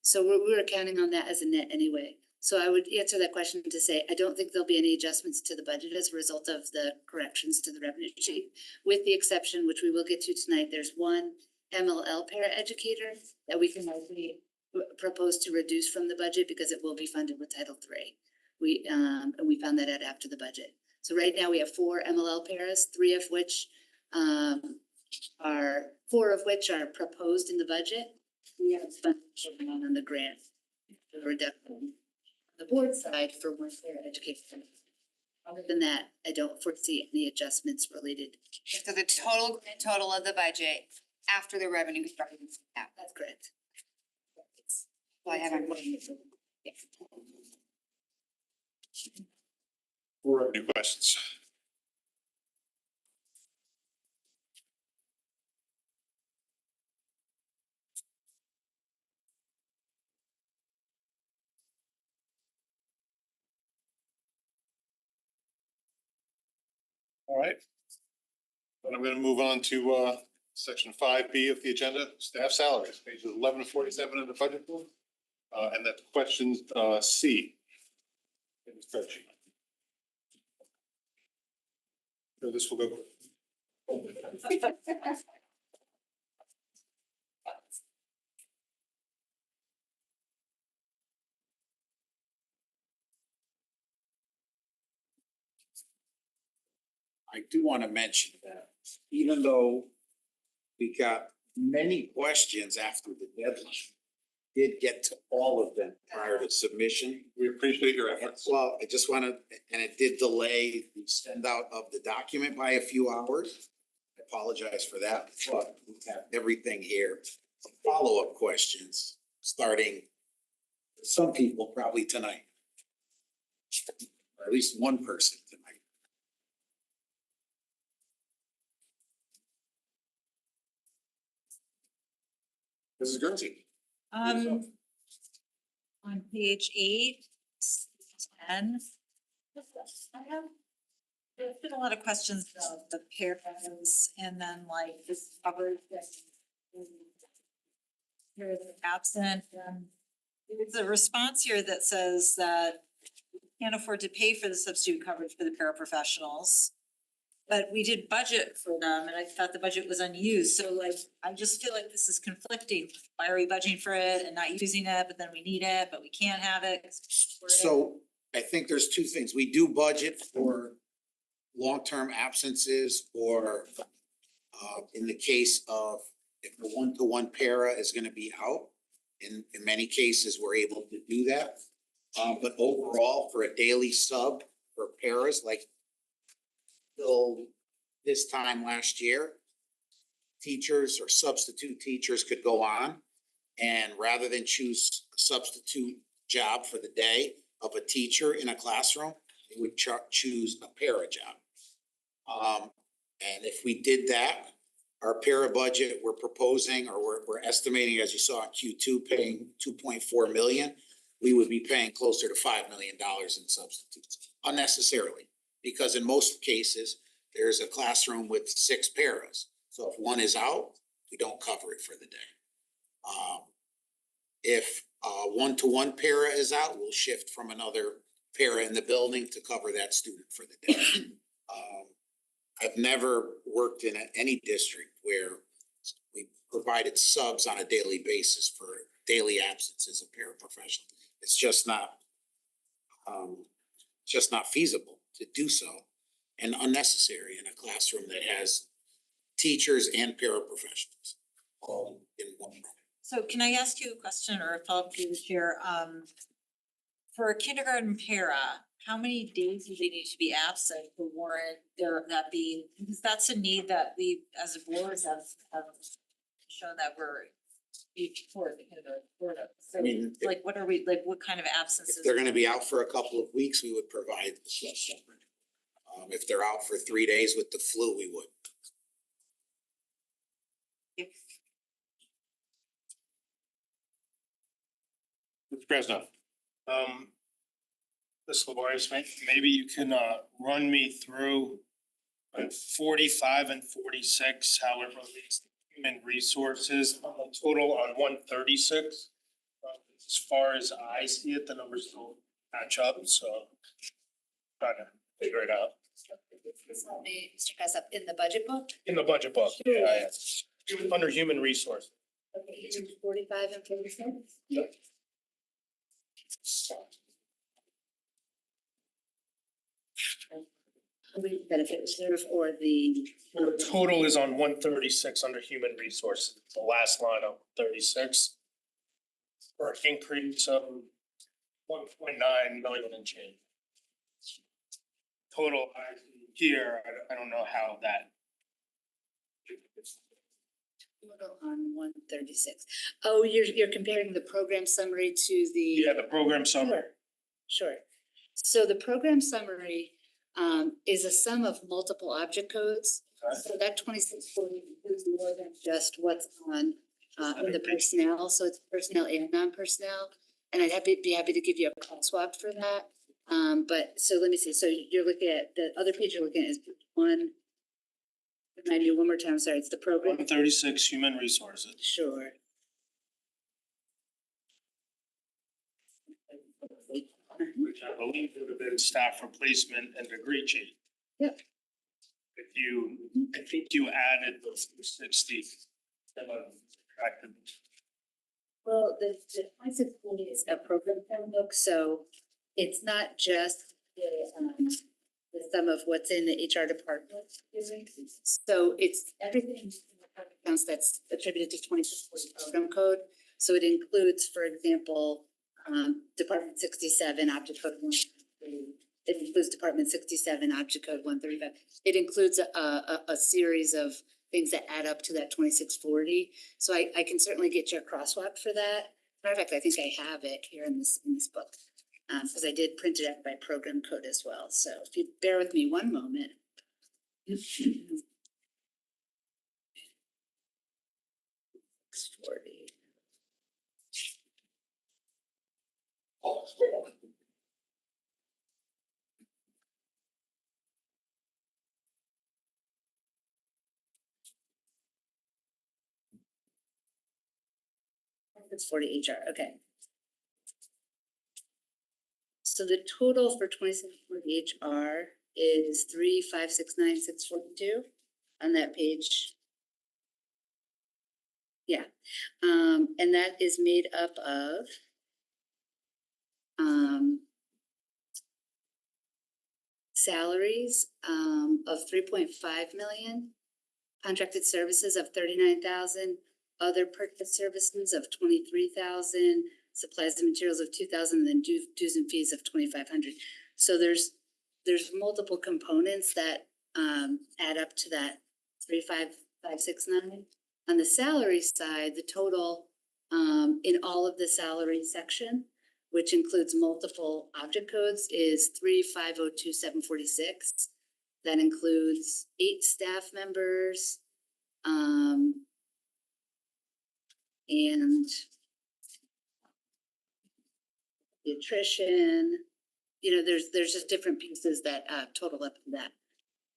so we're accounting on that as a net anyway. So I would answer that question to say, I don't think there'll be any adjustments to the budget as a result of the corrections to the revenue sheet. With the exception, which we will get to tonight, there's one MLL paraeducator that we can likely propose to reduce from the budget because it will be funded with Title III. And we found that out after the budget. So right now we have 4 MLL paras, 4 of which are proposed in the budget. We have funding on the grant for the reduction on the board side for one paraeducator. Other than that, I don't foresee any adjustments related. So the total of the budget after the revenue structure. That's correct. Well, I haven't. Any questions? All right. Then I'm gonna move on to section 5B of the agenda, staff salaries, pages 11 to 47 of the budget book. And that's questions C. In the spreadsheet. So this will go. I do want to mention that even though we got many questions after the deadline, did get to all of them prior to submission. We appreciate your efforts. Well, I just want to, and it did delay the send out of the document by a few hours. I apologize for that, but we have everything here. Follow-up questions, starting with some people probably tonight. Or at least one person tonight. Mrs. Guernsey. On page 8, 10. There's been a lot of questions about the paras and then like this coverage that here is absent. There's a response here that says that we can't afford to pay for the substitute coverage for the paraprofessionals. But we did budget for them and I thought the budget was unused. So like, I just feel like this is conflicting. Why are we budgeting for it and not using it, but then we need it, but we can't have it? So I think there's two things. We do budget for long-term absences or in the case of if the one-to-one para is gonna be out. In many cases, we're able to do that. But overall, for a daily sub for paras, like till this time last year, teachers or substitute teachers could go on and rather than choose a substitute job for the day of a teacher in a classroom, they would choose a para job. And if we did that, our para budget, we're proposing or we're estimating, as you saw in Q2, paying 2.4 million. We would be paying closer to $5 million in substitutes unnecessarily. Because in most cases, there's a classroom with 6 paras. So if one is out, we don't cover it for the day. If one-to-one para is out, we'll shift from another para in the building to cover that student for the day. I've never worked in any district where we provided subs on a daily basis for daily absences of paraprofessionals. It's just not feasible to do so and unnecessary in a classroom that has teachers and paraprofessionals all in one room. So can I ask you a question or a follow-up to this here? For a kindergarten para, how many days do they need to be absent to warrant that being, because that's a need that we as a board have shown that we're for the kindergarten board. So I mean, like, what are we, like, what kind of absences? if they're gonna be out for a couple of weeks, we would provide the separate. If they're out for 3 days with the flu, we would. Mr. President. Ms. Laborious, maybe you can run me through 45 and 46, how it relates to human resources, total on 136. As far as I see it, the numbers don't match up, so trying to figure it out. Mr. President, in the budget book? In the budget book, yeah. Under human resources. Okay, 45 and 46? Yep. Benefit reserve or the. The total is on 136 under human resources, the last line of 36. For an increase of 1.9 million and change. Total here, I don't know how that. Total on 136. Oh, you're comparing the program summary to the. Yeah, the program summary. Sure. So the program summary is a sum of multiple object codes. Okay. So that 2640 includes more than just what's on in the personnel. So it's personnel and non-personnel. And I'd be happy to give you a call swap for that. But so let me see. So you're looking at the other page you're looking at is one. Remind you one more time. Sorry, it's the program. 136 human resources. Sure. Which I believe would have been staff replacement and degree change. Yep. I think you added those 60. Well, the 2640 is a program handbook, so it's not just the sum of what's in the HR department. So it's everything in the accounts that's attributed to 2640 program code. So it includes, for example, Department 67, Object Code 133. It includes Department 67, Object Code 135. It includes a series of things that add up to that 2640. So I can certainly get you a crosswalk for that. Matter of fact, I think I have it here in this book. Because I did print it out by program code as well. So if you bear with me one moment. It's 40 HR, okay. So the total for 2640 HR is 3,569,642 on that page. Yeah, and that is made up of salaries of 3.5 million, contracted services of 39,000, other purchase services of 23,000, supplies and materials of 2,000, and then dues and fees of 2,500. So there's multiple components that add up to that 3,569. On the salary side, the total in all of the salary section, which includes multiple object codes, is 3,502,746. That includes 8 staff members and the attrition. You know, there's just different pieces that total up to that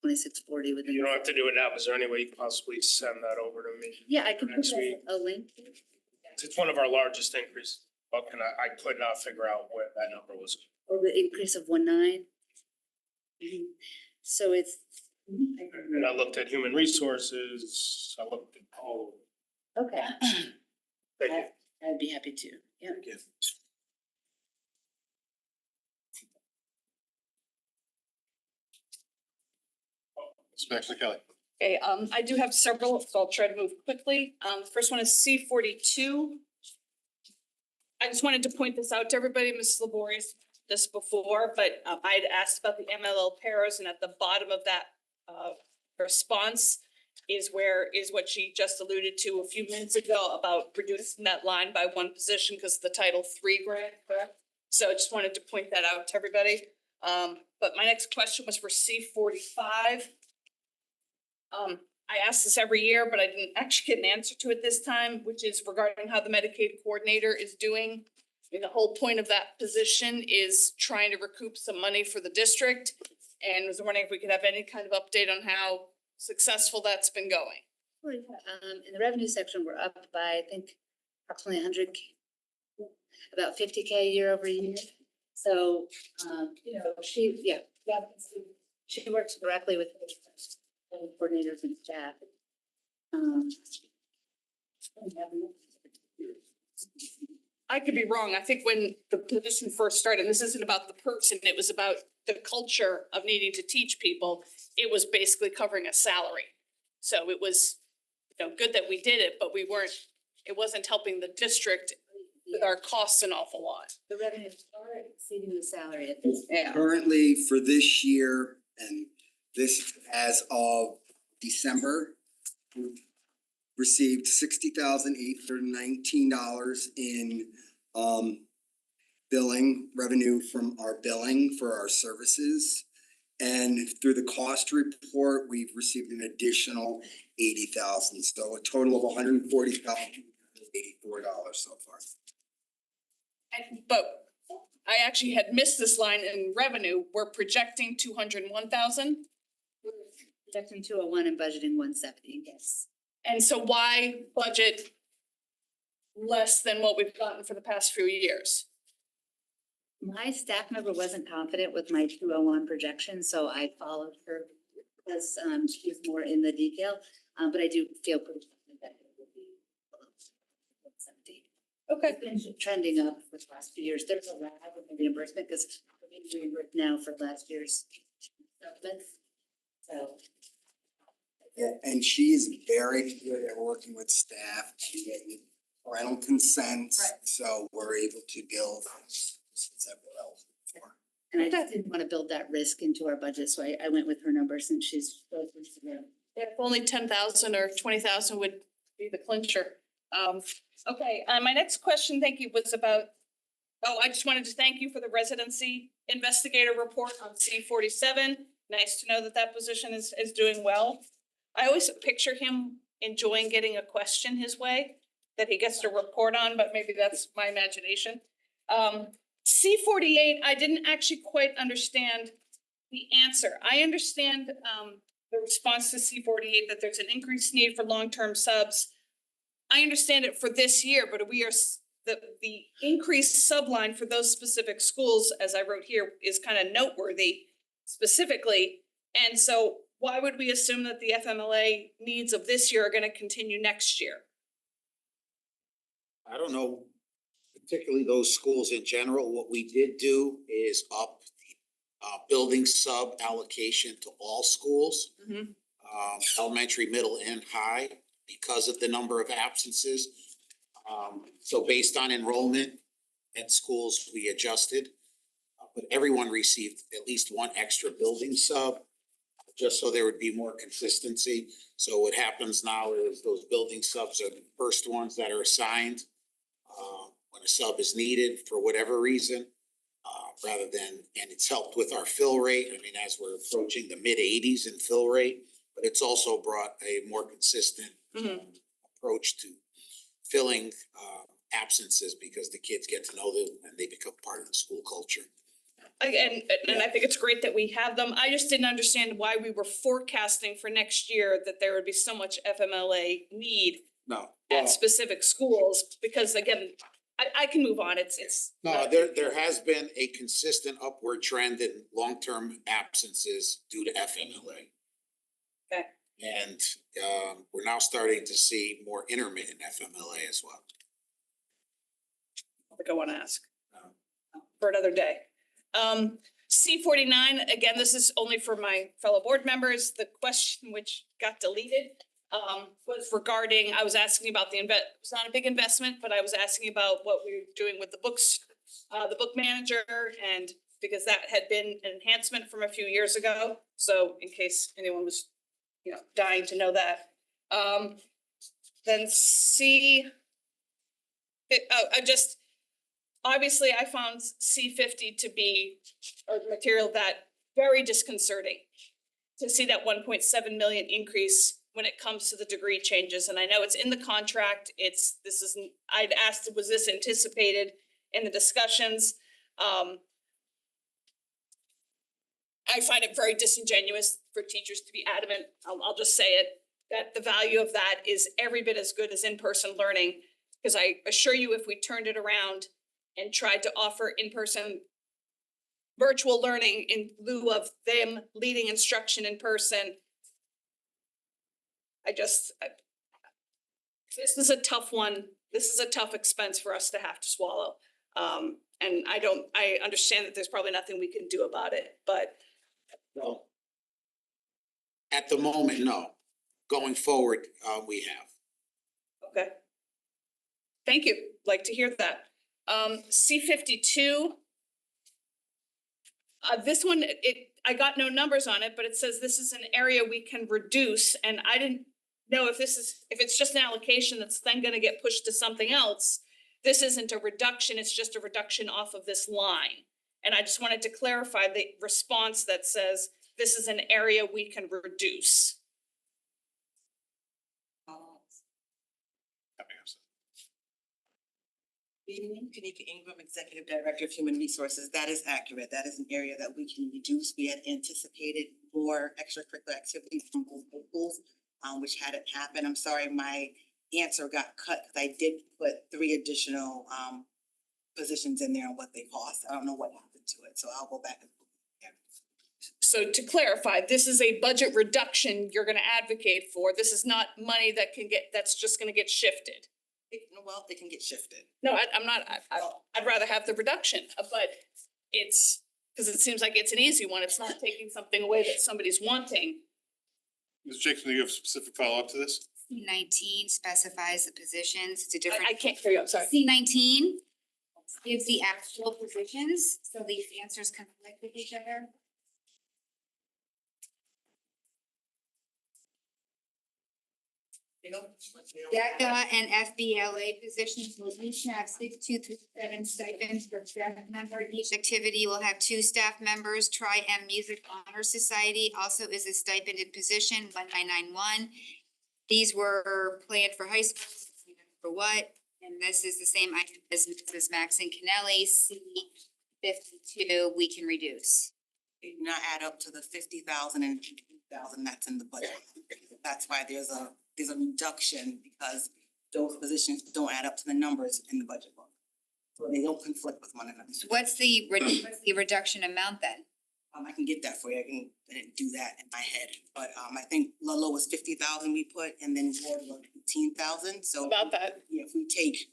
2640 within. You don't have to do it now. Is there any way you could possibly send that over to me? Yeah, I could put Next week. a link. It's one of our largest increases, but I could not figure out where that number was. Oh, the increase of 19. So it's. And I looked at human resources, I looked at all. Okay, Thank you. I'd be happy to, yeah. Ms. Maxine Kelly. Okay, I do have several, so I'll try to move quickly. The first one is C42. I just wanted to point this out to everybody, Mrs. Laborious, this before, but I had asked about the MLL pairs, and at the bottom of that response is what she just alluded to a few minutes ago about reducing that line by one position because of the Title III grant, correct? So I just wanted to point that out to everybody. But my next question was for C45. I ask this every year, but I didn't actually get an answer to it this time, which is regarding how the Medicaid coordinator is doing. I mean, the whole point of that position is trying to recoup some money for the district. And was wondering if we could have any kind of update on how successful that's been going. In the revenue section, we're up by, I think, approximately 100K, about 50K year over year. So, she works directly with the coordinators and staff. I could be wrong. I think when the position first started, and this isn't about the person, it was about the culture of needing to teach people. It was basically covering a salary. So it was, good that we did it, but it wasn't helping the district with our costs an awful lot. The revenue are exceeding the salary at this. Yeah. Currently for this year, and this as of December, we've received $60,819 in billing revenue from our billing for our services. And through the cost report, we've received an additional 80,000, so a total of $140,084 so far. But I actually had missed this line in revenue. We're projecting 201,000. Projecting 201 and budgeting 170, yes. And so why budget less than what we've gotten for the past few years? My staff member wasn't confident with my 201 projection, so I followed her because she's more in the detail. But I do feel pretty confident that it will be below 170. Okay. It's been trending up for the last few years. There's a lag with the reimbursement because we're being reimbursed now for last year's supplements. So. Yeah, and she is very good at working with staff to get parental consent, so we're able to bill several else for. And I just didn't want to build that risk into our budget, so I went with her number since she's so severe. If only 10,000 or 20,000 would be the clincher. Okay, my next question, thank you, was about, I just wanted to thank you for the residency investigator report on C47. Nice to know that that position is doing well. I always picture him enjoying getting a question his way that he gets to report on, but maybe that's my imagination. C48, I didn't actually quite understand the answer. I understand the response to C48 that there's an increased need for long-term subs. I understand it for this year, but we are the increased subline for those specific schools, as I wrote here, is kind of noteworthy specifically. And so why would we assume that the FMLA needs of this year are going to continue next year? I don't know, particularly those schools in general. What we did do is up the building sub allocation to all schools. Mm-hmm. Elementary, middle, and high, because of the number of absences. So based on enrollment at schools, we adjusted. But everyone received at least one extra building sub, just so there would be more consistency. So what happens now is those building subs are the first ones that are assigned when a sub is needed for whatever reason, rather than, and it's helped with our fill rate. I mean, as we're approaching the mid-80s in fill rate, but it's also brought a more consistent approach to filling absences because the kids get to know them and they become part of the school culture. And I think it's great that we have them. I just didn't understand why we were forecasting for next year that there would be so much FMLA need No. at specific schools, because again, I can move on. It's. No, there has been a consistent upward trend in long-term absences due to FMLA. Okay. And we're now starting to see more intermittent FMLA as well. I think I want to ask for another day. C49, again, this is only for my fellow board members. The question which got deleted was regarding, I was asking about it's not a big investment, but I was asking about what we were doing with the books, the book manager, and because that had been an enhancement from a few years ago. So in case anyone was, dying to know that. Then obviously I found C50 to be a material that very disconcerting to see that 1.7 million increase when it comes to the degree changes. And I know it's in the contract. I'd asked, was this anticipated in the discussions? I find it very disingenuous for teachers to be adamant, I'll just say it, that the value of that is every bit as good as in-person learning. Because I assure you, if we turned it around and tried to offer in-person virtual learning in lieu of them leading instruction in person, this is a tough one. This is a tough expense for us to have to swallow. And I understand that there's probably nothing we can do about it, but. No. At the moment, no. Going forward, we have. Okay. Thank you. Like to hear that. C52. This one, I got no numbers on it, but it says this is an area we can reduce, and I didn't know if it's just an allocation that's then gonna get pushed to something else. This isn't a reduction, it's just a reduction off of this line. And I just wanted to clarify the response that says this is an area we can reduce. Kanika Ingram, Executive Director of Human Resources. That is accurate. That is an area that we can reduce. We had anticipated more extracurricular activities from both schools, which hadn't happened. I'm sorry, my answer got cut because I did put 3 additional positions in there and what they cost. I don't know what happened to it, so I'll go back and. So to clarify, this is a budget reduction you're gonna advocate for. This is not money that's just gonna get shifted. It can get shifted. No, I'd rather have the reduction, but it's, because it seems like it's an easy one. It's not taking something away that somebody's wanting. Ms. Jackson, do you have a specific follow-up to this? C19 specifies the positions. It's a different. I can't hear you, I'm sorry. C19 gives the actual positions, so these answers conflict with each other. DECA and FBLA positions will each have 6237 stipends per staff member. Each activity will have 2 staff members. Tri-M Music Honor Society also is a stipended position, 1991. These were planned for high schools, for what? And this is the same item as Mrs. Maxon Kennelly, C52, we can reduce. It did not add up to the 50,000 and 50,000 that's in the budget. That's why there's a reduction, because those positions don't add up to the numbers in the budget book. So they don't conflict with one another. What's the reduction amount then? I can get that for you. I didn't do that in my head, but I think Ludlow was 50,000 we put, and then Ward was 15,000. So about that, yeah, if we take,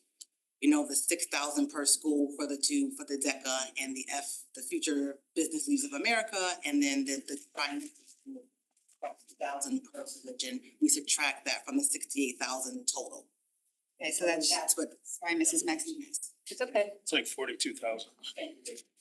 the 6,000 per school for the DECA and the Future Business Leaders of America, and then the 5,000 per position, we subtract that from the 68,000 total. Okay, so that's what. Sorry, Mrs. Maxon. it's okay. It's like 42,000.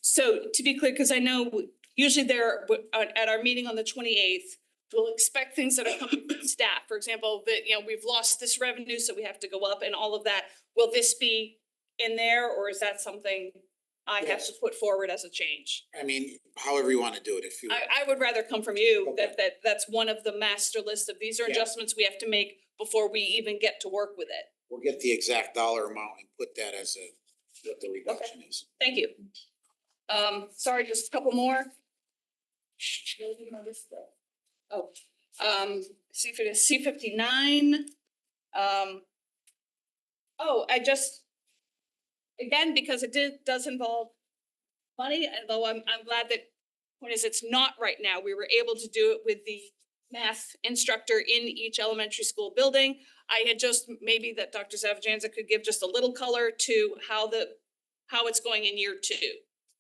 So to be clear, because I know usually at our meeting on the 28th, we'll expect things that are coming from staff. For example, that, we've lost this revenue, so we have to go up and all of that. Will this be in there, or is that something I have to put forward as a change? I mean, however you want to do it, if you. I would rather come from you, that's one of the master list of these are adjustments we have to make before we even get to work with it. We'll get the exact dollar amount and put that as what the reduction is. Thank you. Sorry, just a couple more. Oh, C59. Again, because does involve money, although I'm glad that, point is, it's not right now. We were able to do it with the math instructor in each elementary school building. I had just, maybe that Dr. Zavajanza could give just a little color to how it's going in year 2.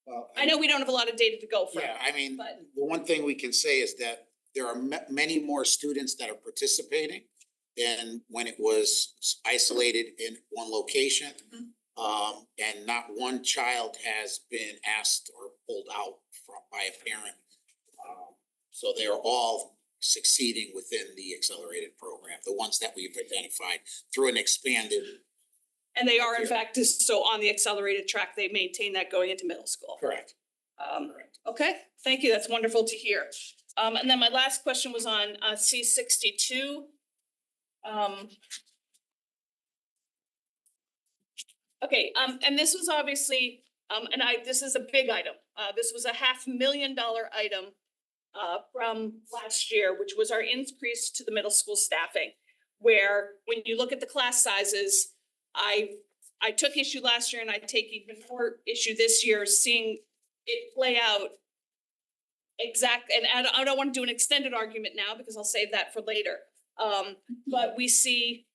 Well, I know we don't have a lot of data to go from. Yeah, I mean, but- the one thing we can say is that there are many more students that are participating than when it was isolated in one location. And not one child has been asked or pulled out by a parent. So they're all succeeding within the accelerated program, the ones that we've identified through an expanded. And they are in fact, so on the accelerated track, they maintain that going into middle school. Correct. Okay, thank you. That's wonderful to hear. And then my last question was on C62. Okay, and this was obviously, this is a big item. This was a $500,000 item from last year, which was our increase to the middle school staffing. Where when you look at the class sizes, I took issue last year and I take even more issue this year, seeing it play out and I don't want to do an extended argument now because I'll save that for later. But we see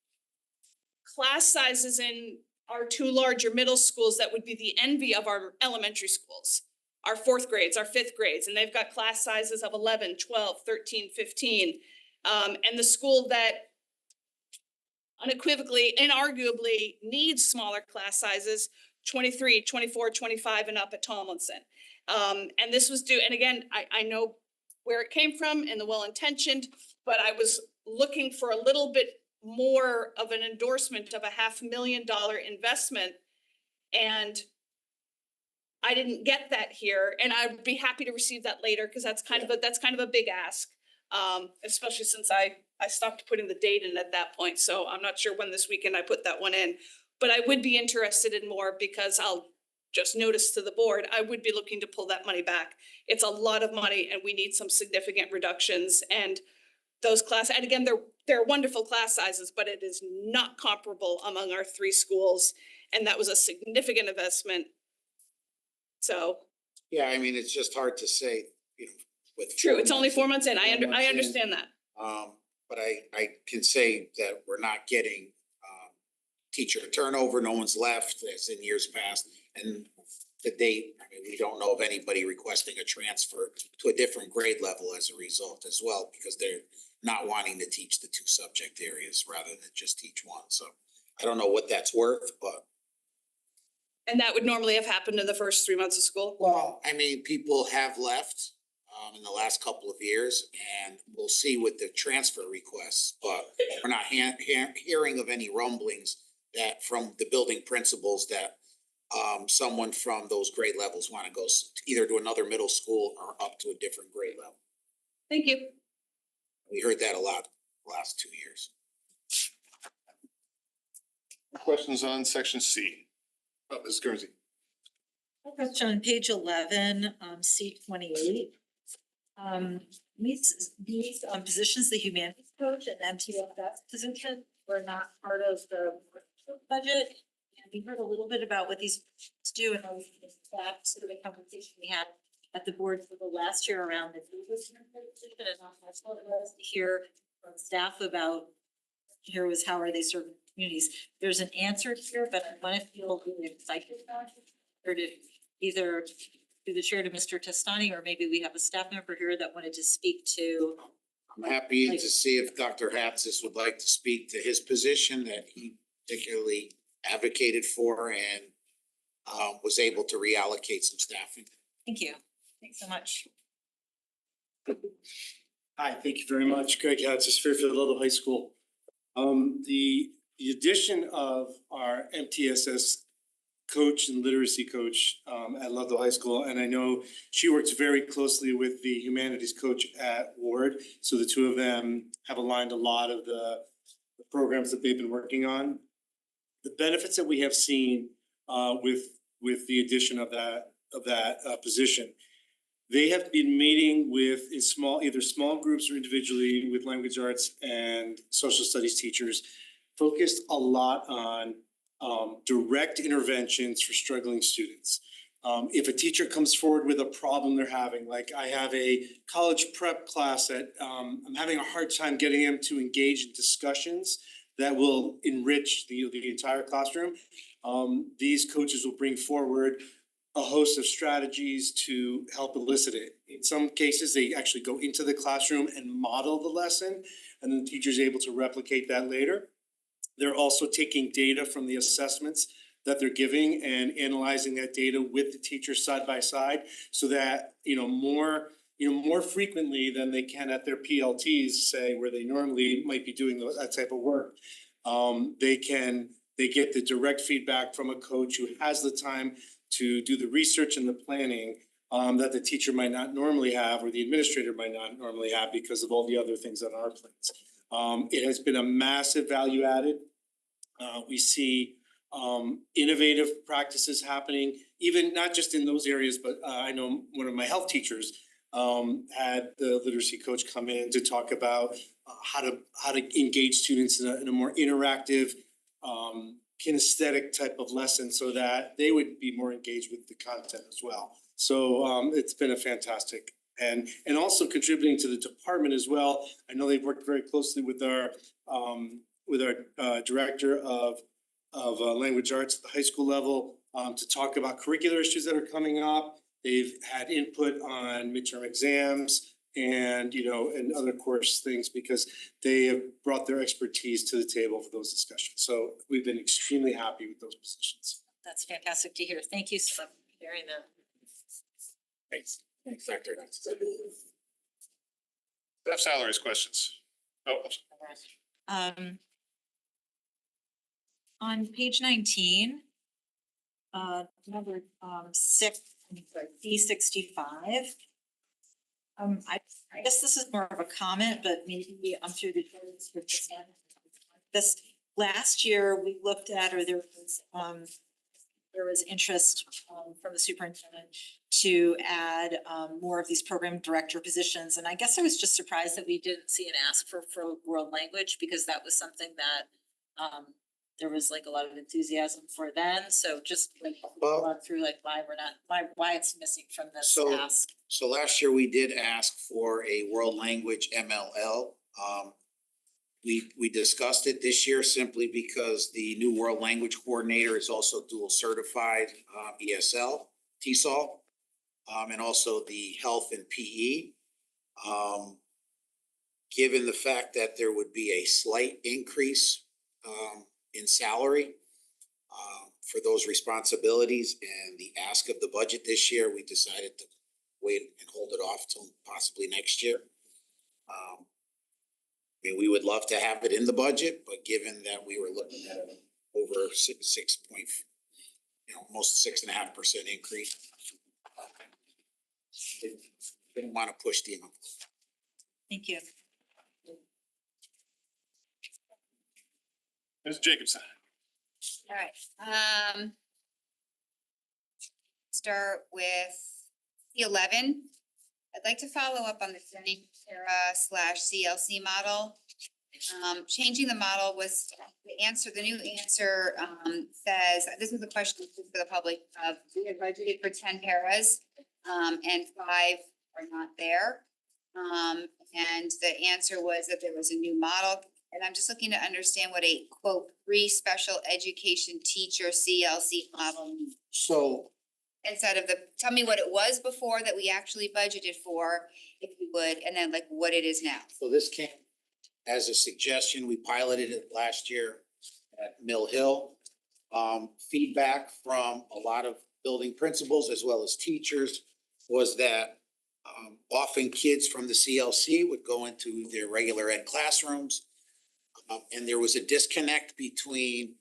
class sizes in our 2 larger middle schools that would be the envy of our elementary schools, our 4th grades, our 5th grades, and they've got class sizes of 11, 12, 13, 15. And the school that unequivocally, inarguably needs smaller class sizes, 23, 24, 25 and up at Tomlinson. And this was due, and again, I know where it came from and the well-intentioned, but I was looking for a little bit more of an endorsement of a $500,000 investment. And I didn't get that here, and I'd be happy to receive that later because that's kind of a big ask. Especially since I stopped putting the date in at that point, so I'm not sure when this weekend I put that one in. But I would be interested in more because I'll just notice to the board, I would be looking to pull that money back. It's a lot of money and we need some significant reductions, and those and again, they're wonderful class sizes, but it is not comparable among our 3 schools, and that was a significant investment. So. Yeah, I mean, it's just hard to say, with. True, it's only 4 months in. I 4 months in. understand that. But I can say that we're not getting teacher turnover. No one's left as in years past. And to date, I mean, we don't know of anybody requesting a transfer to a different grade level as a result as well, because they're not wanting to teach the 2 subject areas rather than just teach one. So I don't know what that's worth, but. And that would normally have happened in the first 3 months of school? Well, I mean, people have left in the last couple of years, and we'll see with the transfer requests, but we're not hearing of any rumblings that from the building principals that someone from those grade levels want to go either to another middle school or up to a different grade level. Thank you. We heard that a lot the last 2 years. Questions on section C? Ms. Guernsey. Question on page 11, C28. These positions, the humanities coach and MTSS position were not part of the budget. And we heard a little bit about what these do, and that sort of a conversation we had at the board for the last year around the position. And that's what it was to hear from staff about here was how are they serving communities. There's an answer here, but I want to feel really excited about it. Or to either through the chair to Mr. Testani, or maybe we have a staff member here that wanted to speak to. I'm happy to see if Dr. Hatzis would like to speak to his position that he particularly advocated for and was able to reallocate some staffing. Thank you. Thanks so much. Hi, thank you very much. Greg Hatzis, Fairfield Ludlow High School. The addition of our MTSS coach and literacy coach at Ludlow High School, and I know she works very closely with the humanities coach at Ward. So the 2 of them have aligned a lot of the programs that they've been working on. The benefits that we have seen with the addition of that position. They have been meeting with either small groups or individually with language arts and social studies teachers, focused a lot on direct interventions for struggling students. If a teacher comes forward with a problem they're having, like I have a college prep class that I'm having a hard time getting them to engage in discussions that will enrich the entire classroom. These coaches will bring forward a host of strategies to help elicit it. In some cases, they actually go into the classroom and model the lesson, and then the teacher's able to replicate that later. They're also taking data from the assessments that they're giving and analyzing that data with the teacher side by side, so that more frequently than they can at their PLTs, say, where they normally might be doing that type of work. They get the direct feedback from a coach who has the time to do the research and the planning that the teacher might not normally have, or the administrator might not normally have, because of all the other things on our plates. It has been a massive value added. We see innovative practices happening, even not just in those areas, but I know one of my health teachers had the literacy coach come in to talk about how to engage students in a more interactive, kinesthetic type of lesson, so that they would be more engaged with the content as well. So it's been a fantastic, and also contributing to the department as well. I know they've worked very closely with our director of language arts at the high school level to talk about curricular issues that are coming up. They've had input on midterm exams and other course things, because they have brought their expertise to the table for those discussions. So we've been extremely happy with those positions. That's fantastic to hear. Thank you so much for sharing that. Thanks. Thanks, Doctor. Staff salaries questions. On page 19, number 6, D65. I guess this is more of a comment, but maybe I'm through the this last year we looked at, or there was interest from the superintendent to add more of these program director positions, and I guess I was just surprised that we didn't see an ask for world language, because that was something that there was like a lot of enthusiasm for then. So just like walk through like why it's missing from this ask. So last year we did ask for a world language MLL. We discussed it this year simply because the new world language coordinator is also dual certified ESL, TESOL, and also the health and PE. Given the fact that there would be a slight increase in salary for those responsibilities and the ask of the budget this year, we decided to wait and hold it off till possibly next year. I mean, we would love to have it in the budget, but given that we were looking at over almost 6.5% increase, didn't want to push the envelope. Thank you. Ms. Jacobson. All right, start with C11. I'd like to follow up on the Para/CLC model. Changing the model was the new answer says, this is a question for the public, we had budgeted for 10 paras and 5 are not there. And the answer was that there was a new model. And I'm just looking to understand what a quote pre-special education teacher CLC model means. So instead of tell me what it was before that we actually budgeted for, if you would, and then like what it is now. So this came as a suggestion. We piloted it last year at Mill Hill. Feedback from a lot of building principals as well as teachers was that often kids from the CLC would go into their regular ed classrooms. And there was a disconnect between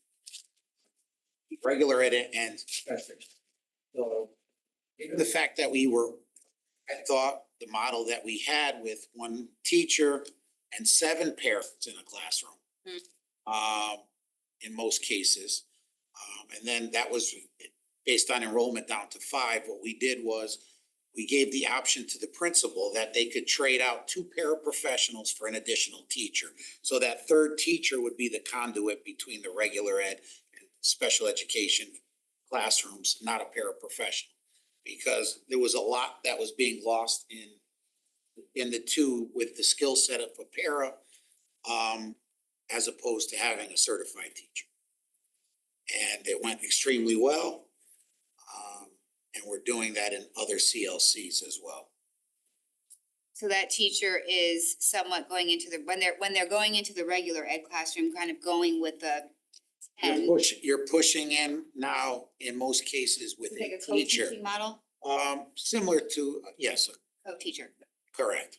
regular ed and special. So given the fact that I thought the model that we had with one teacher and 7 parents in a classroom, in most cases, and then that was based on enrollment down to 5. What we did was we gave the option to the principal that they could trade out 2 paraprofessionals for an additional teacher. So that third teacher would be the conduit between the regular ed and special education classrooms, not a paraprofessional. Because there was a lot that was being lost in the two with the skill set of a para, as opposed to having a certified teacher. And it went extremely well. And we're doing that in other CLCs as well. So that teacher is somewhat going into the, when they're going into the regular ed classroom, kind of going with the. You're pushing in now in most cases with Like a a teacher. co-teaching model, Similar to, yes, co-teacher. correct.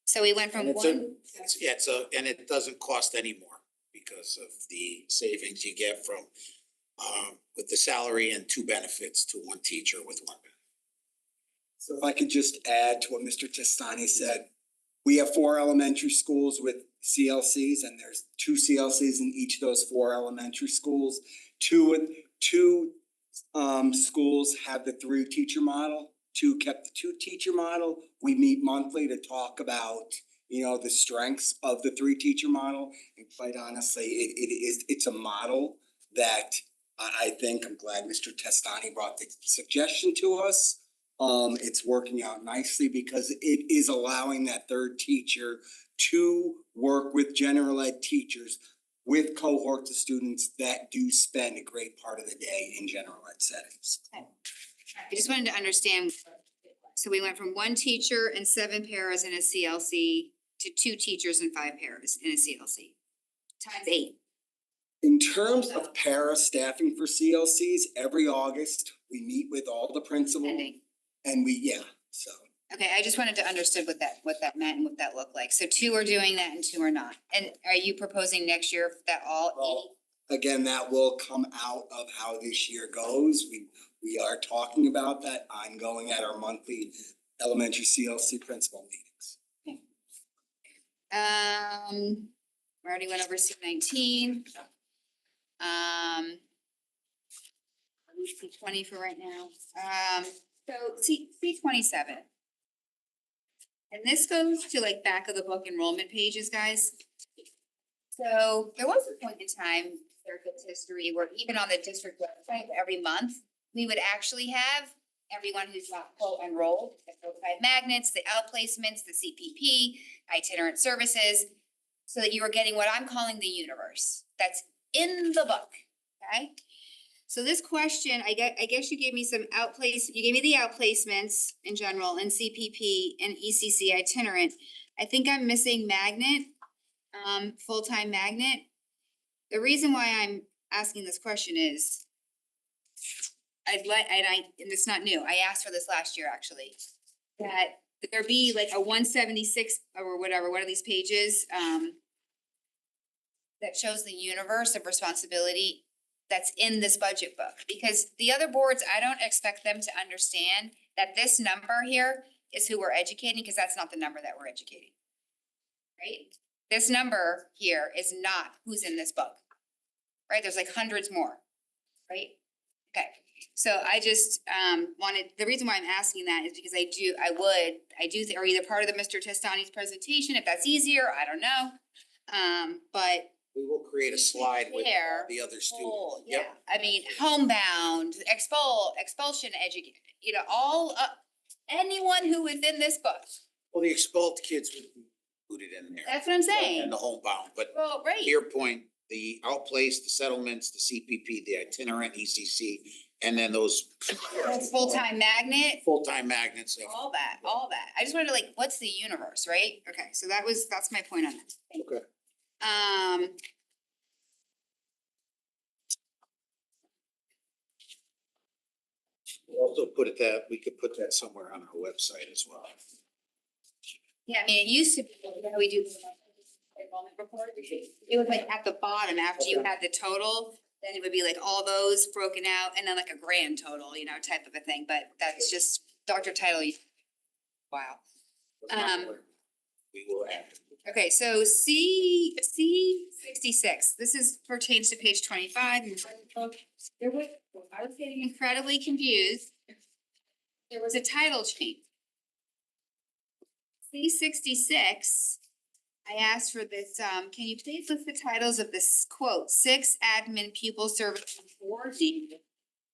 So we went from And one. and it doesn't cost any more because of the savings you get from, with the salary and 2 benefits to 1 teacher with 1 benefit. So if I could just add to what Mr. Testani said, we have 4 elementary schools with CLCs, and there's 2 CLCs in each of those 4 elementary schools. Two schools have the 3 teacher model, 2 kept the 2 teacher model. We meet monthly to talk about, the strengths of the 3 teacher model. And quite honestly, it's a model that I think, I'm glad Mr. Testani brought the suggestion to us. It's working out nicely because it is allowing that third teacher to work with general ed teachers with cohorts of students that do spend a great part of the day in general ed settings. I just wanted to understand, so we went from 1 teacher and 7 paras in a CLC to 2 teachers and 5 paras in a CLC, times 8. In terms of para staffing for CLCs, every August, we meet with all the principals. Pending. And so. Okay, I just wanted to understand what that meant and what that looked like. So 2 are doing that and 2 are not. And are you proposing next year that all 8? Again, that will come out of how this year goes. We are talking about that ongoing at our monthly elementary CLC principal meetings. We already went over C19. C20 for right now. So C27. And this goes to like back of the book enrollment pages, guys. So there was a point in time, circuit's history, where even on the district website, every month, we would actually have everyone who's not quote enrolled, the certified magnets, the outplacements, the CPP, itinerant services, so that you were getting what I'm calling the universe that's in the book, okay? So this question, I guess you gave me some you gave me the outplacements in general and CPP and ECC itinerant. I think I'm missing magnet, full-time magnet. The reason why I'm asking this question is and it's not new, I asked for this last year actually, that there be like a 176 or whatever, one of these pages, that shows the universe of responsibility that's in this budget book, because the other boards, I don't expect them to understand that this number here is who we're educating, because that's not the number that we're educating. Right? This number here is not who's in this book. Right? There's like hundreds more. Right? Okay. So I just the reason why I'm asking that is because are either part of the Mr. Testani's presentation, if that's easier, I don't know. But we will create a slide with there, the other students. oh, Yep. yeah, I mean, homebound, expulsion, all, anyone who is in this book. Well, the expelled kids would be included in there. That's what I'm saying. And the homebound, but Well, right. to your point, the outplaced, the settlements, the CPP, the itinerant, ECC, and then those Full-time magnet. full-time magnets. All that. I just wanted to what's the universe, right? Okay, so that's my point on that. Thank you. Okay. We'll also we could put that somewhere on our website as well. Yeah, I mean, it used to be, how we do the enrollment report, it was like at the bottom, after you had the total, then it would be like all those broken out, and then like a grand total, type of a thing, but that's just Dr. Title. Wow. We will add. Okay, so C 66, this is pertains to page 25 in the book. I was getting incredibly confused. There was a title change. C 66, I asked for this, can you please list the titles of this quote, 6 admin pupil service coordinator?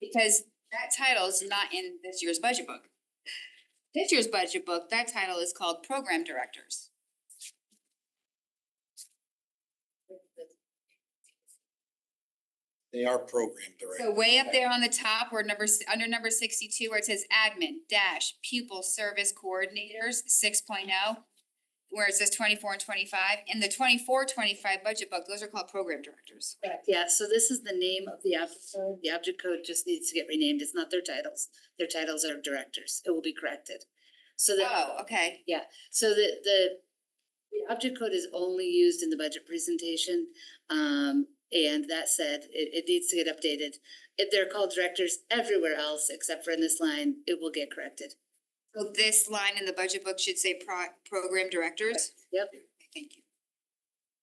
Because that title is not in this year's budget book. This year's budget book, that title is called program directors. They are program directors. So way up there on the top, where under number 62, where it says admin dash pupil service coordinators 6.0, where it says 24 and 25, in the 24-25 budget book, those are called program directors. Correct, yeah, so this is the name of the object code. The object code just needs to get renamed. It's not their titles. Their titles are directors. It will be corrected. So that. Oh, okay. So the object code is only used in the budget presentation. And that said, it needs to get updated. If they're called directors everywhere else, except for in this line, it will get corrected. So this line in the budget book should say program directors? Yep. Thank you.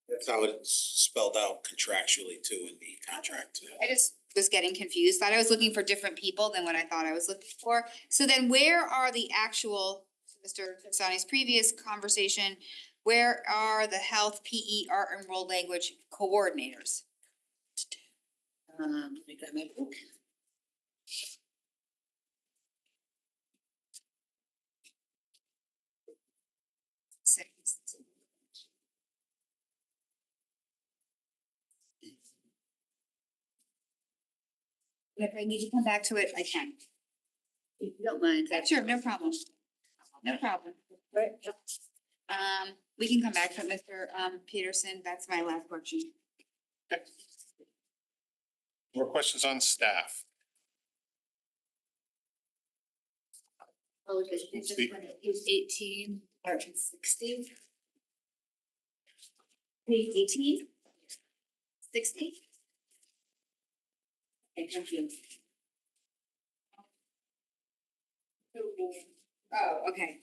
That's how it's spelled out contractually too in the contract. I just was getting confused, thought I was looking for different people than what I thought I was looking for. So then where are the actual, Mr. Tassani's previous conversation, where are the health, PE, art and world language coordinators? Let me grab my book. If I need to come back to it, I can. If you don't mind. Sure, no problem. No problem. We can come back to it, Mr. Peterson. That's my last question. More questions on staff? Oh, it's just page 18, or 60. Page 18? 60? Okay, thank you. Oh, okay.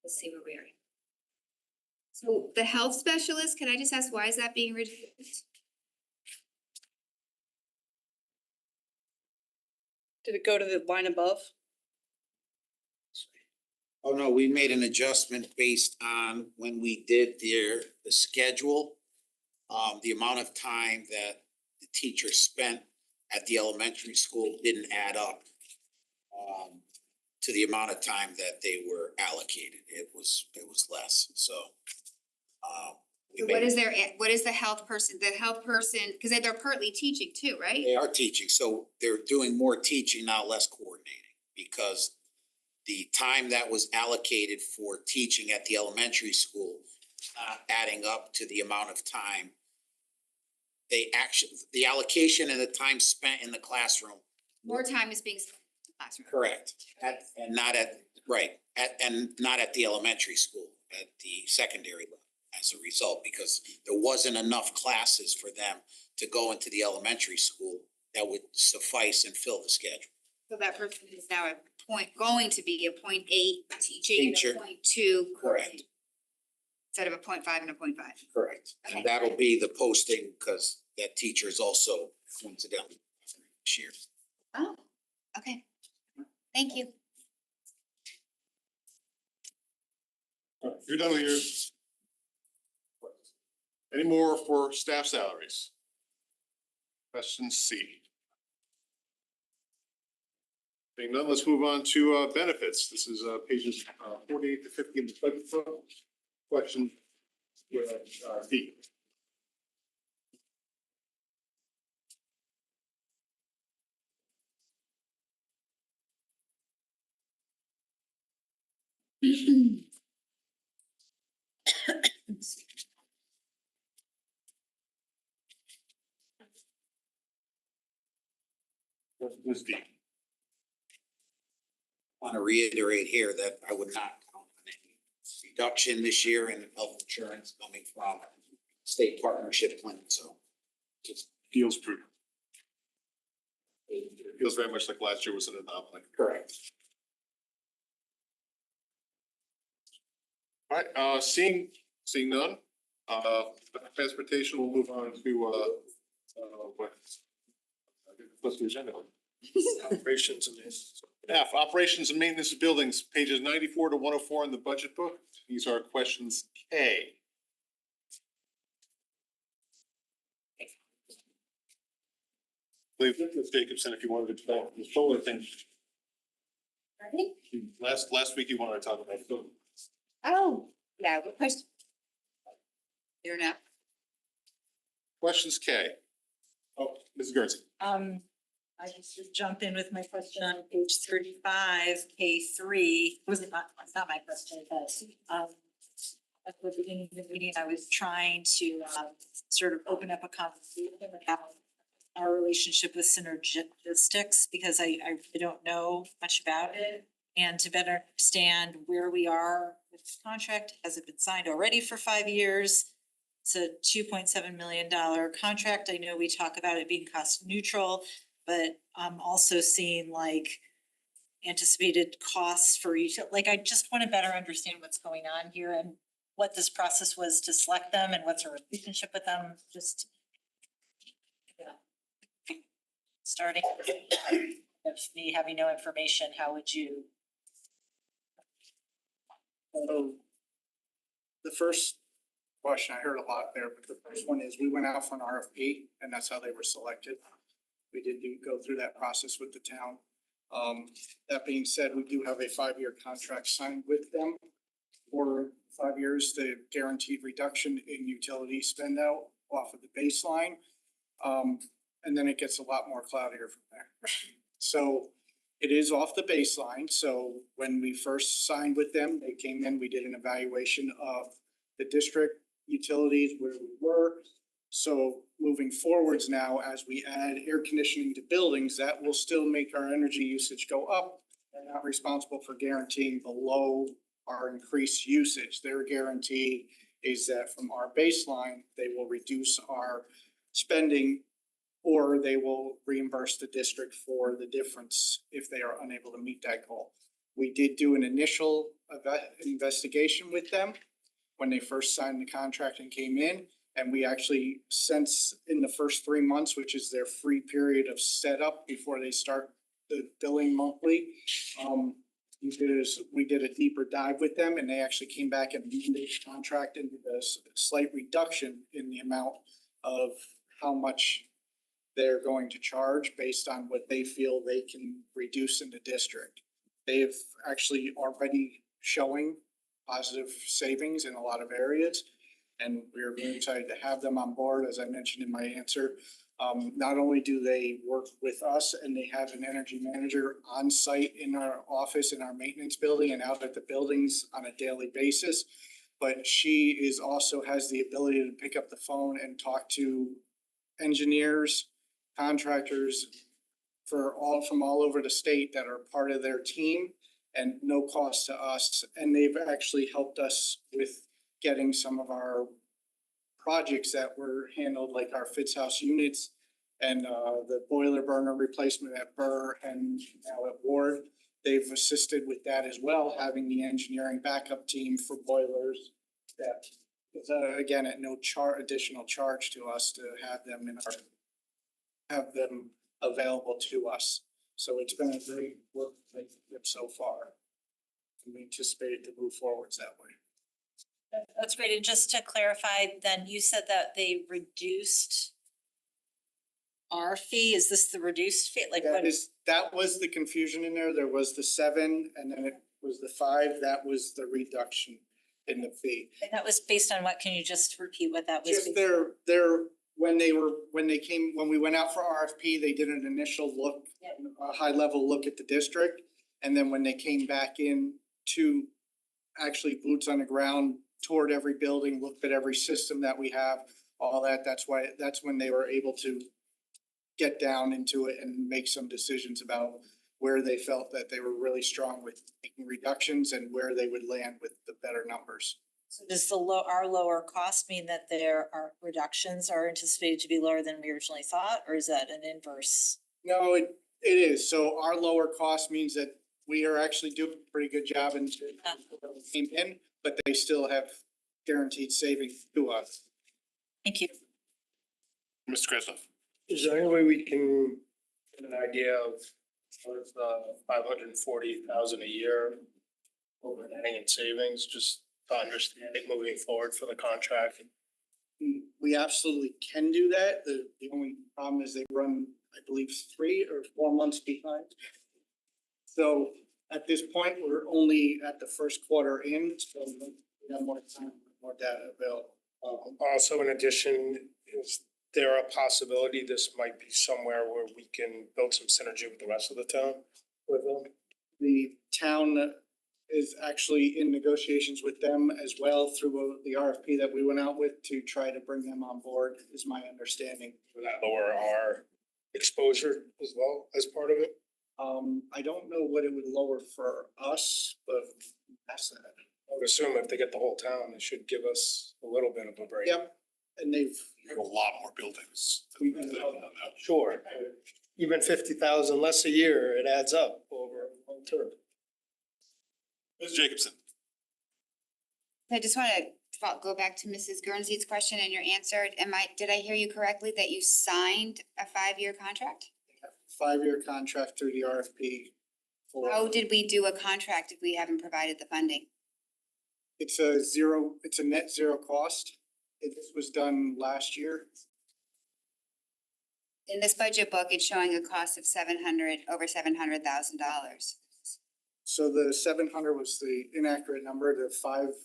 Let's see where we are. So the health specialist, can I just ask, why is that being reduced? Did it go to the line above? Oh, no, we made an adjustment based on when we did the schedule. The amount of time that the teacher spent at the elementary school didn't add up to the amount of time that they were allocated. It was less, so. So what is the health person, because they're partly teaching too, right? They are teaching, so they're doing more teaching, not less coordinating, because the time that was allocated for teaching at the elementary school, adding up to the amount of time. The allocation and the time spent in the classroom. More time is being spent in the classroom. Correct, and not at the elementary school, at the secondary level as a result, because there wasn't enough classes for them to go into the elementary school that would suffice and fill the schedule. So that person is now going to be a 0.8 teaching Teacher. and a 0.2 Correct. coordinating. Instead of a 0.5 and a 0.5. Correct, Okay. and that'll be the posting, because that teacher is also coincidentally this year. Oh, okay. Thank you. You're done with your. Any more for staff salaries? Question C. Being none, let's move on to benefits. This is pages 48 to 50 in the budget book. Question B. Ms. D. Want to reiterate here that I would not count on any reduction this year in health insurance coming from state partnership plan, so. Just feels prudent. It feels very much like last year was an anomaly. Correct. All right, seeing none, transportation, we'll move on to, what's the agenda? Operations and this. F, operations and maintenance of buildings, pages 94 to 104 in the budget book. These are questions K. Please, Ms. Jacobson, if you wanted to talk the solar thing. Ready? Last week you wanted to talk about solar. Oh, yeah, what question? Here now. Questions K. Oh, Ms. Guernsey. I just jump in with my question on page 35, K3. It's not my question, but at the beginning of the meeting, I was trying to sort of open up a conversation about our relationship with synergistics, because I don't know much about it. And to better understand where we are with the contract, has it been signed already for 5 years? It's a $2.7 million contract. I know we talk about it being cost neutral, but I'm also seeing like anticipated costs for each, like, I just want to better understand what's going on here and what this process was to select them and what's our relationship with them, just. Yeah. Starting with me having no information, how would you? So the first question, I heard a lot there, but the first one is we went out for an RFP and that's how they were selected. We did go through that process with the town. That being said, we do have a 5-year contract signed with them for 5 years, the guaranteed reduction in utility spend out off of the baseline. And then it gets a lot more cloudier from there. So it is off the baseline. So when we first signed with them, they came in, we did an evaluation of the district utilities where we were. So moving forwards now, as we add air conditioning to buildings, that will still make our energy usage go up. They're not responsible for guaranteeing below our increased usage. Their guarantee is that from our baseline, they will reduce our spending or they will reimburse the district for the difference if they are unable to meet that goal. We did do an initial investigation with them when they first signed the contract and came in. And we actually, since in the first 3 months, which is their free period of setup before they start the billing monthly, we did a deeper dive with them and they actually came back and amended the contract and did a slight reduction in the amount of how much they're going to charge based on what they feel they can reduce in the district. They've actually already showing positive savings in a lot of areas. And we're very excited to have them on board, as I mentioned in my answer. Not only do they work with us and they have an energy manager on site in our office, in our maintenance building and out at the buildings on a daily basis, but she is also has the ability to pick up the phone and talk to engineers, contractors from all over the state that are part of their team and no cost to us. And they've actually helped us with getting some of our projects that were handled, like our Fitz House units and the boiler burner replacement at Burr and now at Ward. They've assisted with that as well, having the engineering backup team for boilers that is again at no additional charge to us to have them available to us. So it's been a great work so far. And we anticipate it to move forwards that way. That's great. And just to clarify, then you said that they reduced our fee. Is this the reduced fee? Like what is? That was the confusion in there. There was the 7 and then it was the 5. That was the reduction in the fee. And that was based on what? Can you just repeat what that was? Just when we went out for RFP, they did an initial look, a high level look at the district. And then when they came back in to actually boots on the ground, toured every building, looked at every system that we have, all that, that's when they were able to get down into it and make some decisions about where they felt that they were really strong with making reductions and where they would land with the better numbers. So does our lower cost mean that there are reductions are anticipated to be lower than we originally thought, or is that an inverse? No, it is. So our lower cost means that we are actually doing a pretty good job in came in, but they still have guaranteed savings to us. Thank you. Mr. Krasnoff. Is there any way we can get an idea of the 540,000 a year overheading in savings, just to understand it moving forward for the contract? We absolutely can do that. The only problem is they run, I believe, 3 or 4 months behind. So at this point, we're only at the first quarter in, so we have more time, more data available. Also, in addition, is there a possibility this might be somewhere where we can build some synergy with the rest of the town with them? The town is actually in negotiations with them as well through the RFP that we went out with to try to bring them on board, is my understanding. Would that lower our exposure as well as part of it? I don't know what it would lower for us, but that's that. I would assume if they get the whole town, they should give us a little bit of a break. Yep, and they've. We have a lot more buildings. Sure, even 50,000 less a year, it adds up over a long term. Ms. Jacobson. I just want to go back to Mrs. Guernsey's question and your answer. Did I hear you correctly that you signed a 5-year contract? 5-year contract through the RFP for. How did we do a contract if we haven't provided the funding? It's a net zero cost. This was done last year. In this budget book, it's showing a cost of over $700,000. So the 700 was the inaccurate number, the 5.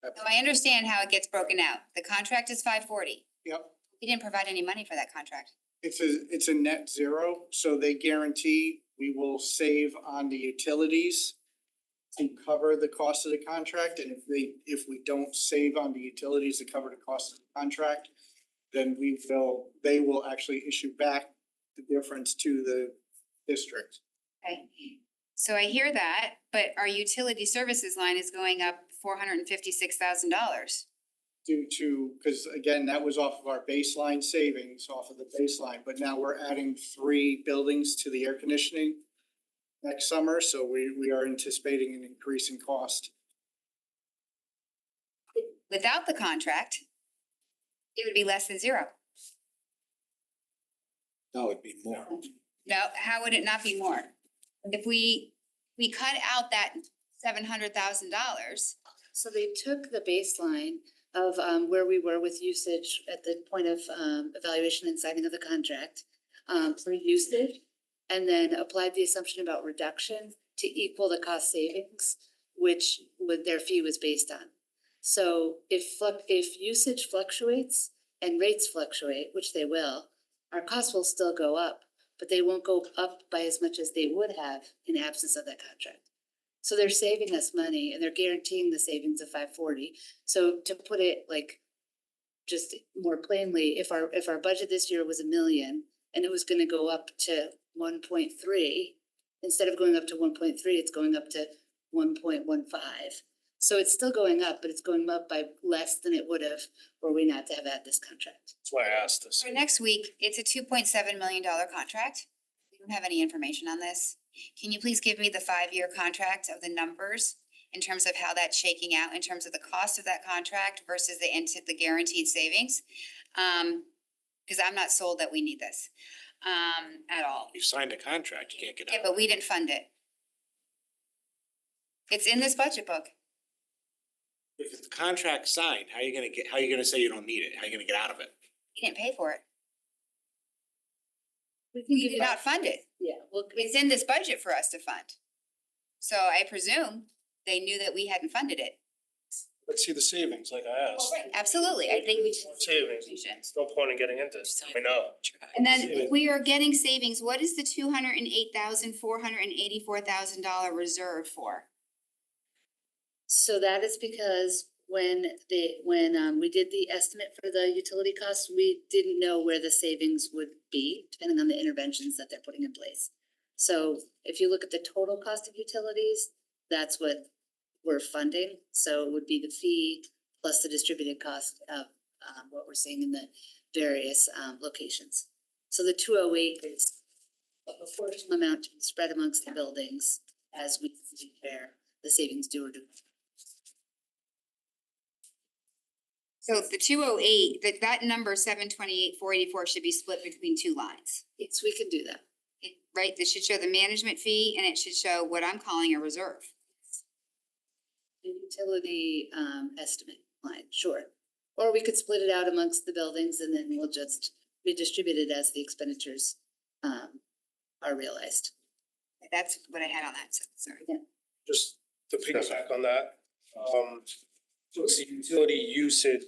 So I understand how it gets broken out. The contract is 540. Yep. You didn't provide any money for that contract. It's a net zero, so they guarantee we will save on the utilities to cover the cost of the contract, and if we don't save on the utilities to cover the cost of the contract, then they will actually issue back the difference to the district. Okay, so I hear that, but our utility services line is going up $456,000. Due to, because again, that was off of our baseline savings, off of the baseline, but now we're adding 3 buildings to the air conditioning next summer, so we are anticipating an increase in cost. Without the contract, it would be less than 0. No, it'd be more. No, how would it not be more? If we cut out that $700,000. So they took the baseline of where we were with usage at the point of evaluation and signing of the contract for usage, and then applied the assumption about reduction to equal the cost savings, which their fee was based on. So if usage fluctuates and rates fluctuate, which they will, our costs will still go up, but they won't go up by as much as they would have in absence of that contract. So they're saving us money and they're guaranteeing the savings of 540. So to put it like just more plainly, if our budget this year was $1 million and it was going to go up to 1.3, instead of going up to 1.3, it's going up to 1.15. So it's still going up, but it's going up by less than it would have were we not to have had this contract. That's why I asked this. For next week, it's a $2.7 million contract. We don't have any information on this. Can you please give me the 5-year contract of the numbers in terms of how that's shaking out, in terms of the cost of that contract versus the guaranteed savings? Because I'm not sold that we need this at all. You signed a contract, you can't get out. Yeah, but we didn't fund it. It's in this budget book. If the contract's signed, how are you gonna say you don't need it? How are you gonna get out of it? We didn't pay for it. We can We give did you not fund it. Yeah, well, It's in this budget for us to fund. So I presume they knew that we hadn't funded it. Let's see the savings, like I asked. Absolutely, I think we should. Savings. There's no point in getting into this. I know. And then we are getting savings. What is the $208,484,000 reserved for? so that is because when we did the estimate for the utility costs, we didn't know where the savings would be, depending on the interventions that they're putting in place. So if you look at the total cost of utilities, that's what we're funding. So it would be the fee plus the distributed cost of what we're seeing in the various locations. So the 208 is a proportional amount to be spread amongst the buildings as we compare the savings do or do. So the 208, that number 728,484 should be split between two lines. Yes, we can do that. Right, this should show the management fee and it should show what I'm calling a reserve. The utility estimate line, sure. Or we could split it out amongst the buildings and then we'll just redistribute it as the expenditures are realized. That's what I had on that, so sorry. Just to piggyback on that, so it's the utility usage,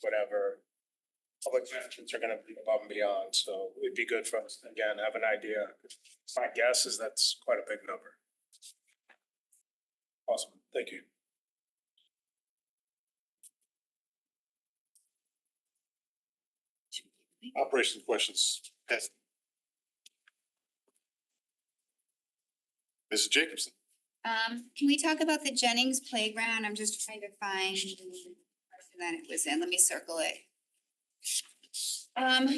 whatever. Public benefits are gonna be above and beyond, so it'd be good for us to, again, have an idea. My guess is that's quite a big number. Awesome, thank you. Operations questions. Yes. Mrs. Jacobson. Can we talk about the Jennings playground? I'm just trying to find the person that it was in. Let me circle it.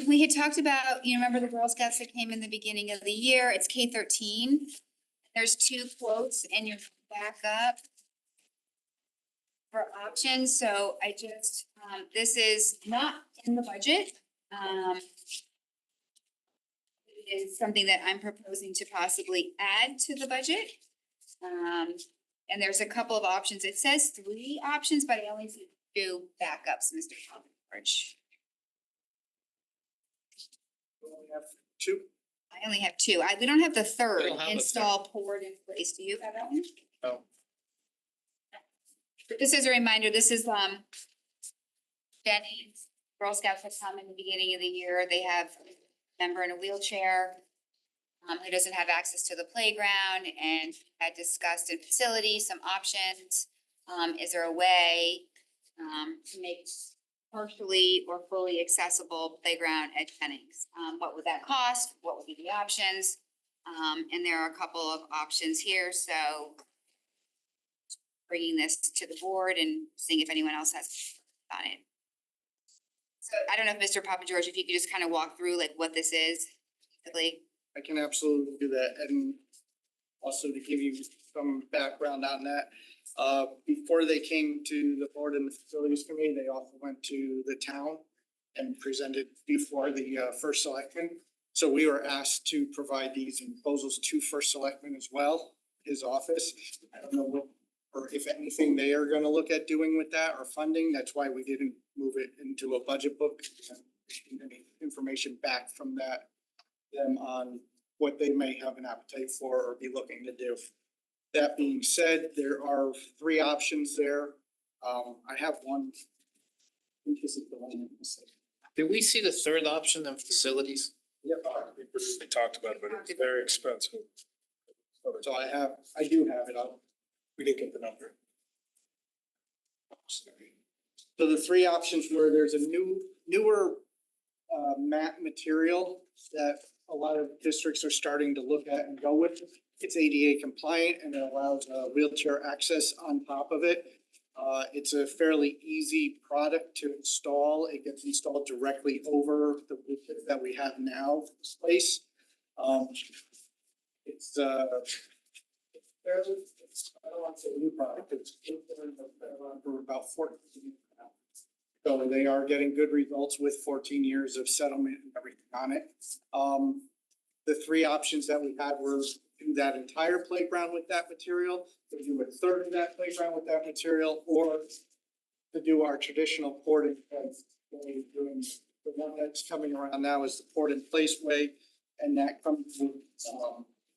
We had talked about, you remember the Girl Scouts that came in the beginning of the year? It's K-13. There's two quotes in your backup for options, so I just, this is not in the budget. It is something that I'm proposing to possibly add to the budget. And there's a couple of options. It says 3 options, but I only see 2 backups, Mr. George. Two. I only have 2. We don't have the third, don't have a install poured in place. Do you have that one? No. Just as a reminder, this is, Jennings, Girl Scouts have come in the beginning of the year. They have a member in a wheelchair who doesn't have access to the playground and had discussed in facility some options. Is there a way to make partially or fully accessible playground at Jennings? What would that cost? What would be the options? And there are a couple of options here, so bringing this to the board and seeing if anyone else has on it. So I don't know if Mr. Papa George, if you could just kind of walk through like what this is, basically. I can absolutely do that, and also to give you some background on that. Before they came to the board and the facilities committee, they also went to the town and presented before the first selectman. So we were asked to provide these proposals to first selectman as well, his office. I don't know what, or if anything they are gonna look at doing with that or funding. That's why we didn't move it into a budget book. Any information back from them on what they may have an appetite for or be looking to do. That being said, there are 3 options there. I have one. I think this is the one. Did we see the third option in facilities? Yep. They talked about it, but it's very expensive. So I do have it up. We didn't get the number. So the 3 options were, there's a newer mat material that a lot of districts are starting to look at and go with. It's ADA compliant and it allows wheelchair access on top of it. It's a fairly easy product to install. It gets installed directly over the wheelchair that we have now in place. It's fairly, I don't want to say new product, it's around for about 14 years now. So they are getting good results with 14 years of settlement and everything on it. The 3 options that we had were do that entire playground with that material, to do a third of that playground with that material, or to do our traditional poured in place. The one that's coming around now is the poured in place way, and that comes with,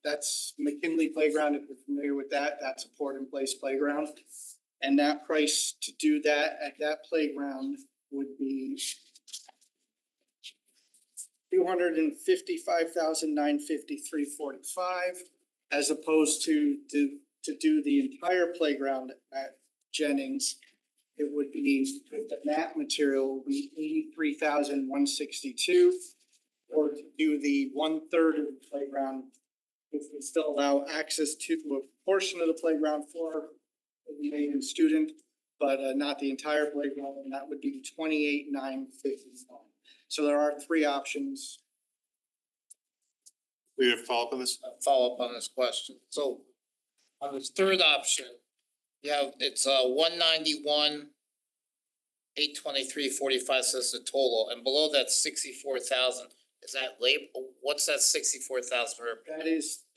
that's McKinley Playground, if you're familiar with that, that's a poured in place playground. And that price to do that at that playground would be $255,953.45, as opposed to do the entire playground at Jennings. It would be, the mat material would be $83,162, or to do the 1/3 of the playground, if we still allow access to a portion of the playground for a native student, but not the entire playground, and that would be $28,951. So there are 3 options We have follow up on this? Follow up on this question. So on this third option, you have, it's 191, 823.45 says the total, and below that 64,000. Is that what's that 64,000 for?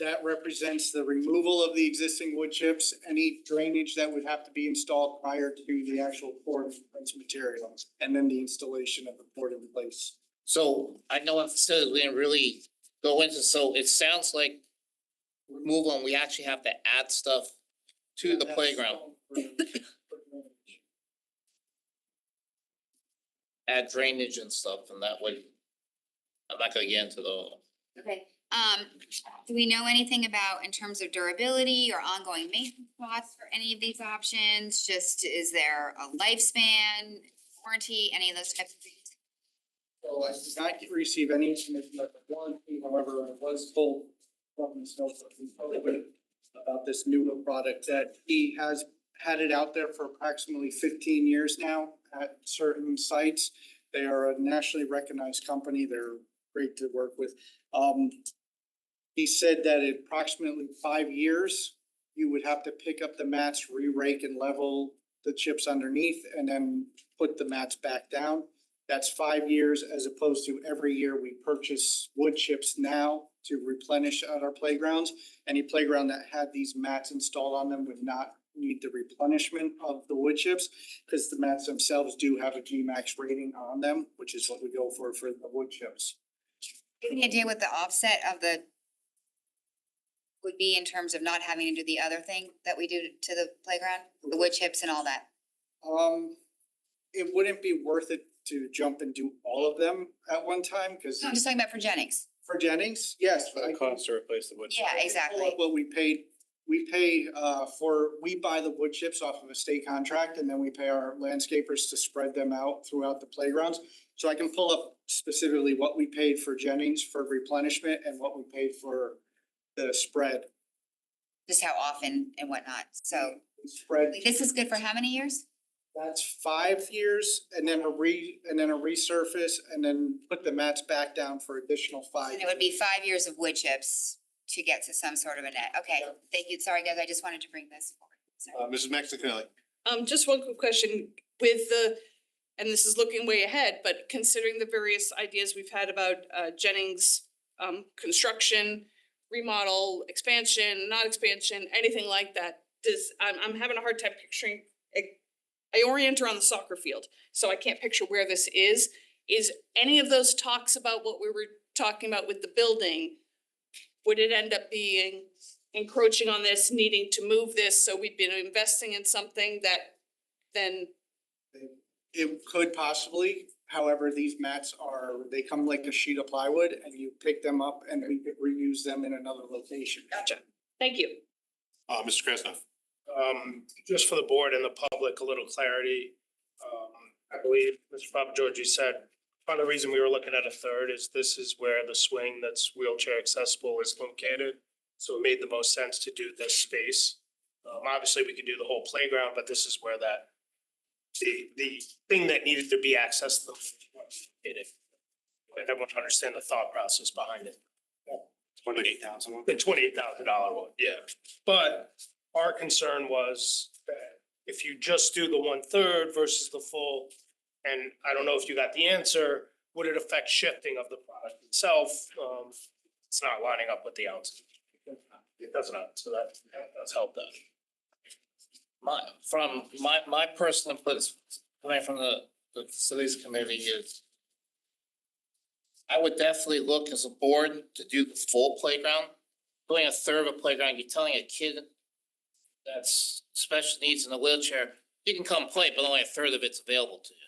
That represents the removal of the existing wood chips, any drainage that would have to be installed prior to the actual poured in place materials, and then the installation of the poured in place. So I know in facilities, we didn't really go into, so it sounds like removal, and we actually have to add stuff to the playground. Add drainage and stuff, and that way, I'm not gonna get into the. Okay, do we know anything about in terms of durability or ongoing maintenance costs for any of these options? Just, is there a lifespan, warranty, any of those types of things? So I did not receive any information about the warranty, however, I was told from the snowflake about this newer product that he has had it out there for approximately 15 years now at certain sites. They are a nationally recognized company. They're great to work with. He said that in approximately 5 years, you would have to pick up the mats, re-rake and level the chips underneath, and then put the mats back down. That's 5 years as opposed to every year we purchase wood chips now to replenish at our playgrounds. Any playground that had these mats installed on them would not need the replenishment of the wood chips, because the mats themselves do have a G-Max rating on them, which is what we go for the wood chips. Any idea what the offset of the would be in terms of not having to do the other thing that we do to the playground, the wood chips and all that? It wouldn't be worth it to jump and do all of them at one time, because No, I'm just talking about for Jennings. for Jennings, yes. For the cost to replace the wood. Yeah, exactly. What we paid, we buy the wood chips off of a state contract, and then we pay our landscapers to spread them out throughout the playgrounds. So I can pull up specifically what we paid for Jennings for replenishment and what we paid for the spread. Just how often and whatnot, so Spread, this is good for how many years? that's 5 years, and then a resurface, and then put the mats back down for additional 5 And years. it would be 5 years of wood chips to get to some sort of a net. Okay, thank you. Sorry, guys, I just wanted to bring this forward. Mrs. Maxinelli. Just one quick question with the, and this is looking way ahead, but considering the various ideas we've had about Jennings construction, remodel, expansion, not expansion, anything like that, I'm having a hard time picturing. I orient around the soccer field, so I can't picture where this is. Is any of those talks about what we were talking about with the building, would it end up being encroaching on this, needing to move this, so we've been investing in something that then. It could possibly, however, these mats they come like a sheet of plywood, and you pick them up and we could reuse them in another location. Gotcha. Thank you. Mr. Krasnoff. Just for the board and the public, a little clarity. I believe Mr. Papageorgiou said, part of the reason we were looking at a third is this is where the swing that's wheelchair accessible is located. So it made the most sense to do this space. Obviously, we could do the whole playground, but this is where the thing that needed to be accessed, everyone understand the thought process behind it. $28,000. The $28,000 one, yeah. But our concern was that if you just do the 1/3 versus the full, and I don't know if you got the answer, would it affect shifting of the product itself? It's not lining up with the ounces. It does not, so that does help that. My personal input coming from the facilities committee is I would definitely look as a board to do the full playground. Doing a third of a playground, you're telling a kid that's special needs in a wheelchair, you can come play, but only a third of it's available to you.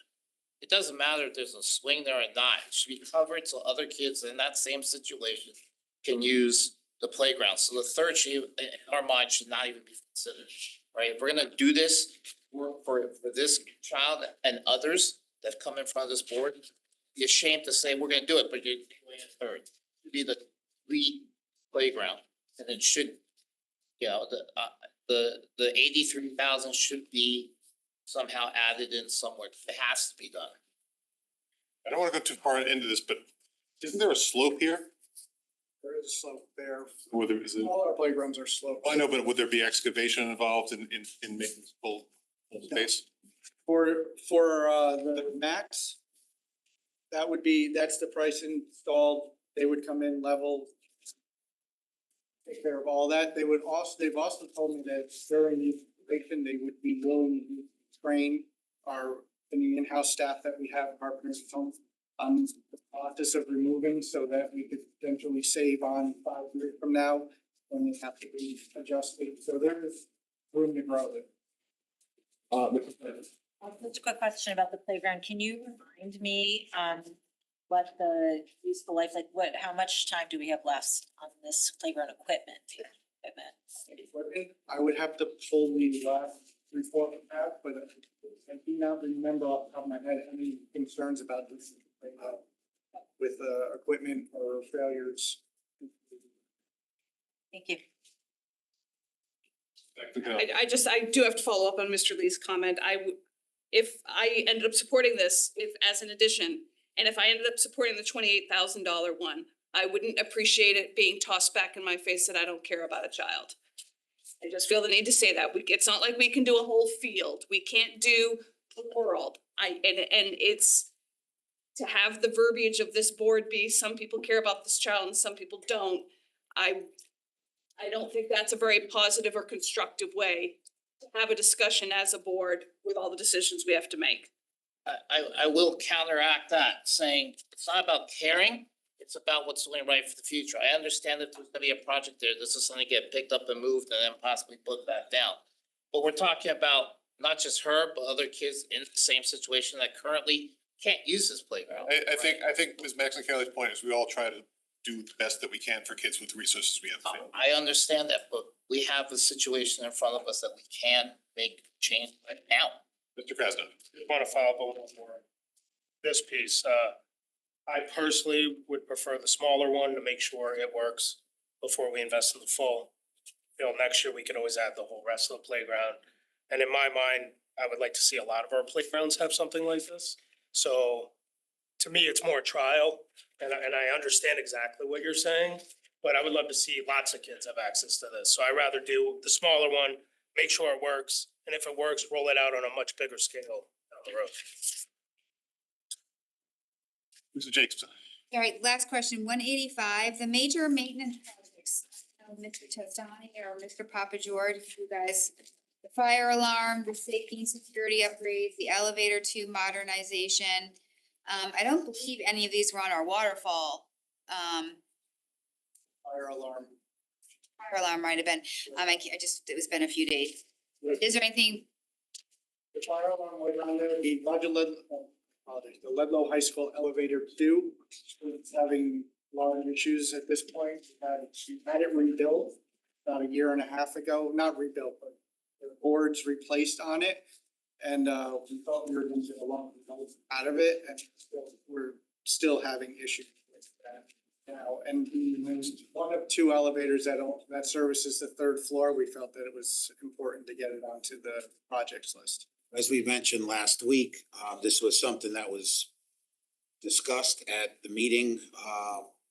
It doesn't matter if there's a swing there or not, it should be covered so other kids in that same situation can use the playground. So the third should, in our mind, should not even be considered, right? If we're gonna do this for this child and others that come in front of this board, be ashamed to say we're gonna do it, but you're doing a third. It should be the lead playground, and it should, you know, the 83,000 should be somehow added in somewhere. It has to be done. I don't wanna go too far into this, but isn't there a slope here? There is a slope there. Whether is it, All our playgrounds are sloped. I know, but would there be excavation involved in making this full space? For the max, that's the price installed. They would come in level. Take care of all that. They've also told me that during the installation, they would be willing to train the in-house staff that we have, partners at home, on the process of removing so that we could potentially save on 5 years from now when they have to be adjusted. So there is room to grow it. Just a quick question about the playground. Can you remind me, what the useful life, like how much time do we have left on this playground equipment? I would have to pull the last report out, but I do not remember off the top of my head any concerns about this with equipment or failures. Thank you. I do have to follow up on Mr. Lee's comment. If I ended up supporting this, if as an addition, and if I ended up supporting the $28,000 one, I wouldn't appreciate it being tossed back in my face that I don't care about a child. I just feel the need to say that. It's not like we can do a whole field. We can't do the world. And it's to have the verbiage of this board be, some people care about this child and some people don't. I don't think that's a very positive or constructive way to have a discussion as a board with all the decisions we have to make. I will counteract that, saying it's not about caring, it's about what's doing right for the future. I understand that there's gonna be a project there, this is gonna get picked up and moved and then possibly put back down. But we're talking about not just her, but other kids in the same situation that currently can't use this playground. I think Ms. Maxon Kelly's point is we all try to do the best that we can for kids with the resources we have. I understand that, but we have a situation in front of us that we can make change right now. Mr. Krasno. I want to follow up a little more. This piece, I personally would prefer the smaller one to make sure it works before we invest in the full. Next year we can always add the whole rest of the playground. And in my mind, I would like to see a lot of our playgrounds have something like this. So to me, it's more trial, and I understand exactly what you're saying, but I would love to see lots of kids have access to this. So I'd rather do the smaller one, make sure it works, and if it works, roll it out on a much bigger scale down the road. Mr. Jacobson. All right, last question, 185, the major maintenance projects. Mr. Testani or Mr. Papa George, you guys, the fire alarm, the safety and security upgrades, the elevator 2 modernization. I don't believe any of these were on our waterfall. Fire alarm. Fire alarm might have been, it's been a few days. Is there anything? The fire alarm was on there, the Ludlow High School elevator 2 is having large issues at this point. We had it rebuilt about 1.5 years ago, not rebuilt, but the boards replaced on it. And we thought we were going to get a lot out of it, and we're still having issues with that now. And there's one of 2 elevators that services the 3rd floor. We felt that it was important to get it onto the projects list. As we mentioned last week, this was something that was discussed at the meeting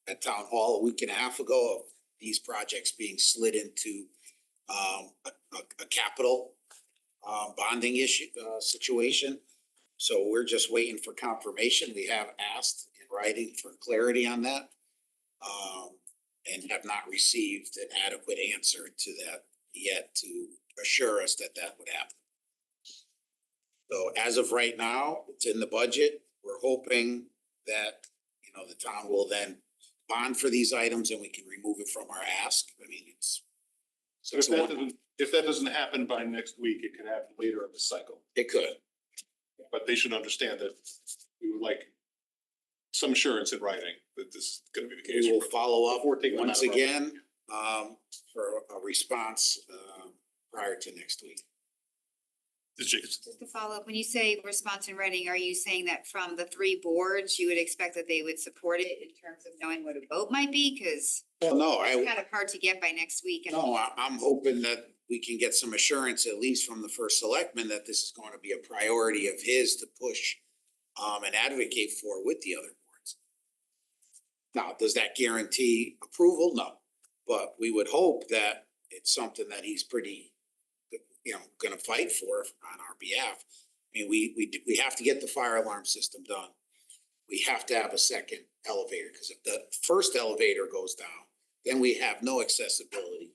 at Town Hall a week and a half ago of these projects being slid into a capital bonding issue situation. So we're just waiting for confirmation. We have asked in writing for clarity on that and have not received an adequate answer to that yet to assure us that that would happen. So as of right now, it's in the budget. We're hoping that, the town will then bond for these items and we can remove it from our ask. I mean, it's. So if that doesn't happen by next week, it could happen later in the cycle. It could. But they should understand that we would like some assurance in writing that this is gonna be the case. We will follow up Before taking them once out of our- again for a response prior to next week. Ms. Jacobson. Just to follow up, when you say response in writing, are you saying that from the 3 boards, you would expect that they would support it in terms of knowing what a vote might be? Cause Well, no, it's kind of hard to get by next week. I'm hoping that we can get some assurance, at least from the first selectman, that this is going to be a priority of his to push and advocate for with the other boards. Now, does that guarantee approval? No, but we would hope that it's something that he's pretty, gonna fight for on our behalf. I mean, we have to get the fire alarm system done. We have to have a second elevator, because if the first elevator goes down, then we have no accessibility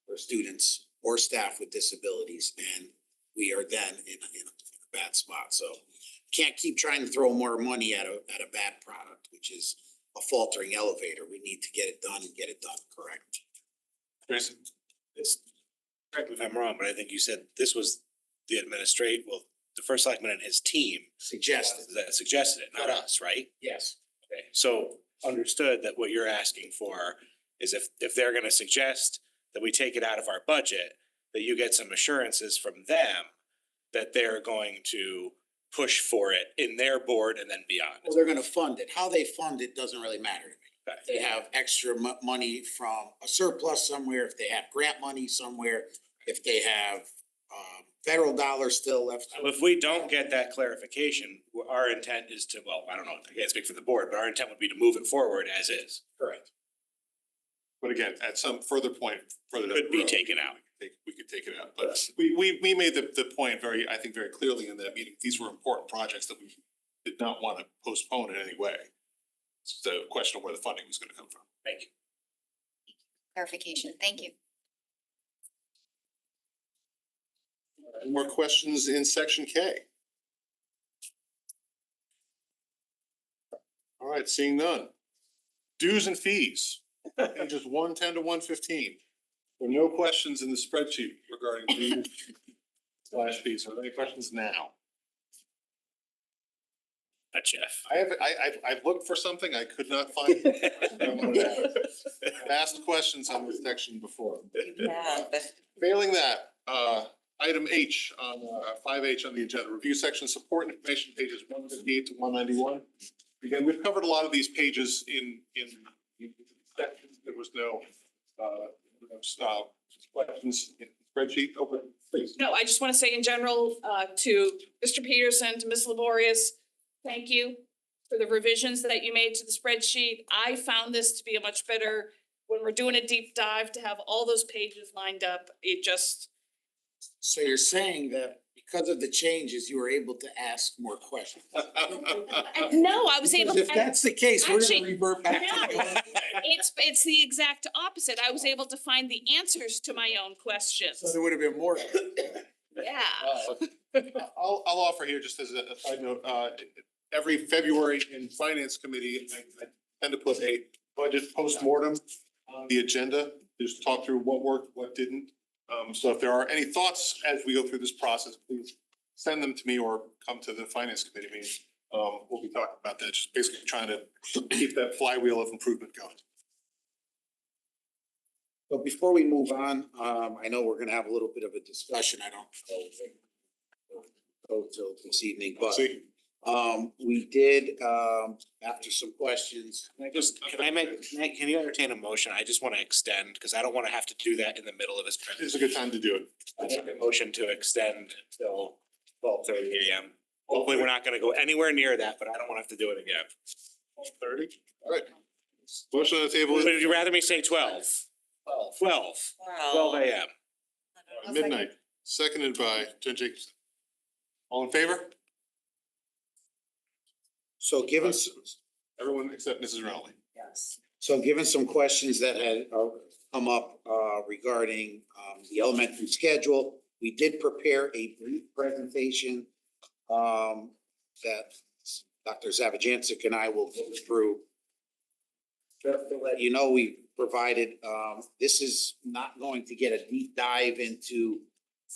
for students or staff with disabilities, and we are then in a bad spot. So can't keep trying to throw more money at a bad product, which is a faltering elevator. We need to get it done and get it done correct. Jason? Correct me if I'm wrong, but I think you said this was the the first selectman and his team Suggested. that suggested it, not us, right? Yes. Okay, so understood that what you're asking for is if they're gonna suggest that we take it out of our budget, that you get some assurances from them that they're going to push for it in their board and then beyond. Well, they're gonna fund it. How they fund it doesn't really matter to me. Okay. If they have extra money from a surplus somewhere, if they have grant money somewhere, if they have federal dollars still left. So if we don't get that clarification, our intent is to, well, I don't know, I can't speak for the board, but our intent would be to move it forward as is. Correct. But again, at some further point, further down Could the be road, taken out. we could take it out, but we made the point I think very clearly in that meeting. These were important projects that we did not want to postpone in any way. It's the question of where the funding was gonna come from. Thank you. Clarification, thank you. Any more questions in section K? All right, seeing none. Dues and fees, pages 110 to 115. There are no questions in the spreadsheet regarding dues / fees. Are there any questions now? Jeff. I've looked for something, I could not find it. I've asked questions on this section before. Yeah, but Failing that, item H on 5H on the agenda, review section support information, pages 158 to 191. Again, we've covered a lot of these pages in sections. There was no questions in the spreadsheet. Open, please. No, I just want to say in general, to Mr. Peterson, to Ms. Laborious, thank you for the revisions that you made to the spreadsheet. I found this to be a much better, when we're doing a deep dive, to have all those pages lined up. It just, So you're saying that because of the changes, you were able to ask more questions? no, I was able. Because if that's the case, we're Actually, gonna revert back to the old way. It's the exact opposite. I was able to find the answers to my own questions. So there would have been more. Yeah. I'll offer here just as a side note, every February in Finance Committee, I tend to put a budget postmortem on the agenda, just talk through what worked, what didn't. So if there are any thoughts as we go through this process, please send them to me or come to the Finance Committee meeting. We'll be talking about that, just basically trying to keep that flywheel of improvement going. But before we move on, I know we're gonna have a little bit of a discussion. I don't go till this evening, but we did, after some questions. Can you entertain a motion? I just want to extend, because I don't want to have to do that in the middle of his presentation. It's a good time to do it. I make a motion to extend till 12:30 AM. Hopefully, we're not gonna go anywhere near that, but I don't want to have to do it again. 30, all right. Motion on the table Would is you rather me say 12? 12 AM. midnight, seconded by Jen Jacobson. All in favor? So given, Everyone except Mrs. Rowley. yes. So given some questions that had come up regarding the elementary schedule, we did prepare a brief presentation that Dr. Zavajancic and I will go through. Just to let you know, we provided, this is not going to get a deep dive into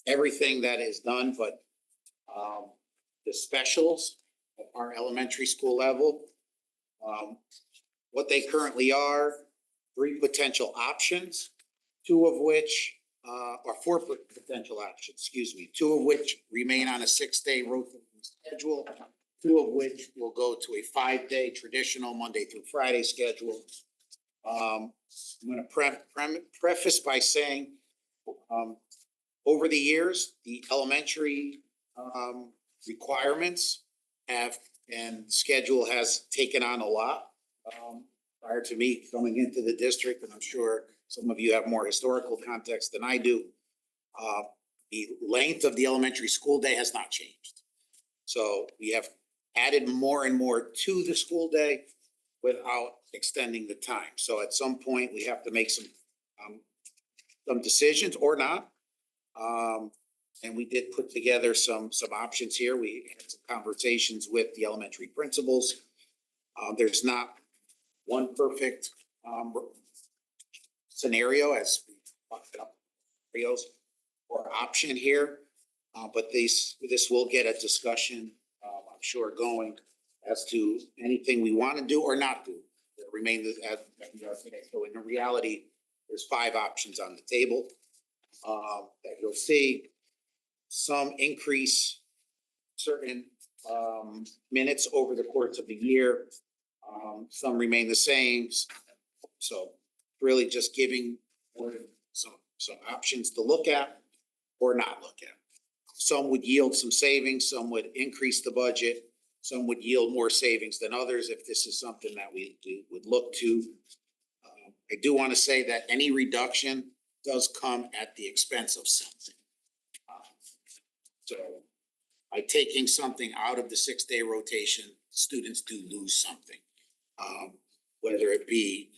everything that is done, but the specials at our elementary school level, what they currently are, 3 potential options, 2 of which, or 4 potential options, excuse me, 2 of which remain on a 6-day rotating schedule, 2 of which will go to a 5-day traditional Monday through Friday schedule. I'm gonna preface by saying, over the years, the elementary requirements have and schedule has taken on a lot. prior to me coming into the district, and I'm sure some of you have more historical context than I do. The length of the elementary school day has not changed. So we have added more and more to the school day without extending the time. So at some point, we have to make some decisions or not. And we did put together some options here. We had some conversations with the elementary principals. There's not one perfect scenario as we talked about or option here. But this will get a discussion, I'm sure, going as to anything we want to do or not do. It remains as we are today. So in reality, there's 5 options on the table that you'll see. Some increase certain minutes over the course of the year. Some remain the same. So really just giving some options to look at or not look at. Some would yield some savings, some would increase the budget, some would yield more savings than others if this is something that we would look to. I do want to say that any reduction does come at the expense of something. So by taking something out of the 6-day rotation, students do lose something. Whether it be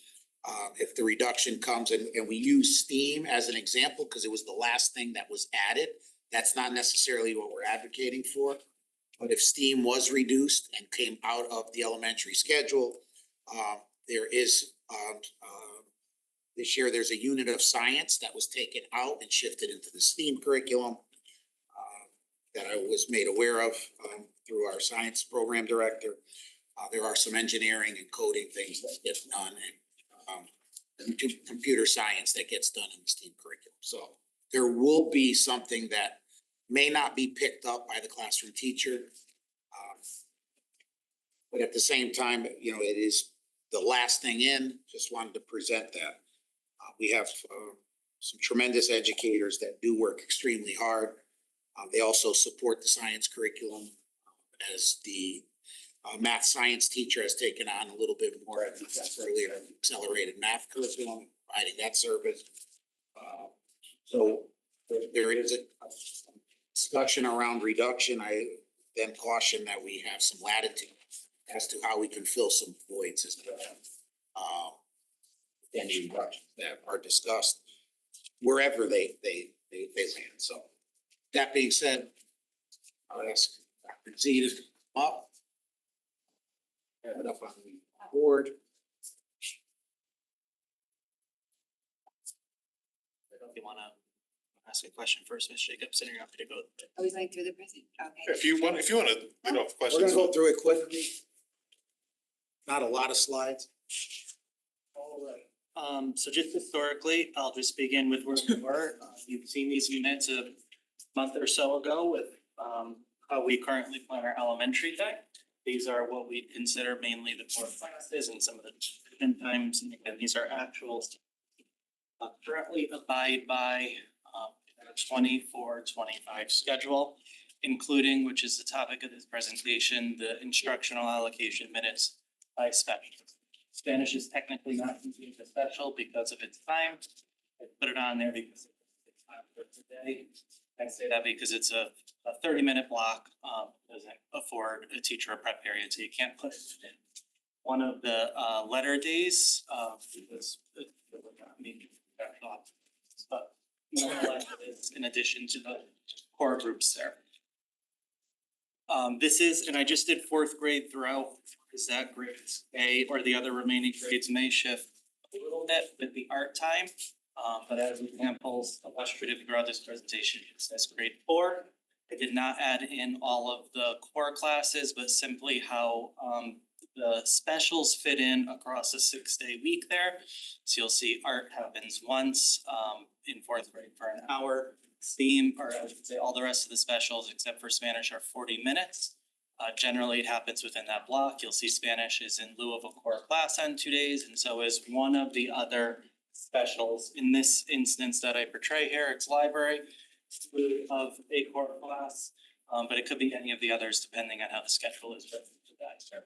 if the reduction comes and we use STEAM as an example, because it was the last thing that was added. That's not necessarily what we're advocating for. But if STEAM was reduced and came out of the elementary schedule, there is this year there's a unit of science that was taken out and shifted into the STEAM curriculum that I was made aware of through our science program director. There are some engineering and coding things that get done and computer science that gets done in the STEAM curriculum. So there will be something that may not be picked up by the classroom teacher. But at the same time, you know, it is the last thing in. Just wanted to present that. We have some tremendous educators that do work extremely hard. They also support the science curriculum as the math science teacher has taken on a little bit more, as discussed earlier, accelerated math curriculum, providing that service. So there is a discussion around reduction. I then caution that we have some latitude as to how we can fill some voids as well. Any reductions that are discussed wherever they land. So that being said, I'll ask Dr. Z to come up. Have it up on the board. You wanna ask a question first, Ms. Jacobson, or you're happy to go? Are we going through the present? Okay. If you want to lead off We're questions. gonna go through it quickly. Not a lot of slides. All right. So just historically, I'll just begin with where we were. You've seen these units a month or so ago with how we currently plan our elementary day. These are what we consider mainly the core classes and some of the different times. And again, these are actuals. Currently abide by 24-25 schedule, including, which is the topic of this presentation, the instructional allocation minutes by specials. Spanish is technically not considered a special because of its time. I put it on there because it's time for today. I say that because it's a 30-minute block, doesn't afford a teacher a prep period, so you can't put it in one of the letter days, because but nonetheless, it is in addition to the core groups there. This is, and I just did 4th grade throughout, is that grades A or the other remaining grades may shift a little bit with the art time. But as examples illustrative throughout this presentation, it says grade 4. I did not add in all of the core classes, but simply how the specials fit in across a 6-day week there. So you'll see art happens once in 4th grade for an hour. STEAM, or I should say all the rest of the specials except for Spanish are 40 minutes. Generally, it happens within that block. You'll see Spanish is in lieu of a core class on 2 days, and so is one of the other specials. In this instance that I portray here, it's library of a core class, but it could be any of the others depending on how the schedule is written for that term.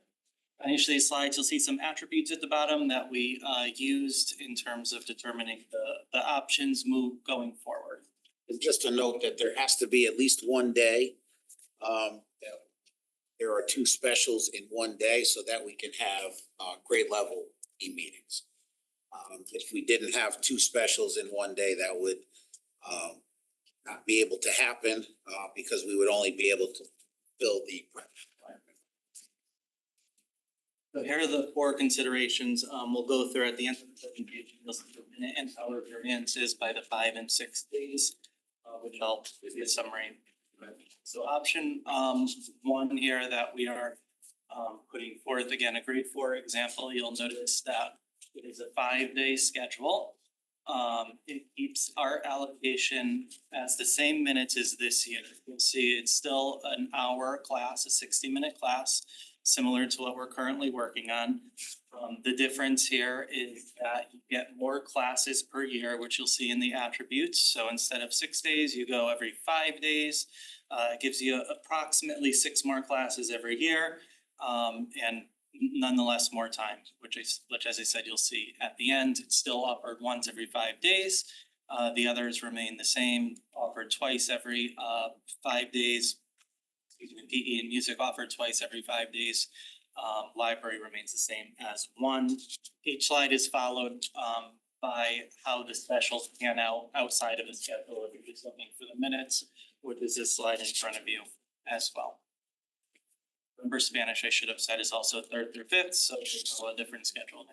On each of these slides, you'll see some attributes at the bottom that we used in terms of determining the options move going forward. And just to note that there has to be at least one day. There are two specials in one day so that we can have grade level e-meetings. If we didn't have two specials in one day, that would not be able to happen because we would only be able to fill the requirement. So here are the four considerations. We'll go through at the end of the presentation. You'll see the minute and hour variances by the 5 and 6 days, which I'll give you a summary. So option one here that we are putting forth, again, a grade 4 example, you'll notice that it is a 5-day schedule. It keeps our allocation as the same minutes as this year. You'll see it's still an hour class, a 60-minute class, similar to what we're currently working on. The difference here is that you get more classes per year, which you'll see in the attributes. So instead of 6 days, you go every 5 days. It gives you approximately 6 more classes every year, and nonetheless more time, which as I said, you'll see at the end. It's still offered once every 5 days. The others remain the same, offered twice every 5 days. PE and music offered twice every 5 days. Library remains the same as one. Each slide is followed by how the specials pan out outside of the schedule. If you're just looking for the minutes, which is this slide in front of you as well. Remember, Spanish, I should have said, is also 3rd through 5th, so it's a different schedule.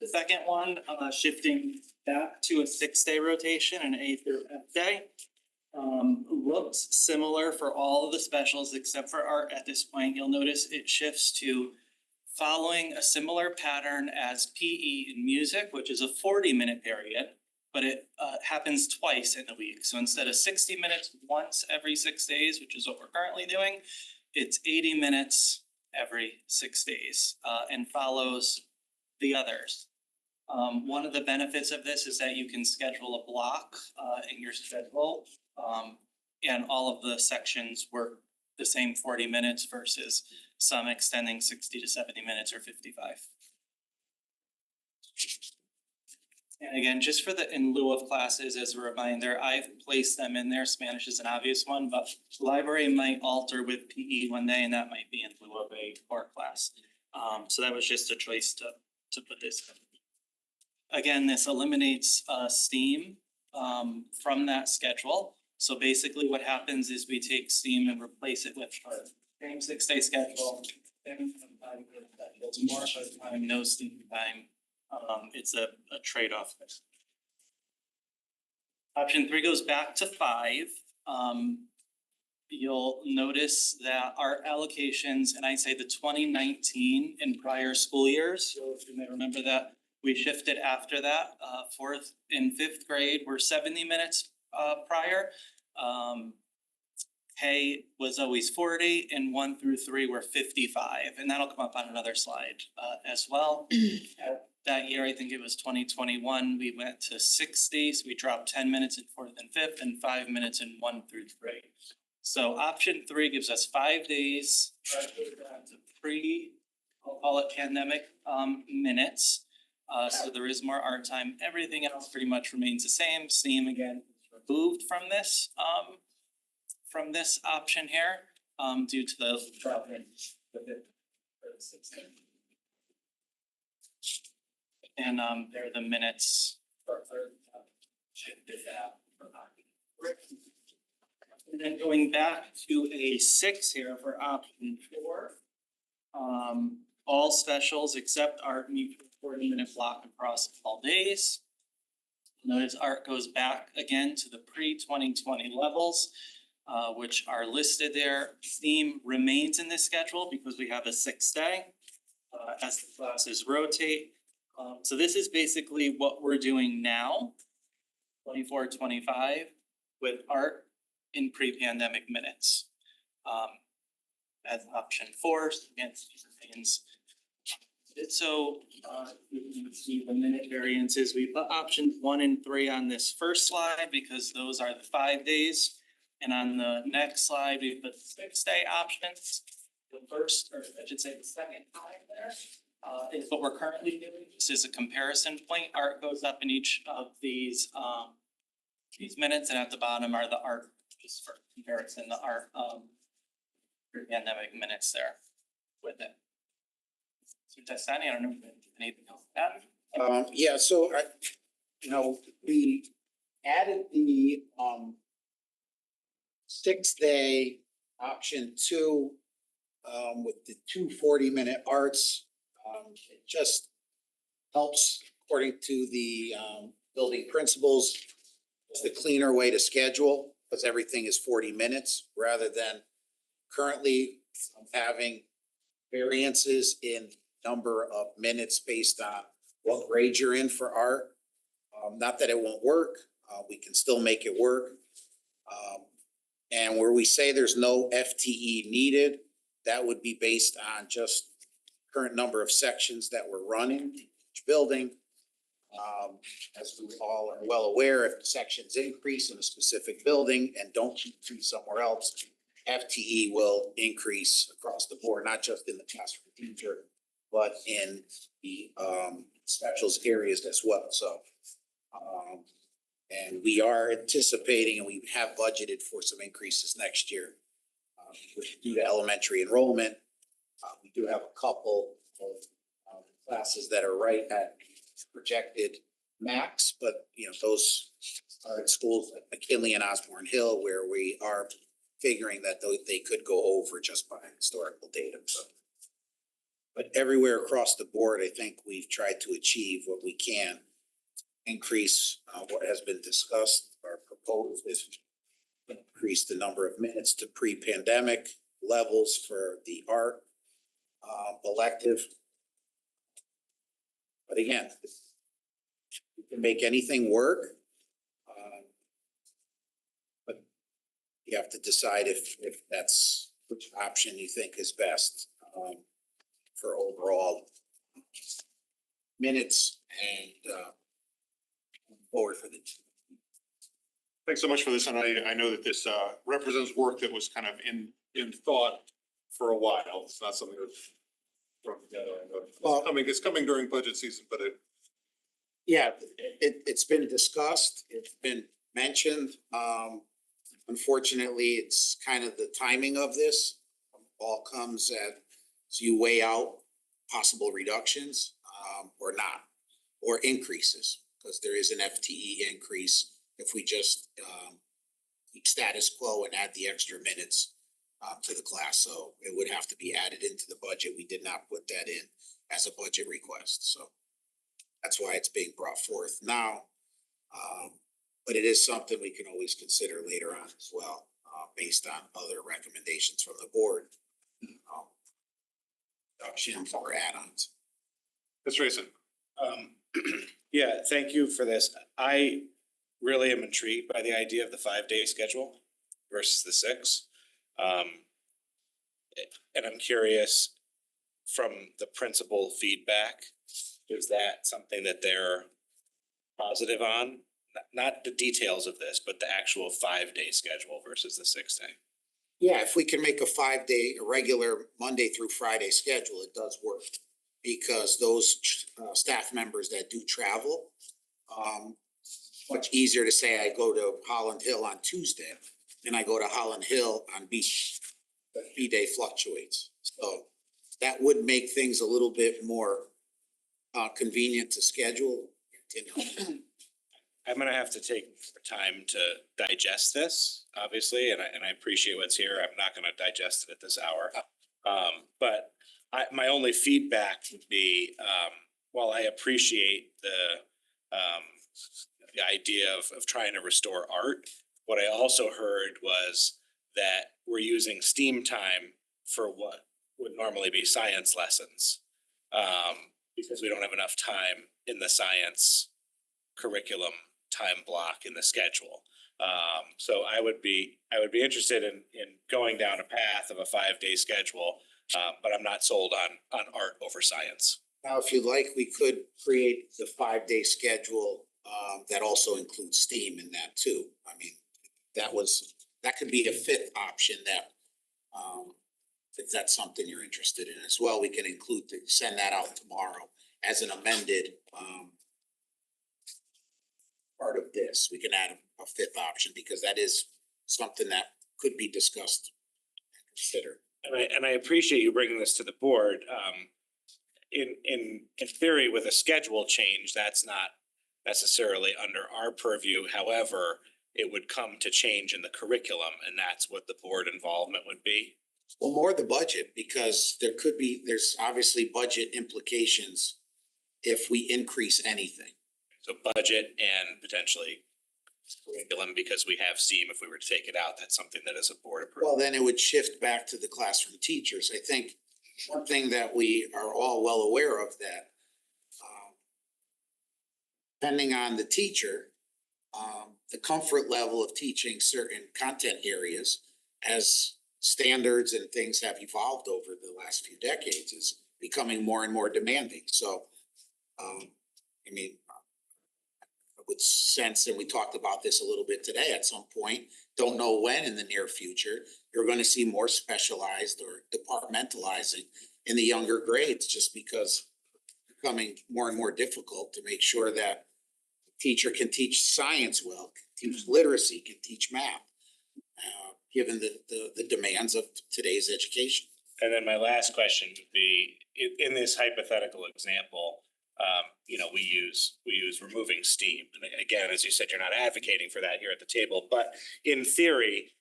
The second one, shifting back to a 6-day rotation, an A through F day. Looks similar for all of the specials except for art at this point. You'll notice it shifts to following a similar pattern as PE and music, which is a 40-minute period, but it happens twice in the week. So instead of 60 minutes once every 6 days, which is what we're currently doing, it's 80 minutes every 6 days and follows the others. One of the benefits of this is that you can schedule a block in your schedule. And all of the sections work the same 40 minutes versus some extending 60 to 70 minutes or 55. And again, just for the in lieu of classes, as a reminder, I've placed them in there. Spanish is an obvious one, but library might alter with PE one day, and that might be in lieu of a core class. So that was just a choice to put this in. Again, this eliminates STEAM from that schedule. So basically what happens is we take STEAM and replace it with our same 6-day schedule. More time, no STEAM time. It's a trade-off. Option 3 goes back to 5. You'll notice that our allocations, and I say the 2019 and prior school years, so you may remember that we shifted after that. 4th and 5th grade were 70 minutes prior. K was always 40 and 1 through 3 were 55, and that'll come up on another slide as well. That year, I think it was 2021, we went to 60, so we dropped 10 minutes in 4th and 5th and 5 minutes in 1 through 3. So option 3 gives us 5 days to I'll call it pandemic minutes. So there is more art time. Everything else pretty much remains the same. STEAM again is removed from this option here due to the drop in. And there are the minutes for and then going back to a 6 here for option 4. All specials except art meet 40-minute block across all days. Notice art goes back again to the pre-2020 levels, which are listed there. STEAM remains in this schedule because we have a 6-day as the classes rotate. So this is basically what we're doing now, 24-25, with art in pre-pandemic minutes. As option 4, against things. So you can see the minute variances. We put options 1 and 3 on this first slide because those are the 5 days. And on the next slide, we put 6-day options. The first, or I should say the second line there, is what we're currently doing. This is a comparison point. Art goes up in each of these minutes, and at the bottom are the art, just for comparison, the art, pandemic minutes there with it. So Testani, I don't know if you have anything else to add? Yeah, so we added the 6-day option 2 with the 2 40-minute arts. It just helps, according to the building principles, it's the cleaner way to schedule because everything is 40 minutes rather than currently having variances in number of minutes based on what grade you're in for art. Not that it won't work, we can still make it work. And where we say there's no FTE needed, that would be based on just current number of sections that we're running each building. As we all are well aware, if sections increase in a specific building and don't increase somewhere else, FTE will increase across the board, not just in the classroom teacher, but in the specials areas as well. So, and we are anticipating and we have budgeted for some increases next year. Due to elementary enrollment, we do have a couple of classes that are right at projected max, but those are at schools like McKinley and Osborne Hill where we are figuring that they could go over just by historical data. So, but everywhere across the board, I think we've tried to achieve what we can. Increase what has been discussed or proposed is increase the number of minutes to pre-pandemic levels for the art elective. But again, you can make anything work. But you have to decide if that's which option you think is best for overall minutes and forward for the. Thanks so much for this, and I know that this represents work that was kind of in thought for a while. It's not something that's thrown together. I know it's coming during budget season, but it's been discussed, it's been mentioned. Unfortunately, it's kind of the timing of this all comes at, so you weigh out possible reductions or not, or increases, because there is an FTE increase if we just keep status quo and add the extra minutes to the class. So it would have to be added into the budget. We did not put that in as a budget request. So that's why it's being brought forth now. But it is something we can always consider later on as well, based on other recommendations from the board. Reductions or add-ons. Mr. Rayson. Yeah, thank you for this. I really am intrigued by the idea of the 5-day schedule versus the 6. And I'm curious from the principal feedback, is that something that they're positive on? Not the details of this, but the actual 5-day schedule versus the 6-day. Yeah, if we can make a 5-day, a regular Monday through Friday schedule, it does work. Because those staff members that do travel, much easier to say I go to Holland Hill on Tuesday than I go to Holland Hill on beach. The B-day fluctuates. So that would make things a little bit more convenient to schedule. I'm gonna have to take time to digest this, obviously, and I appreciate what's here. I'm not gonna digest it at this hour. But my only feedback would be, while I appreciate the idea of trying to restore art, what I also heard was that we're using STEAM time for what would normally be science lessons. Because we don't have enough time in the science curriculum time block in the schedule. So I would be interested in going down a path of a 5-day schedule. But I'm not sold on art over science. Now, if you'd like, we could create the 5-day schedule that also includes STEAM in that too. I mean, that that could be a fifth option that, if that's something you're interested in as well, we can send that out tomorrow as an amended, part of this. We can add a fifth option because that is something that could be discussed and considered. And I appreciate you bringing this to the board. In theory, with a schedule change, that's not necessarily under our purview. However, it would come to change in the curriculum, and that's what the board involvement would be. Well, more the budget, because there's obviously budget implications if we increase anything. So budget and potentially curriculum, because we have STEAM, if we were to take it out, that's something that is a board approved. Well, then it would shift back to the classroom teachers. I think one thing that we are all well aware of that, depending on the teacher, the comfort level of teaching certain content areas as standards and things have evolved over the last few decades is becoming more and more demanding. So, I mean, I would sense, and we talked about this a little bit today, at some point, don't know when in the near future, you're going to see more specialized or departmentalizing in the younger grades, just because it's becoming more and more difficult to make sure that the teacher can teach science well, can teach literacy, can teach math, given the demands of today's education. And then my last question would be, in this hypothetical example, we use removing STEAM. And again, as you said, you're not advocating for that here at the table, but in theory,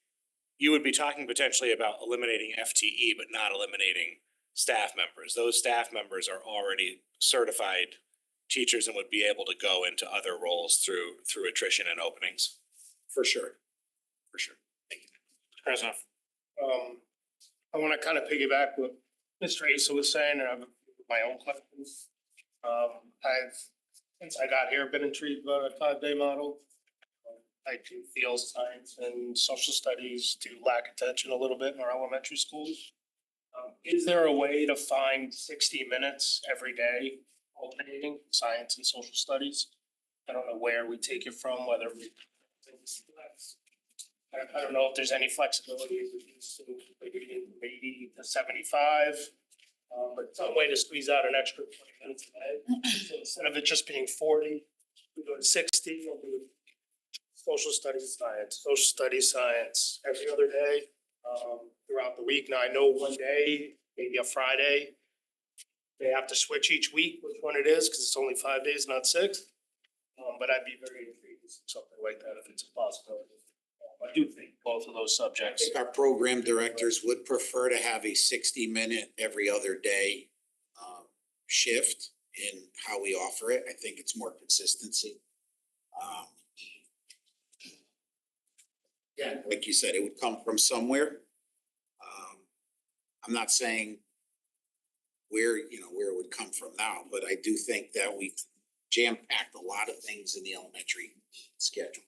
you would be talking potentially about eliminating FTE, but not eliminating staff members. Those staff members are already certified teachers and would be able to go into other roles through attrition and openings. For sure. For sure. Thank you. President. I want to kind of piggyback what Mr. Asa was saying, and I have my own questions. Since I got here, been intrigued by a 5-day model. I do feel science and social studies do lack attention a little bit in our elementary schools. Is there a way to find 60 minutes every day alternating science and social studies? I don't know where we take it from, whether we. I don't know if there's any flexibility, maybe 80 to 75. But some way to squeeze out an extra 20 minutes a day. So instead of it just being 40, we go to 60, we'll do social studies science every other day throughout the week. Now I know one day, maybe a Friday, they have to switch each week which one it is because it's only 5 days, not 6. But I'd be very intrigued to see something like that if it's a possibility. I do think both of those subjects. I think our program directors would prefer to have a 60-minute every other day shift in how we offer it. I think it's more consistency. Yeah, like you said, it would come from somewhere. I'm not saying where it would come from now, but I do think that we've jam-packed a lot of things in the elementary schedule.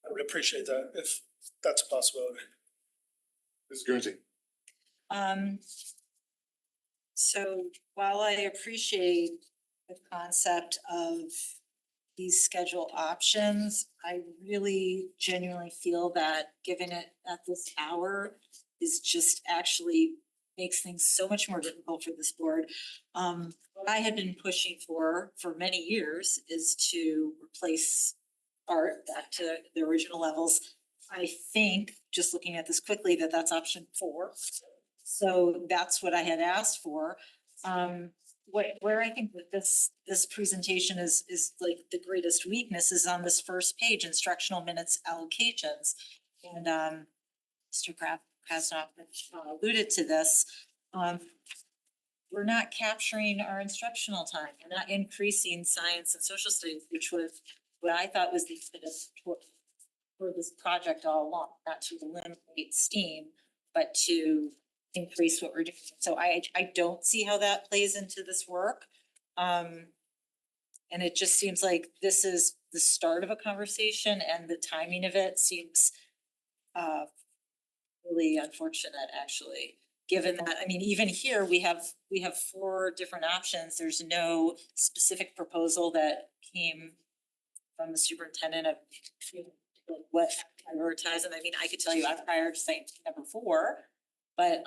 I would appreciate that if that's a possibility. Ms. Guernsey. So while I appreciate the concept of these schedule options, I really genuinely feel that giving it at this hour is just actually makes things so much more difficult for this board. What I had been pushing for many years is to replace art back to the original levels. I think, just looking at this quickly, that's option 4. So that's what I had asked for. Where I think that this presentation is like the greatest weakness is on this first page, instructional minutes allocations. And Mr. Krasnoff alluded to this. We're not capturing our instructional time. We're not increasing science and social studies, which was what I thought was the impetus for this project all along, not to eliminate STEAM, but to increase what we're doing. So I don't see how that plays into this work. And it just seems like this is the start of a conversation and the timing of it seems really unfortunate, actually. Given that, I mean, even here, we have 4 different options. There's no specific proposal that came from the superintendent of what prioritize, and I mean, I could tell you I prioritize number 4. But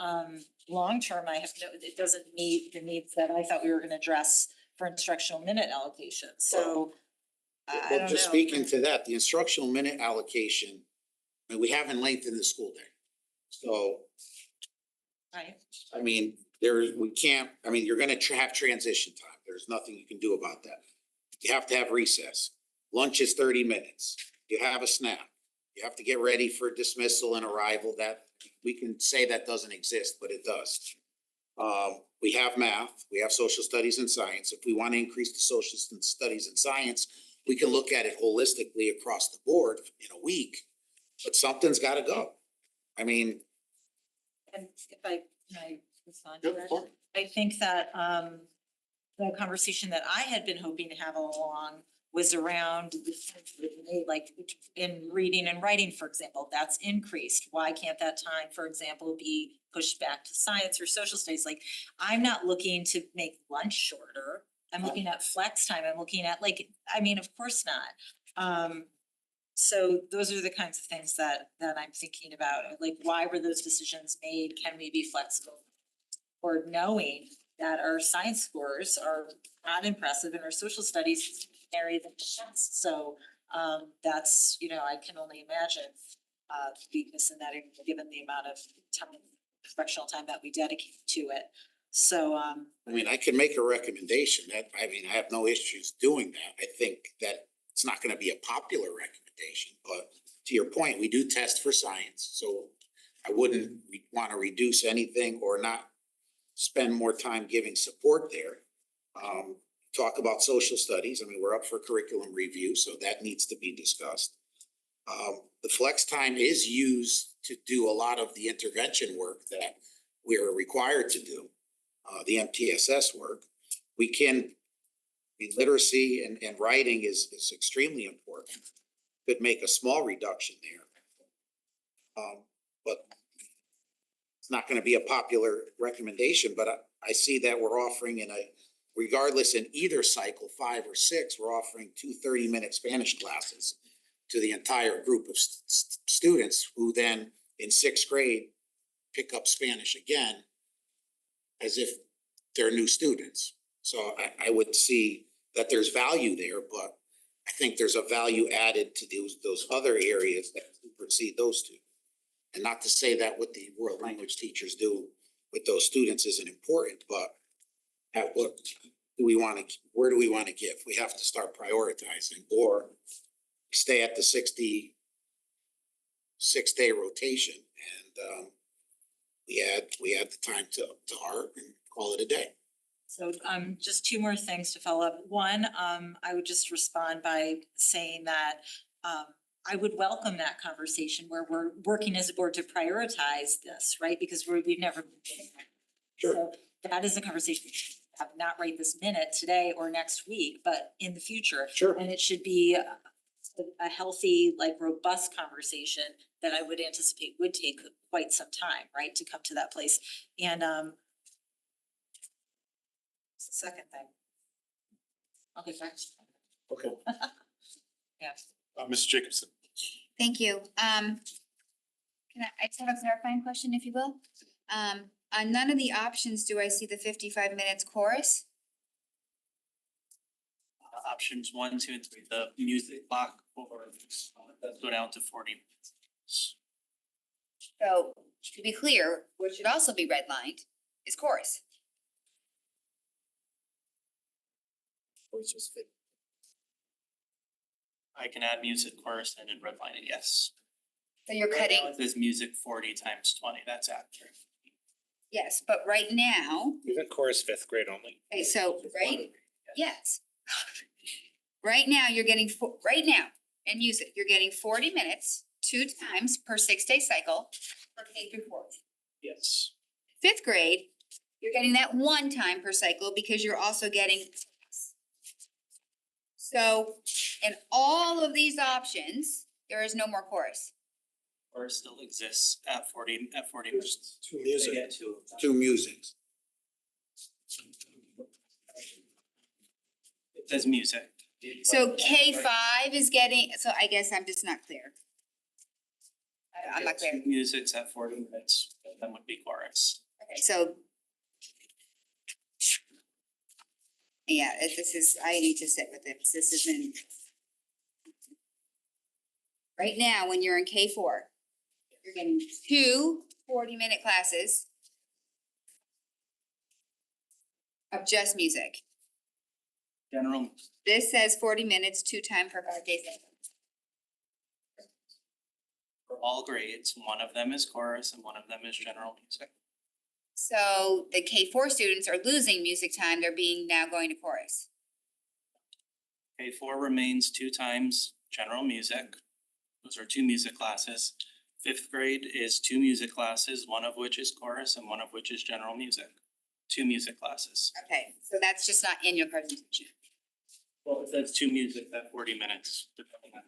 long term, I have no, it doesn't meet the needs that I thought we were gonna address for instructional minute allocation, so. I Well, don't just know. speaking to that, the instructional minute allocation, I mean, we haven't lengthened the school day. So, Right, I mean, we can't, I mean, you're gonna have transition time. There's nothing you can do about that. You have to have recess. Lunch is 30 minutes. You have a snack. You have to get ready for dismissal and arrival. That, we can say that doesn't exist, but it does. We have math, we have social studies and science. If we want to increase the social studies and science, we can look at it holistically across the board in a week, but something's gotta go. I mean, and if can I respond to Go that? for it. I think that the conversation that I had been hoping to have all along was around like in reading and writing, for example, that's increased. Why can't that time, for example, be pushed back to science or social studies? Like, I'm not looking to make lunch shorter. I'm looking at flex time. I'm looking at like, I mean, of course not. So those are the kinds of things that I'm thinking about, like, why were those decisions made? Can we be flexible? Or knowing that our science scores are not impressive and our social studies is an area that best. So that's, you know, I can only imagine weakness in that area, given the amount of time, instructional time that we dedicate to it. So I mean, I can make a recommendation that, I mean, I have no issues doing that. I think that it's not gonna be a popular recommendation, but to your point, we do test for science, so I wouldn't wanna reduce anything or not spend more time giving support there. Talk about social studies. I mean, we're up for curriculum review, so that needs to be discussed. The flex time is used to do a lot of the intervention work that we're required to do, the MTSS work. We can, literacy and writing is extremely important. Could make a small reduction there. But it's not gonna be a popular recommendation, but I see that we're offering regardless in either cycle, 5 or 6, we're offering 2 30-minute Spanish classes to the entire group of students who then in 6th grade pick up Spanish again as if they're new students. So I would see that there's value there, but I think there's a value added to those other areas that supersede those two. And not to say that what the world language teachers do with those students isn't important, but at what do we want to, where do we want to give? We have to start prioritizing or stay at the 66-day rotation and we add the time to heart and call it a day. So just 2 more things to follow up. One, I would just respond by saying that I would welcome that conversation where we're working as a board to prioritize this, right? Because we've never been doing that. Sure. So that is a conversation, not right this minute, today or next week, but in the future. Sure. And it should be a healthy, like robust conversation that I would anticipate would take quite some time, right, to come to that place. And it's the second thing. I'll get back to you. Okay. Yeah. Mrs. Jacobson. Thank you. Can I just have a clarifying question, if you will? On none of the options do I see the 55 minutes chorus. Options 1, 2, and 3, the music block or that go down to 40 minutes. So to be clear, what should also be redlined is chorus. I can add music chorus and then redline it, yes. So you're Right cutting, now it says music 40 times 20, that's accurate. yes, but right now, Isn't chorus 5th grade only? okay, so right, yes. Right now, you're getting, right now, in music, you're getting 40 minutes, 2 times per 6-day cycle for K through 4th. Yes. 5th grade, you're getting that 1 time per cycle because you're also getting. So in all of these options, there is no more chorus. Or still exists at 40 minutes. 2 music. They get 2 of them. 2 musics. It says music. So K5 is getting, so I guess I'm just not clear. I'm not clear. Music's at 40 minutes, then would be chorus. Okay, so. Yeah, this is, I need to sit with this. This isn't. Right now, when you're in K4, you're getting 2 40-minute classes of just music. General, This says 40 minutes, 2 times per 5 days. for all grades, one of them is chorus and one of them is general music. So the K4 students are losing music time. They're being now going to chorus. K4 remains 2 times general music. Those are 2 music classes. 5th grade is 2 music classes, one of which is chorus and one of which is general music. 2 music classes. Okay, so that's just not in your presentation. Well, it says 2 music at 40 minutes. Depending on.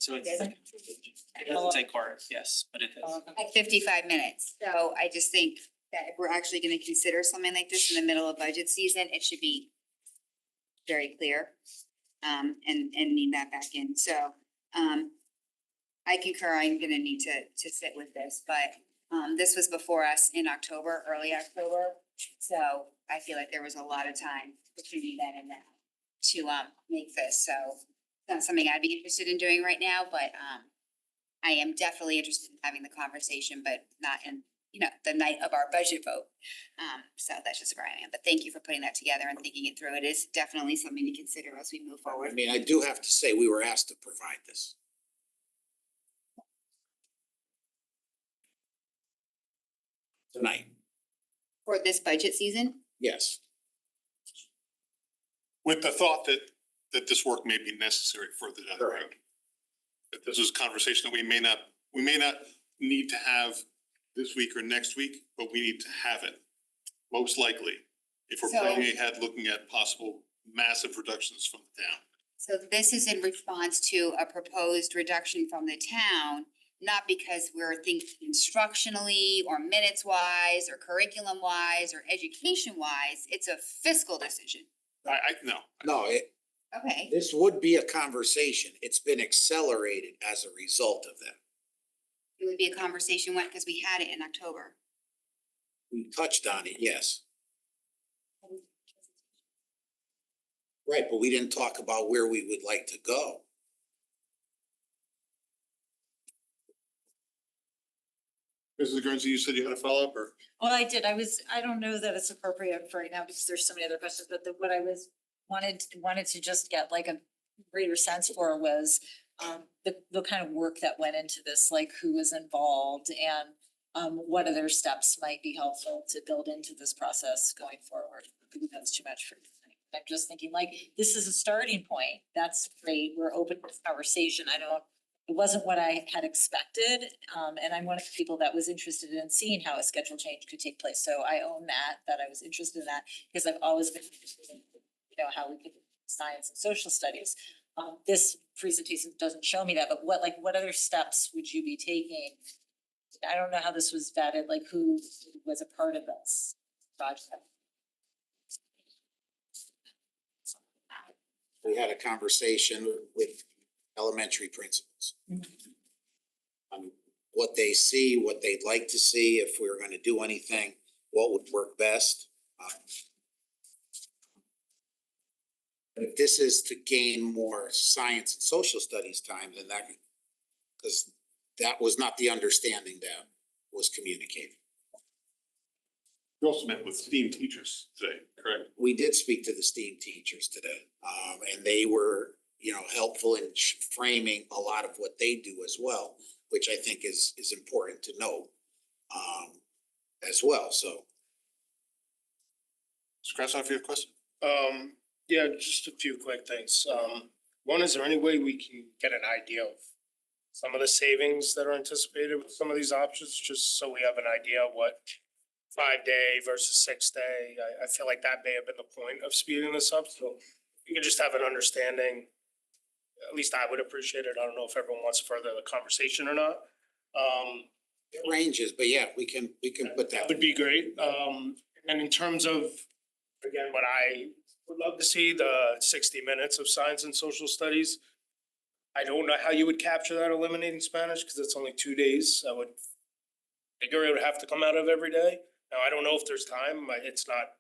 So it's, it doesn't say chorus, yes, but it is. At 55 minutes. So I just think that if we're actually gonna consider something like this in the middle of budget season, it should be very clear. And need that back in. So, I concur, I'm gonna need to sit with this, but, this was before us in October, early October. So I feel like there was a lot of time between then and now to, make this. So not something I'd be interested in doing right now, but, I am definitely interested in having the conversation, but not in, the night of our budget vote. So that's just where I am. But thank you for putting that together and thinking it through. It is definitely something to consider as we move I forward. mean, I do have to say, we were asked to provide this. Tonight, For this budget season, yes. With the thought that this work may be necessary further down the road. That this is a conversation that we may not need to have this week or next week, but we need to have it. Most likely, if we're So- planning ahead, looking at possible massive reductions from the town. so this is in response to a proposed reduction from the town, not because we're thinking instructionally or minutes wise or curriculum wise or education wise. It's a fiscal decision. No, Okay. this would be a conversation. It's been accelerated as a result of that. It would be a conversation when, because we had it in October. We touched on it, yes. Right, but we didn't talk about where we would like to go. Mrs. Guernsey, you said you had a follow-up or? Well, I did. I don't know that it's appropriate for right now because there's so many other questions, but what I wanted to just get like a greater sense for was the kind of work that went into this, like who was involved and what other steps might be helpful to build into this process going forward. I think that's too much for tonight. I'm just thinking like, this is a starting point. That's great. We're open to this conversation. It wasn't what I had expected. And I'm one of the people that was interested in seeing how a schedule change could take place. So I own that I was interested in that because I've always been interested in, how we could do science and social studies. This presentation doesn't show me that, but what other steps would you be taking? I don't know how this was vetted, like who was a part of this project. We had a conversation with elementary principals. On what they see, what they'd like to see, if we were gonna do anything, what would work best. If this is to gain more science and social studies time, then because that was not the understanding that was communicated. You also met with STEAM teachers today, correct? We did speak to the STEAM teachers today, and they were, helpful in framing a lot of what they do as well, which I think is important to know, as well, so. Mr. Krasnoff, you have a question? Yeah, just a few quick things. One, is there any way we can get an idea of some of the savings that are anticipated with some of these options, just so we have an idea of what 5-day versus 6-day? I feel like that may have been the point of speeding this up, so you can just have an understanding. At least I would appreciate it. I don't know if everyone wants to further the conversation or not. It ranges, but yeah, we can put that. That would be great. And in terms of, again, what I would love to see, the 60 minutes of science and social studies. I don't know how you would capture that eliminating Spanish, because it's only 2 days. I would figure it would have to come out of every day. Now, I don't know if there's time, it's not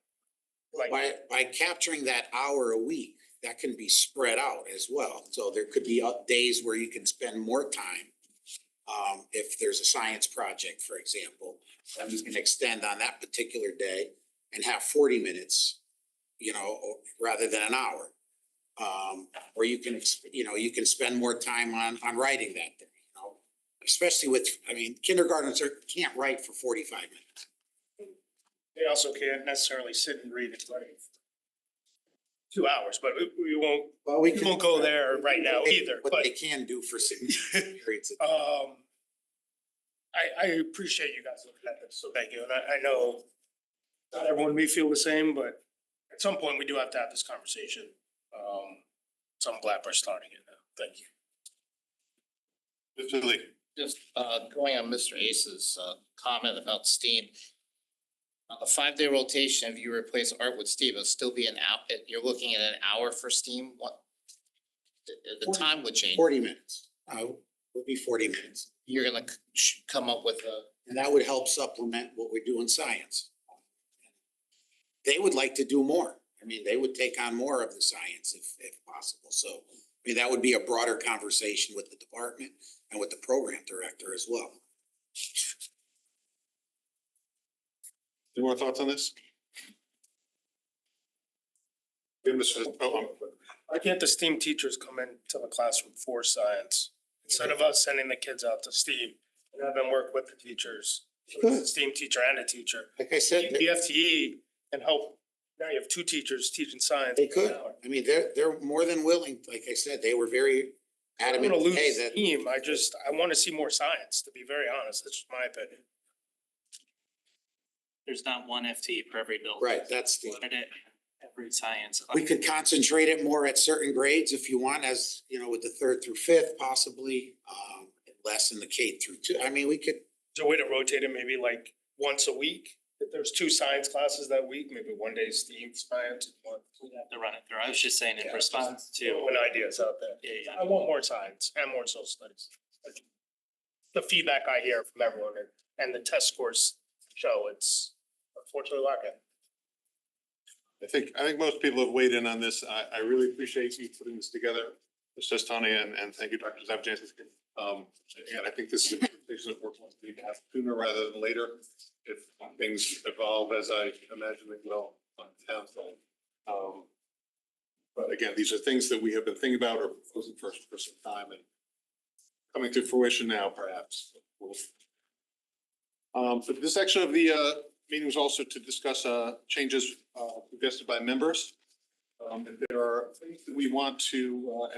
like. By capturing that hour a week, that can be spread out as well. So there could be days where you can spend more time. If there's a science project, for example, then you can extend on that particular day and have 40 minutes, rather than an hour. Or you can, you can spend more time on writing that day, especially with, kindergartens can't write for 45 minutes. They also can't necessarily sit and read it for 2 hours, but we won't, Well, we won't go there right now either, What but. they can do for certain periods. I appreciate you guys looking at this, so thank you, and I know not everyone may feel the same, but at some point, we do have to have this conversation. So I'm glad we're starting it now, thank you. Mr. Lee. Just going on Mr. Ace's comment about STEAM. A 5-day rotation, if you replace art with STEAM, it'll still be an hour, you're looking at an hour for STEAM, what? The time would change. 40 minutes, would be 40 minutes. You're gonna come up with a. And that would help supplement what we do in science. They would like to do more. They would take on more of the science if possible. So, that would be a broader conversation with the department and with the program director as well. Any more thoughts on this? Why can't the STEAM teachers come into the classroom for science? Instead of us sending the kids out to STEAM and have them work with the teachers, Good. a STEAM teacher and a teacher. Like I said, The FTE and help, now you have 2 teachers teaching science. they could. They're more than willing. Like I said, they were very I'm adamant gonna to lose say that. STEAM, I wanna see more science, to be very honest, that's just my opinion. There's not one FTE per every building. Right, that's the. Wanted it every science. We could concentrate it more at certain grades if you want, as, with the 3rd through 5th possibly, less in the K through 2. We could. Is there a way to rotate it maybe like once a week? If there's 2 science classes that week, maybe one day STEAM science, one. We'd have to run it through. I was just saying in response to. Throwing ideas out there. Yeah. I want more science and more social studies. The feedback I hear from everyone and the test scores show it's unfortunately lacking. I think most people have weighed in on this. I really appreciate you putting this together, Mr. Tony, and thank you, Dr. Zavjansky. Again, I think this is a conversation that we're going to need to have sooner rather than later, if things evolve as I imagine they will on the town side. But again, these are things that we have been thinking about or proposing for some time and coming to fruition now, perhaps. But this section of the meeting was also to discuss changes suggested by members. If there are things that we want to,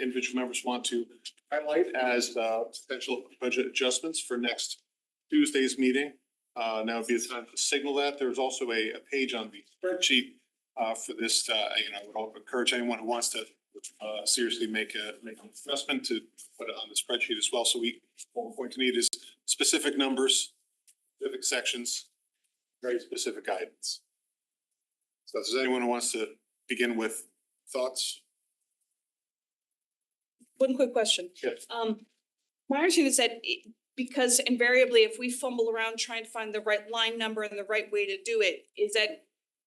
individual members want to highlight as potential budget adjustments for next Tuesday's meeting, now would be the time to signal that. There's also a page on the spreadsheet for this. I would encourage anyone who wants to seriously make an investment to put it on the spreadsheet as well. So what we're going to need is specific numbers, specific sections, very specific guidance. So if there's anyone who wants to begin with thoughts? One quick question. Yes. My understanding is that because invariably, if we fumble around trying to find the right line number and the right way to do it,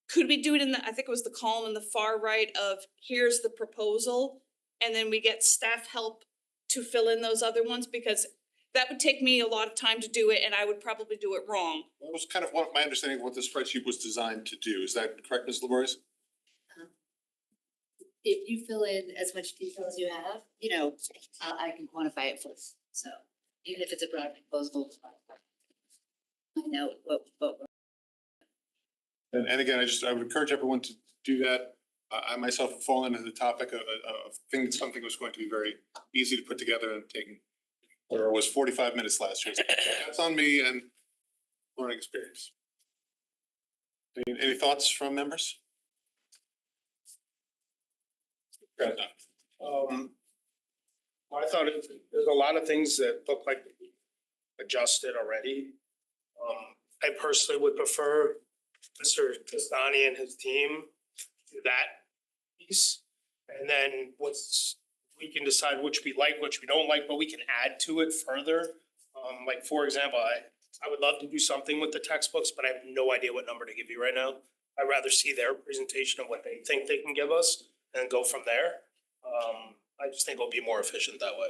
could we do it in I think it was the column in the far right of here's the proposal, and then we get staff help to fill in those other ones, because that would take me a lot of time to do it and I would probably do it wrong. That was kind of my understanding of what the spreadsheet was designed to do. Is that correct, Ms. Laborious? If you fill in as much detail as you have, I can quantify it for, so even if it's a broad proposal, I know what. And again, I would encourage everyone to do that. I myself have fallen into the topic of thinking something was going to be very easy to put together and taking, or it was 45 minutes last year. That's on me and learning experience. Any thoughts from members? I thought there's a lot of things that look like adjusted already. I personally would prefer Mr. Castani and his team do that piece. And then we can decide which we like, which we don't like, but we can add to it further. Like, for example, I would love to do something with the textbooks, but I have no idea what number to give you right now. I'd rather see their presentation of what they think they can give us and go from there. I just think it'll be more efficient that way.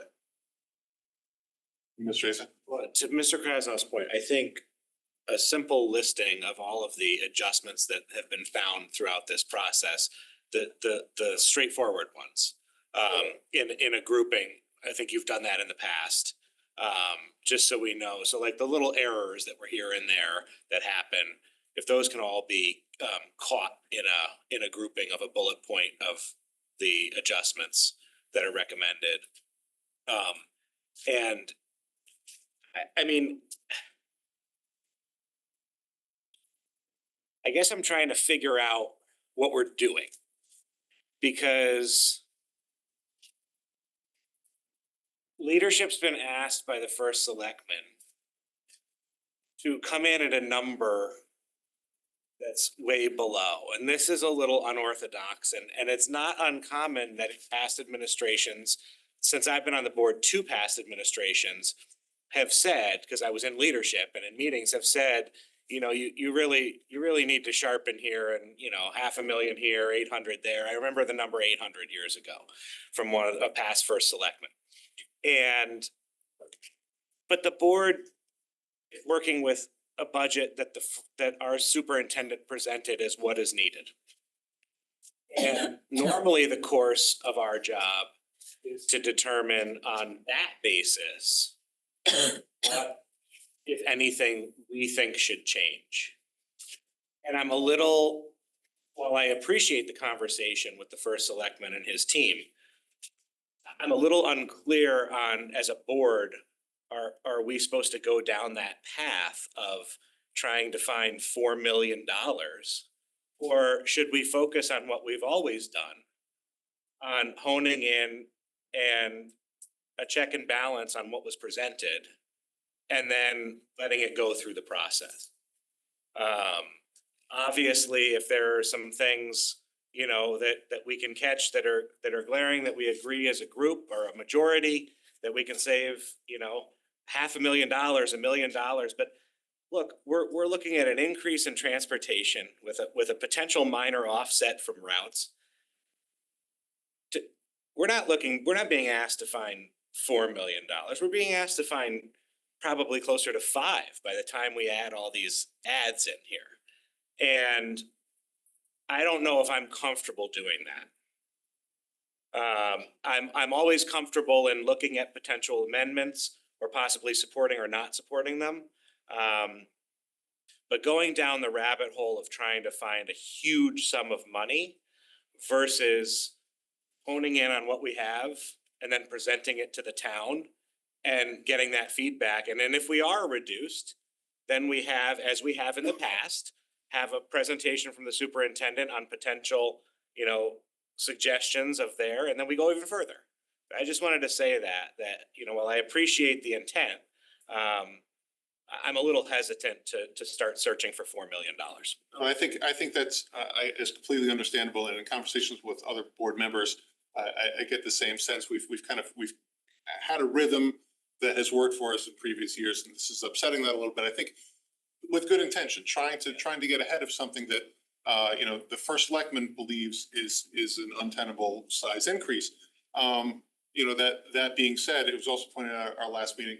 Mr. Jason? Well, to Mr. Krasnow's point, I think a simple listing of all of the adjustments that have been found throughout this process, the straightforward ones, in a grouping, I think you've done that in the past. Just so we know, so like the little errors that were here and there that happen, if those can all be caught in a grouping of a bullet point of the adjustments that are recommended. And I mean, I guess I'm trying to figure out what we're doing. Because leadership's been asked by the first selectman to come in at a number that's way below. And this is a little unorthodox, and it's not uncommon that past administrations, since I've been on the board, 2 past administrations have said, because I was in leadership and in meetings, have said, you know, you really need to sharpen here, and, you know, $500,000 here, 800 there. I remember the number 800 years ago from one of a past first selectman. But the board is working with a budget that our superintendent presented as what is needed. And normally the course of our job is to determine on that basis what, if anything, we think should change. And I'm a little, while I appreciate the conversation with the first selectman and his team, I'm a little unclear on, as a board, are we supposed to go down that path of trying to find $4 million? Or should we focus on what we've always done, on honing in and a check and balance on what was presented, and then letting it go through the process? Obviously, if there are some things, you know, that we can catch that are glaring, that we agree as a group or a majority, that we can save, you know, $500,000, $1 million. But look, we're looking at an increase in transportation with a potential minor offset from routes. We're not being asked to find $4 million. We're being asked to find probably closer to 5 by the time we add all these ads in here. And I don't know if I'm comfortable doing that. I'm always comfortable in looking at potential amendments or possibly supporting or not supporting them. But going down the rabbit hole of trying to find a huge sum of money versus honing in on what we have and then presenting it to the town and getting that feedback. And then if we are reduced, then we have, as we have in the past, have a presentation from the superintendent on potential, you know, suggestions of there, and then we go even further. I just wanted to say that, you know, while I appreciate the intent, I'm a little hesitant to start searching for $4 million. I think that's is completely understandable, and in conversations with other board members, I get the same sense. We've had a rhythm that has worked for us in previous years, and this is upsetting that a little bit. I think with good intention, trying to get ahead of something that you know, the first selectman believes is an untenable size increase. You know, that being said, it was also pointed out at our last meeting,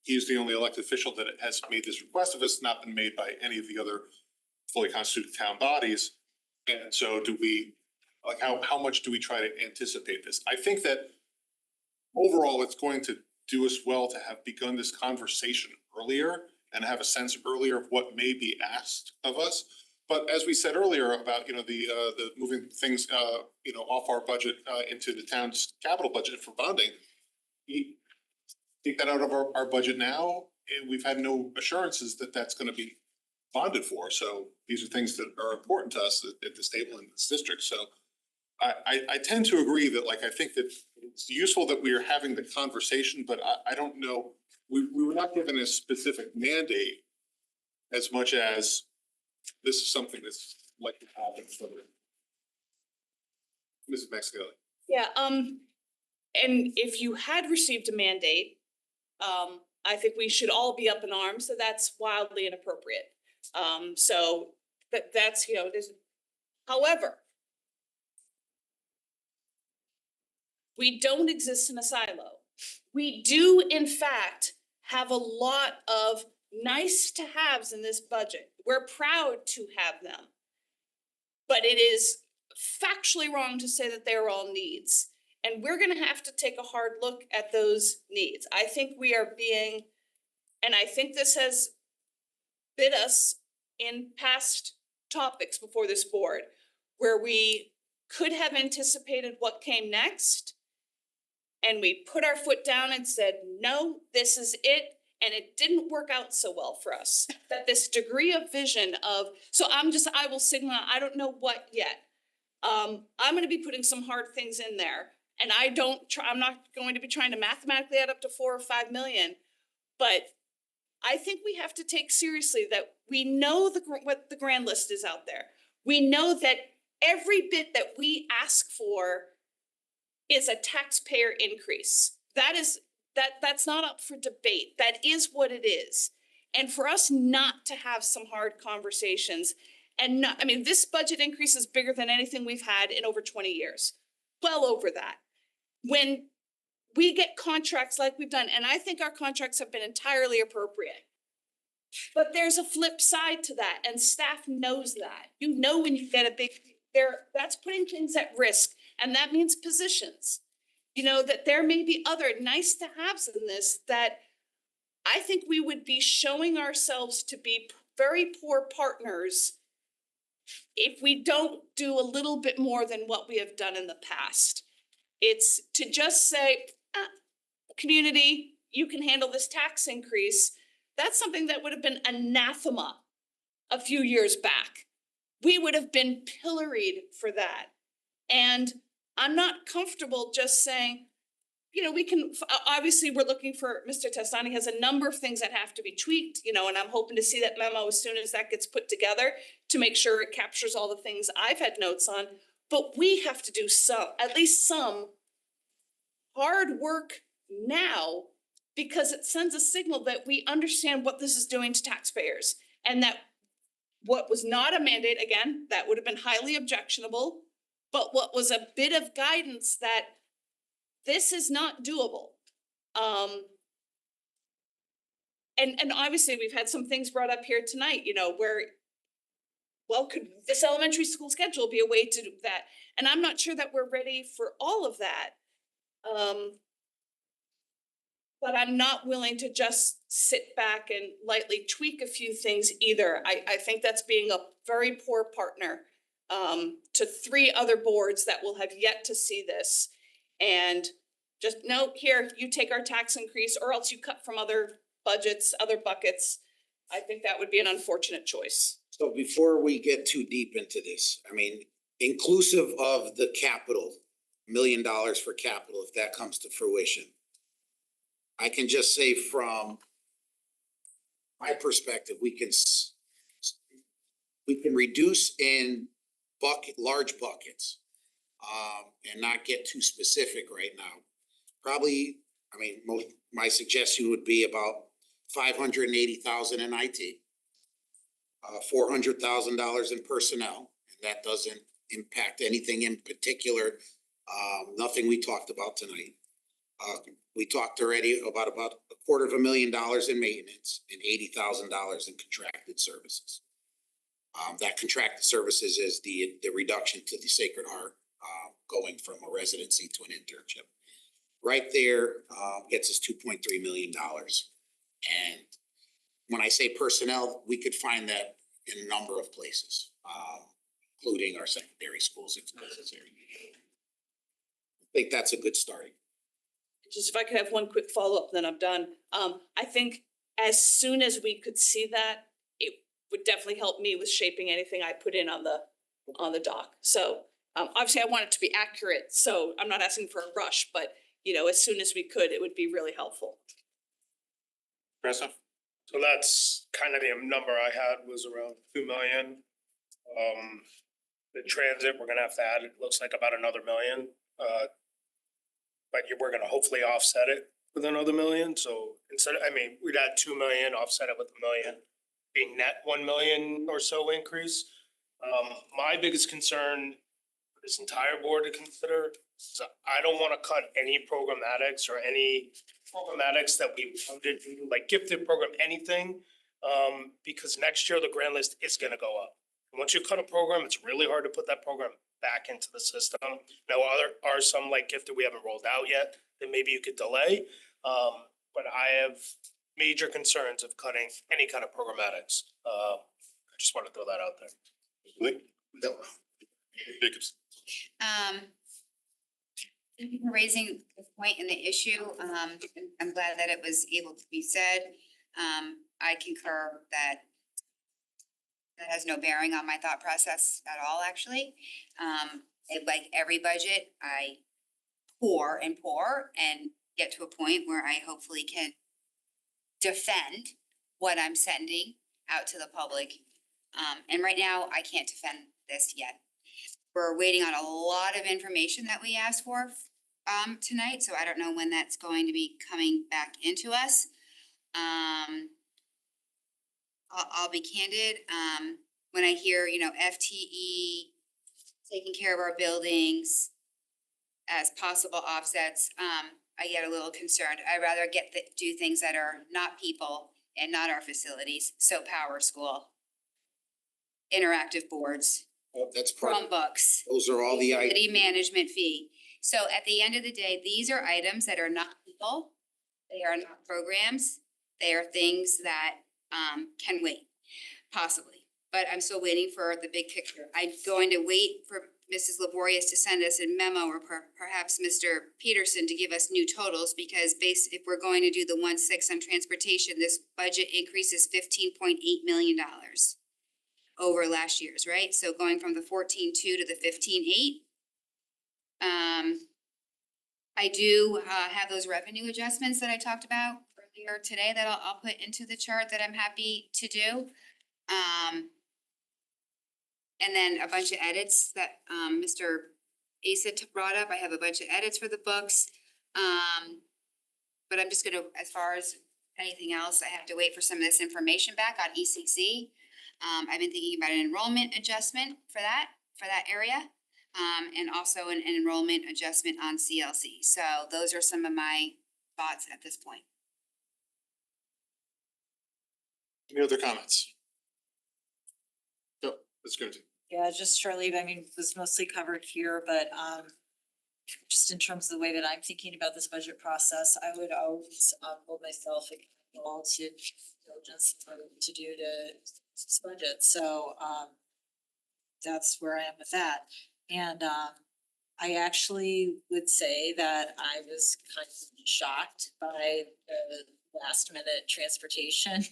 he's the only elected official that has made this request of us, not been made by any of the other fully constituted town bodies. And so do we, like, how much do we try to anticipate this? I think that overall, it's going to do us well to have begun this conversation earlier and have a sense earlier of what may be asked of us. But as we said earlier about, you know, the moving things, you know, off our budget into the town's capital budget for bonding, we take that out of our budget now, and we've had no assurances that that's going to be bonded for. So these are things that are important to us at this table in this district. So I tend to agree that, like, I think that it's useful that we are having the conversation, but I don't know, we were not given a specific mandate as much as this is something that's likely to happen for Mrs. Mexico. Yeah, And if you had received a mandate, I think we should all be up in arms that that's wildly inappropriate. So that's, you know, however, we don't exist in a silo. We do, in fact, have a lot of nice to haves in this budget. We're proud to have them. But it is factually wrong to say that they're all needs. And we're gonna have to take a hard look at those needs. I think we are being, and I think this has bit us in past topics before this board, where we could have anticipated what came next. And we put our foot down and said, no, this is it. And it didn't work out so well for us. That this degree of vision of, so I will signal, I don't know what yet. I'm gonna be putting some hard things in there. And I'm not going to be trying to mathematically add up to 4 or 5 million. But I think we have to take seriously that we know what the grand list is out there. We know that every bit that we ask for is a taxpayer increase. That's not up for debate. That is what it is. And for us not to have some hard conversations and not, I mean, this budget increase is bigger than anything we've had in over 20 years. Well over that. When we get contracts like we've done, and I think our contracts have been entirely appropriate. But there's a flip side to that, and staff knows that. You know when you get a big, that's putting things at risk, and that means positions. You know, that there may be other nice to haves in this that I think we would be showing ourselves to be very poor partners if we don't do a little bit more than what we have done in the past. It's to just say, community, you can handle this tax increase. That's something that would have been anathema a few years back. We would have been pilloried for that. And I'm not comfortable just saying, you know, we can, obviously we're looking for, Mr. Testani has a number of things that have to be tweaked, you know, and I'm hoping to see that memo as soon as that gets put together to make sure it captures all the things I've had notes on. But we have to do at least some hard work now, because it sends a signal that we understand what this is doing to taxpayers. And that what was not a mandate, again, that would have been highly objectionable, but what was a bit of guidance that this is not doable. And obviously we've had some things brought up here tonight, you know, where, well, could this elementary school schedule be a way to do that? And I'm not sure that we're ready for all of that. But I'm not willing to just sit back and lightly tweak a few things either. I think that's being a very poor partner to 3 other boards that will have yet to see this. And just no, here, you take our tax increase or else you cut from other budgets, other buckets. I think that would be an unfortunate choice. So before we get too deep into this, I mean, inclusive of the capital, $1 million for capital, if that comes to fruition. I can just say from my perspective, we can reduce in large buckets and not get too specific right now. Probably, I mean, my suggestion would be about $580,000 in IT, $400,000 in personnel, and that doesn't impact anything in particular. Nothing we talked about tonight. We talked already about $250,000 in maintenance and $80,000 in contracted services. That contracted services is the reduction to the Sacred Heart, going from a residency to an internship. Right there gets us $2.3 million. And when I say personnel, we could find that in a number of places, including our secondary schools if necessary. I think that's a good starting. Just if I could have one quick follow-up, then I'm done. I think as soon as we could see that, it would definitely help me with shaping anything I put in on the doc. So obviously I want it to be accurate, so I'm not asking for a rush, but you know, as soon as we could, it would be really helpful. So that's kind of the number I had was around 2 million. The transit, we're gonna have to add, it looks like about another million. but we're gonna hopefully offset it with another million, so instead, we'd add 2 million, offset it with 1 million, being net 1 million or so increase. My biggest concern for this entire board to consider is I don't wanna cut any programmatics or any programmatics that we funded, like gifted program, anything. Because next year the grant list is gonna go up. And once you cut a program, it's really hard to put that program back into the system. Now, are some like gifted we haven't rolled out yet, that maybe you could delay. But I have major concerns of cutting any kind of programmatics. I just want to throw that out there. Jacobs. Thank you for raising the point and the issue. I'm glad that it was able to be said. I concur that that has no bearing on my thought process at all, actually. Like every budget, I pour and get to a point where I hopefully can defend what I'm sending out to the public. And right now, I can't defend this yet. We're waiting on a lot of information that we asked for tonight, so I don't know when that's going to be coming back into us. I'll be candid, when I hear, FTE taking care of our buildings as possible offsets, I get a little concerned. I'd rather do things that are not people and not our facilities, so Power School, interactive boards, Well, that's part, Chromebooks, those are all the facility management fee. So at the end of the day, these are items that are not people, they are not programs, they are things that can wait, possibly. But I'm still waiting for the big picture. I'm going to wait for Mrs. Laborious to send us a memo, or perhaps Mr. Peterson to give us new totals, because if we're going to do the 1.6 on transportation, this budget increase is $15.8 million over last year's, right? So going from the 14.2 to the 15.8. I do have those revenue adjustments that I talked about earlier today that I'll put into the chart that I'm happy to do. And then a bunch of edits that Mr. Asa brought up. I have a bunch of edits for the books. But I'm just gonna, as far as anything else, I have to wait for some of this information back on ECC. I've been thinking about an enrollment adjustment for that area. And also an enrollment adjustment on CLC. So those are some of my thoughts at this point. Any other comments? No, that's good. Yeah, just shortly, it was mostly covered here, but just in terms of the way that I'm thinking about this budget process, I would always hold myself accountable to diligence to do to this budget. So that's where I am with that. And I actually would say that I was kind of shocked by the last minute transportation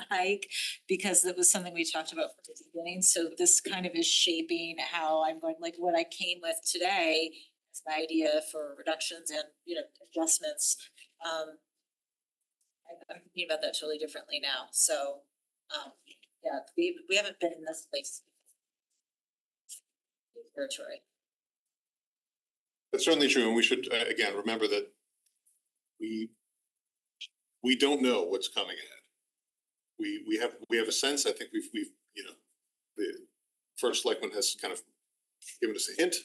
hike, because that was something we talked about from the beginning. So this kind of is shaping how I'm going, like what I came with today as my idea for reductions and, adjustments. I'm thinking about that totally differently now. So yeah, we haven't been in this place. Territory. That's certainly true, and we should, again, remember that we don't know what's coming ahead. We have a sense. I think we've the first selectman has kind of given us a hint.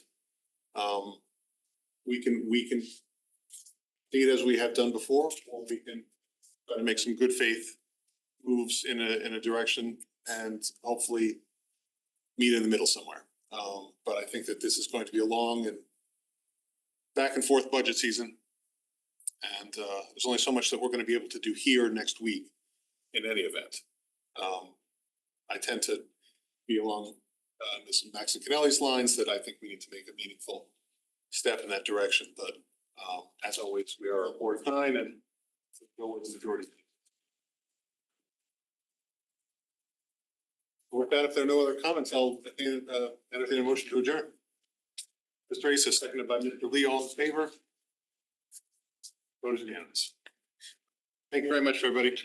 We can see it as we have done before, or we can try to make some good faith moves in a direction and hopefully meet in the middle somewhere. But I think that this is going to be a long and back and forth budget season. And there's only so much that we're going to be able to do here next week in any event. I tend to be along Ms. Max and Kennelly's lines that I think we need to make a meaningful step in that direction. But as always, we are a board kind and go with the majority. With that, if there are no other comments, I'll entertain a motion to adjourn. Mr. Asa, seconded by Mr. Lee, all in favor? Vote is unanimous. Thank you very much, everybody.